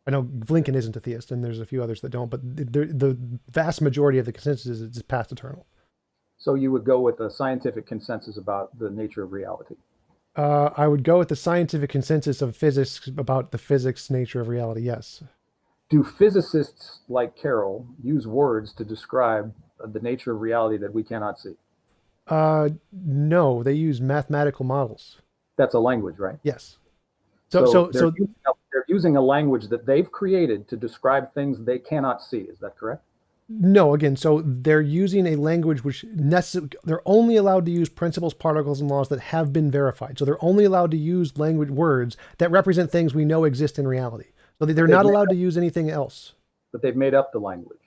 I know Blinken isn't a theist, and there's a few others that don't, but the vast majority of the consensus is it's past eternal. So you would go with a scientific consensus about the nature of reality. I would go with the scientific consensus of physics about the physics nature of reality. Yes. Do physicists like Carroll use words to describe the nature of reality that we cannot see? No, they use mathematical models. That's a language, right? Yes. So So they're using a language that they've created to describe things they cannot see. Is that correct? no, again, so they're using a language which they're only allowed to use principles, particles, and laws that have been verified. So they're only allowed to use language words that represent things we know exist in reality. So they're not allowed to use anything else. But they've made up the language.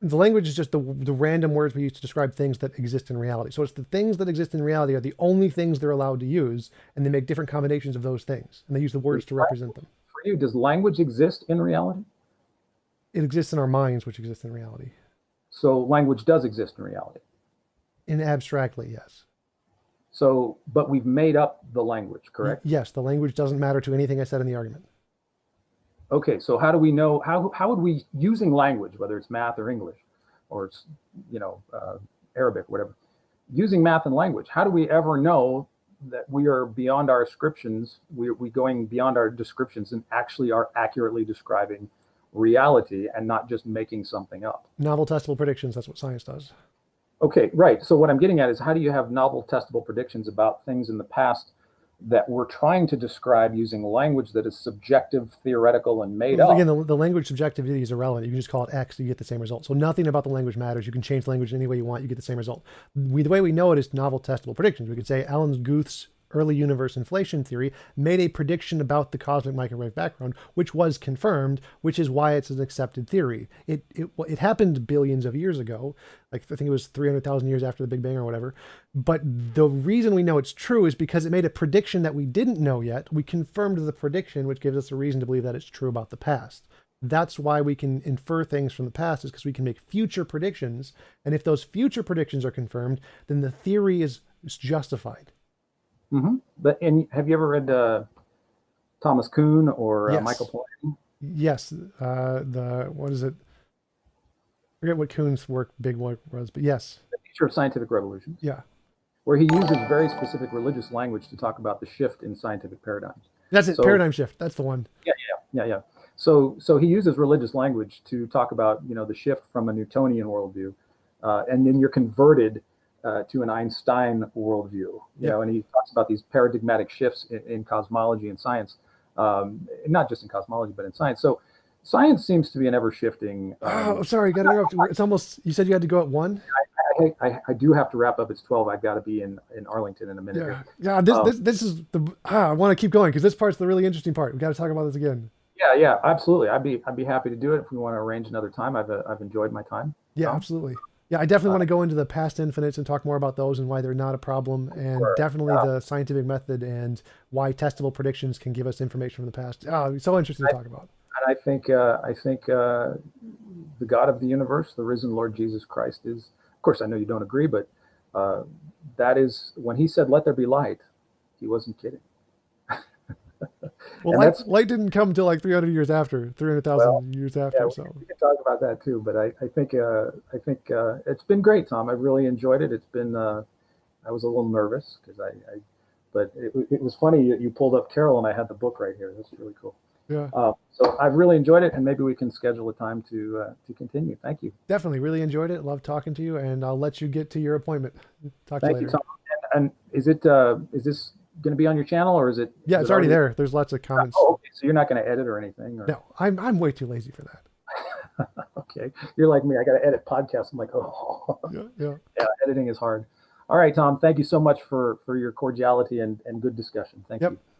The language is just the random words we use to describe things that exist in reality. So it's the things that exist in reality are the only things they're allowed to use, and they make different combinations of those things, and they use the words to represent them. For you, does language exist in reality? It exists in our minds, which exists in reality. So language does exist in reality. In abstractly, yes. So, but we've made up the language, correct? Yes, the language doesn't matter to anything I said in the argument. Okay, so how do we know, how would we, using language, whether it's math or English or it's, Arabic, whatever, using math and language, how do we ever know that we are beyond our descriptions, we going beyond our descriptions and actually are accurately describing reality and not just making something up? Novel testable predictions, that's what science does. Okay, right. So what I'm getting at is, how do you have novel testable predictions about things in the past that we're trying to describe using language that is subjective, theoretical, and made up? Again, the language subjectivity is irrelevant. You can just call it X, you get the same result. So nothing about the language matters. You can change the language any way you want, you get the same result. The way we know it is novel testable predictions. We could say Alan Guth's early universe inflation theory made a prediction about the cosmic microwave background, which was confirmed, which is why it's an accepted theory. It happened billions of years ago, like I think it was 300,000 years after the Big Bang or whatever. But the reason we know it's true is because it made a prediction that we didn't know yet. We confirmed the prediction, which gives us a reason to believe that it's true about the past. That's why we can infer things from the past, is because we can make future predictions. And if those future predictions are confirmed, then the theory is justified. Mm-hmm. And have you ever read Thomas Kuhn or Yes. Michael Polanyi? Yes. What is it? I forget what Kuhn's big work was, but yes. The Nature of Scientific Revolutions. Yeah. Where he uses very specific religious language to talk about the shift in scientific paradigms. That's it. So, paradigm shift. That's the one. Yeah. So he uses religious language to talk about, the shift from a Newtonian worldview, and then you're converted to an Einstein worldview, and he talks about these paradigmatic shifts in cosmology and science, not just in cosmology, but in science. So science seems to be an ever-shifting. Sorry, got to interrupt. It's almost, you said you had to go at 1? I do have to wrap up. It's 12. I've got to be in Arlington in a minute. Yeah. This is I want to keep going because this part's the really interesting part. We got to talk about this again. Yeah, absolutely. I'd be happy to do it if we want to arrange another time. I've enjoyed my time. Yeah, absolutely. Yeah, I definitely want to go into the past infinites and talk more about those and why they're not a problem, and definitely the scientific method and why testable predictions can give us information from the past. It's so interesting to talk about. And I think the God of the universe, the risen Lord Jesus Christ, is, of course, I know you don't agree, but that is, when he said, "Let there be light," he wasn't kidding. Well, light didn't come until like 300,000 years after. Yeah, so we can talk about that too. But I think it's been great, Tom. I really enjoyed it. It's been I was a little nervous because but it was funny that you pulled up Carol and I had the book right here. That's really cool. Yeah, So I've really enjoyed it, and maybe we can schedule a time to continue. Thank you. definitely. Really enjoyed it. Love talking to you, and I'll let you get to your appointment. Talk to you Thank you, later. Tom. And is this going to be on your channel, or Yeah, is it's it already already? there. There's lots of comments. Oh, okay. So you're not going to edit or anything, or No, I'm way too lazy for that. okay? You're like me. I got to edit podcasts. I'm like, oh, Yeah, yeah. yeah, editing is hard. All right, Tom. Thank you so much for your cordiality and good discussion. Thank Yep. you.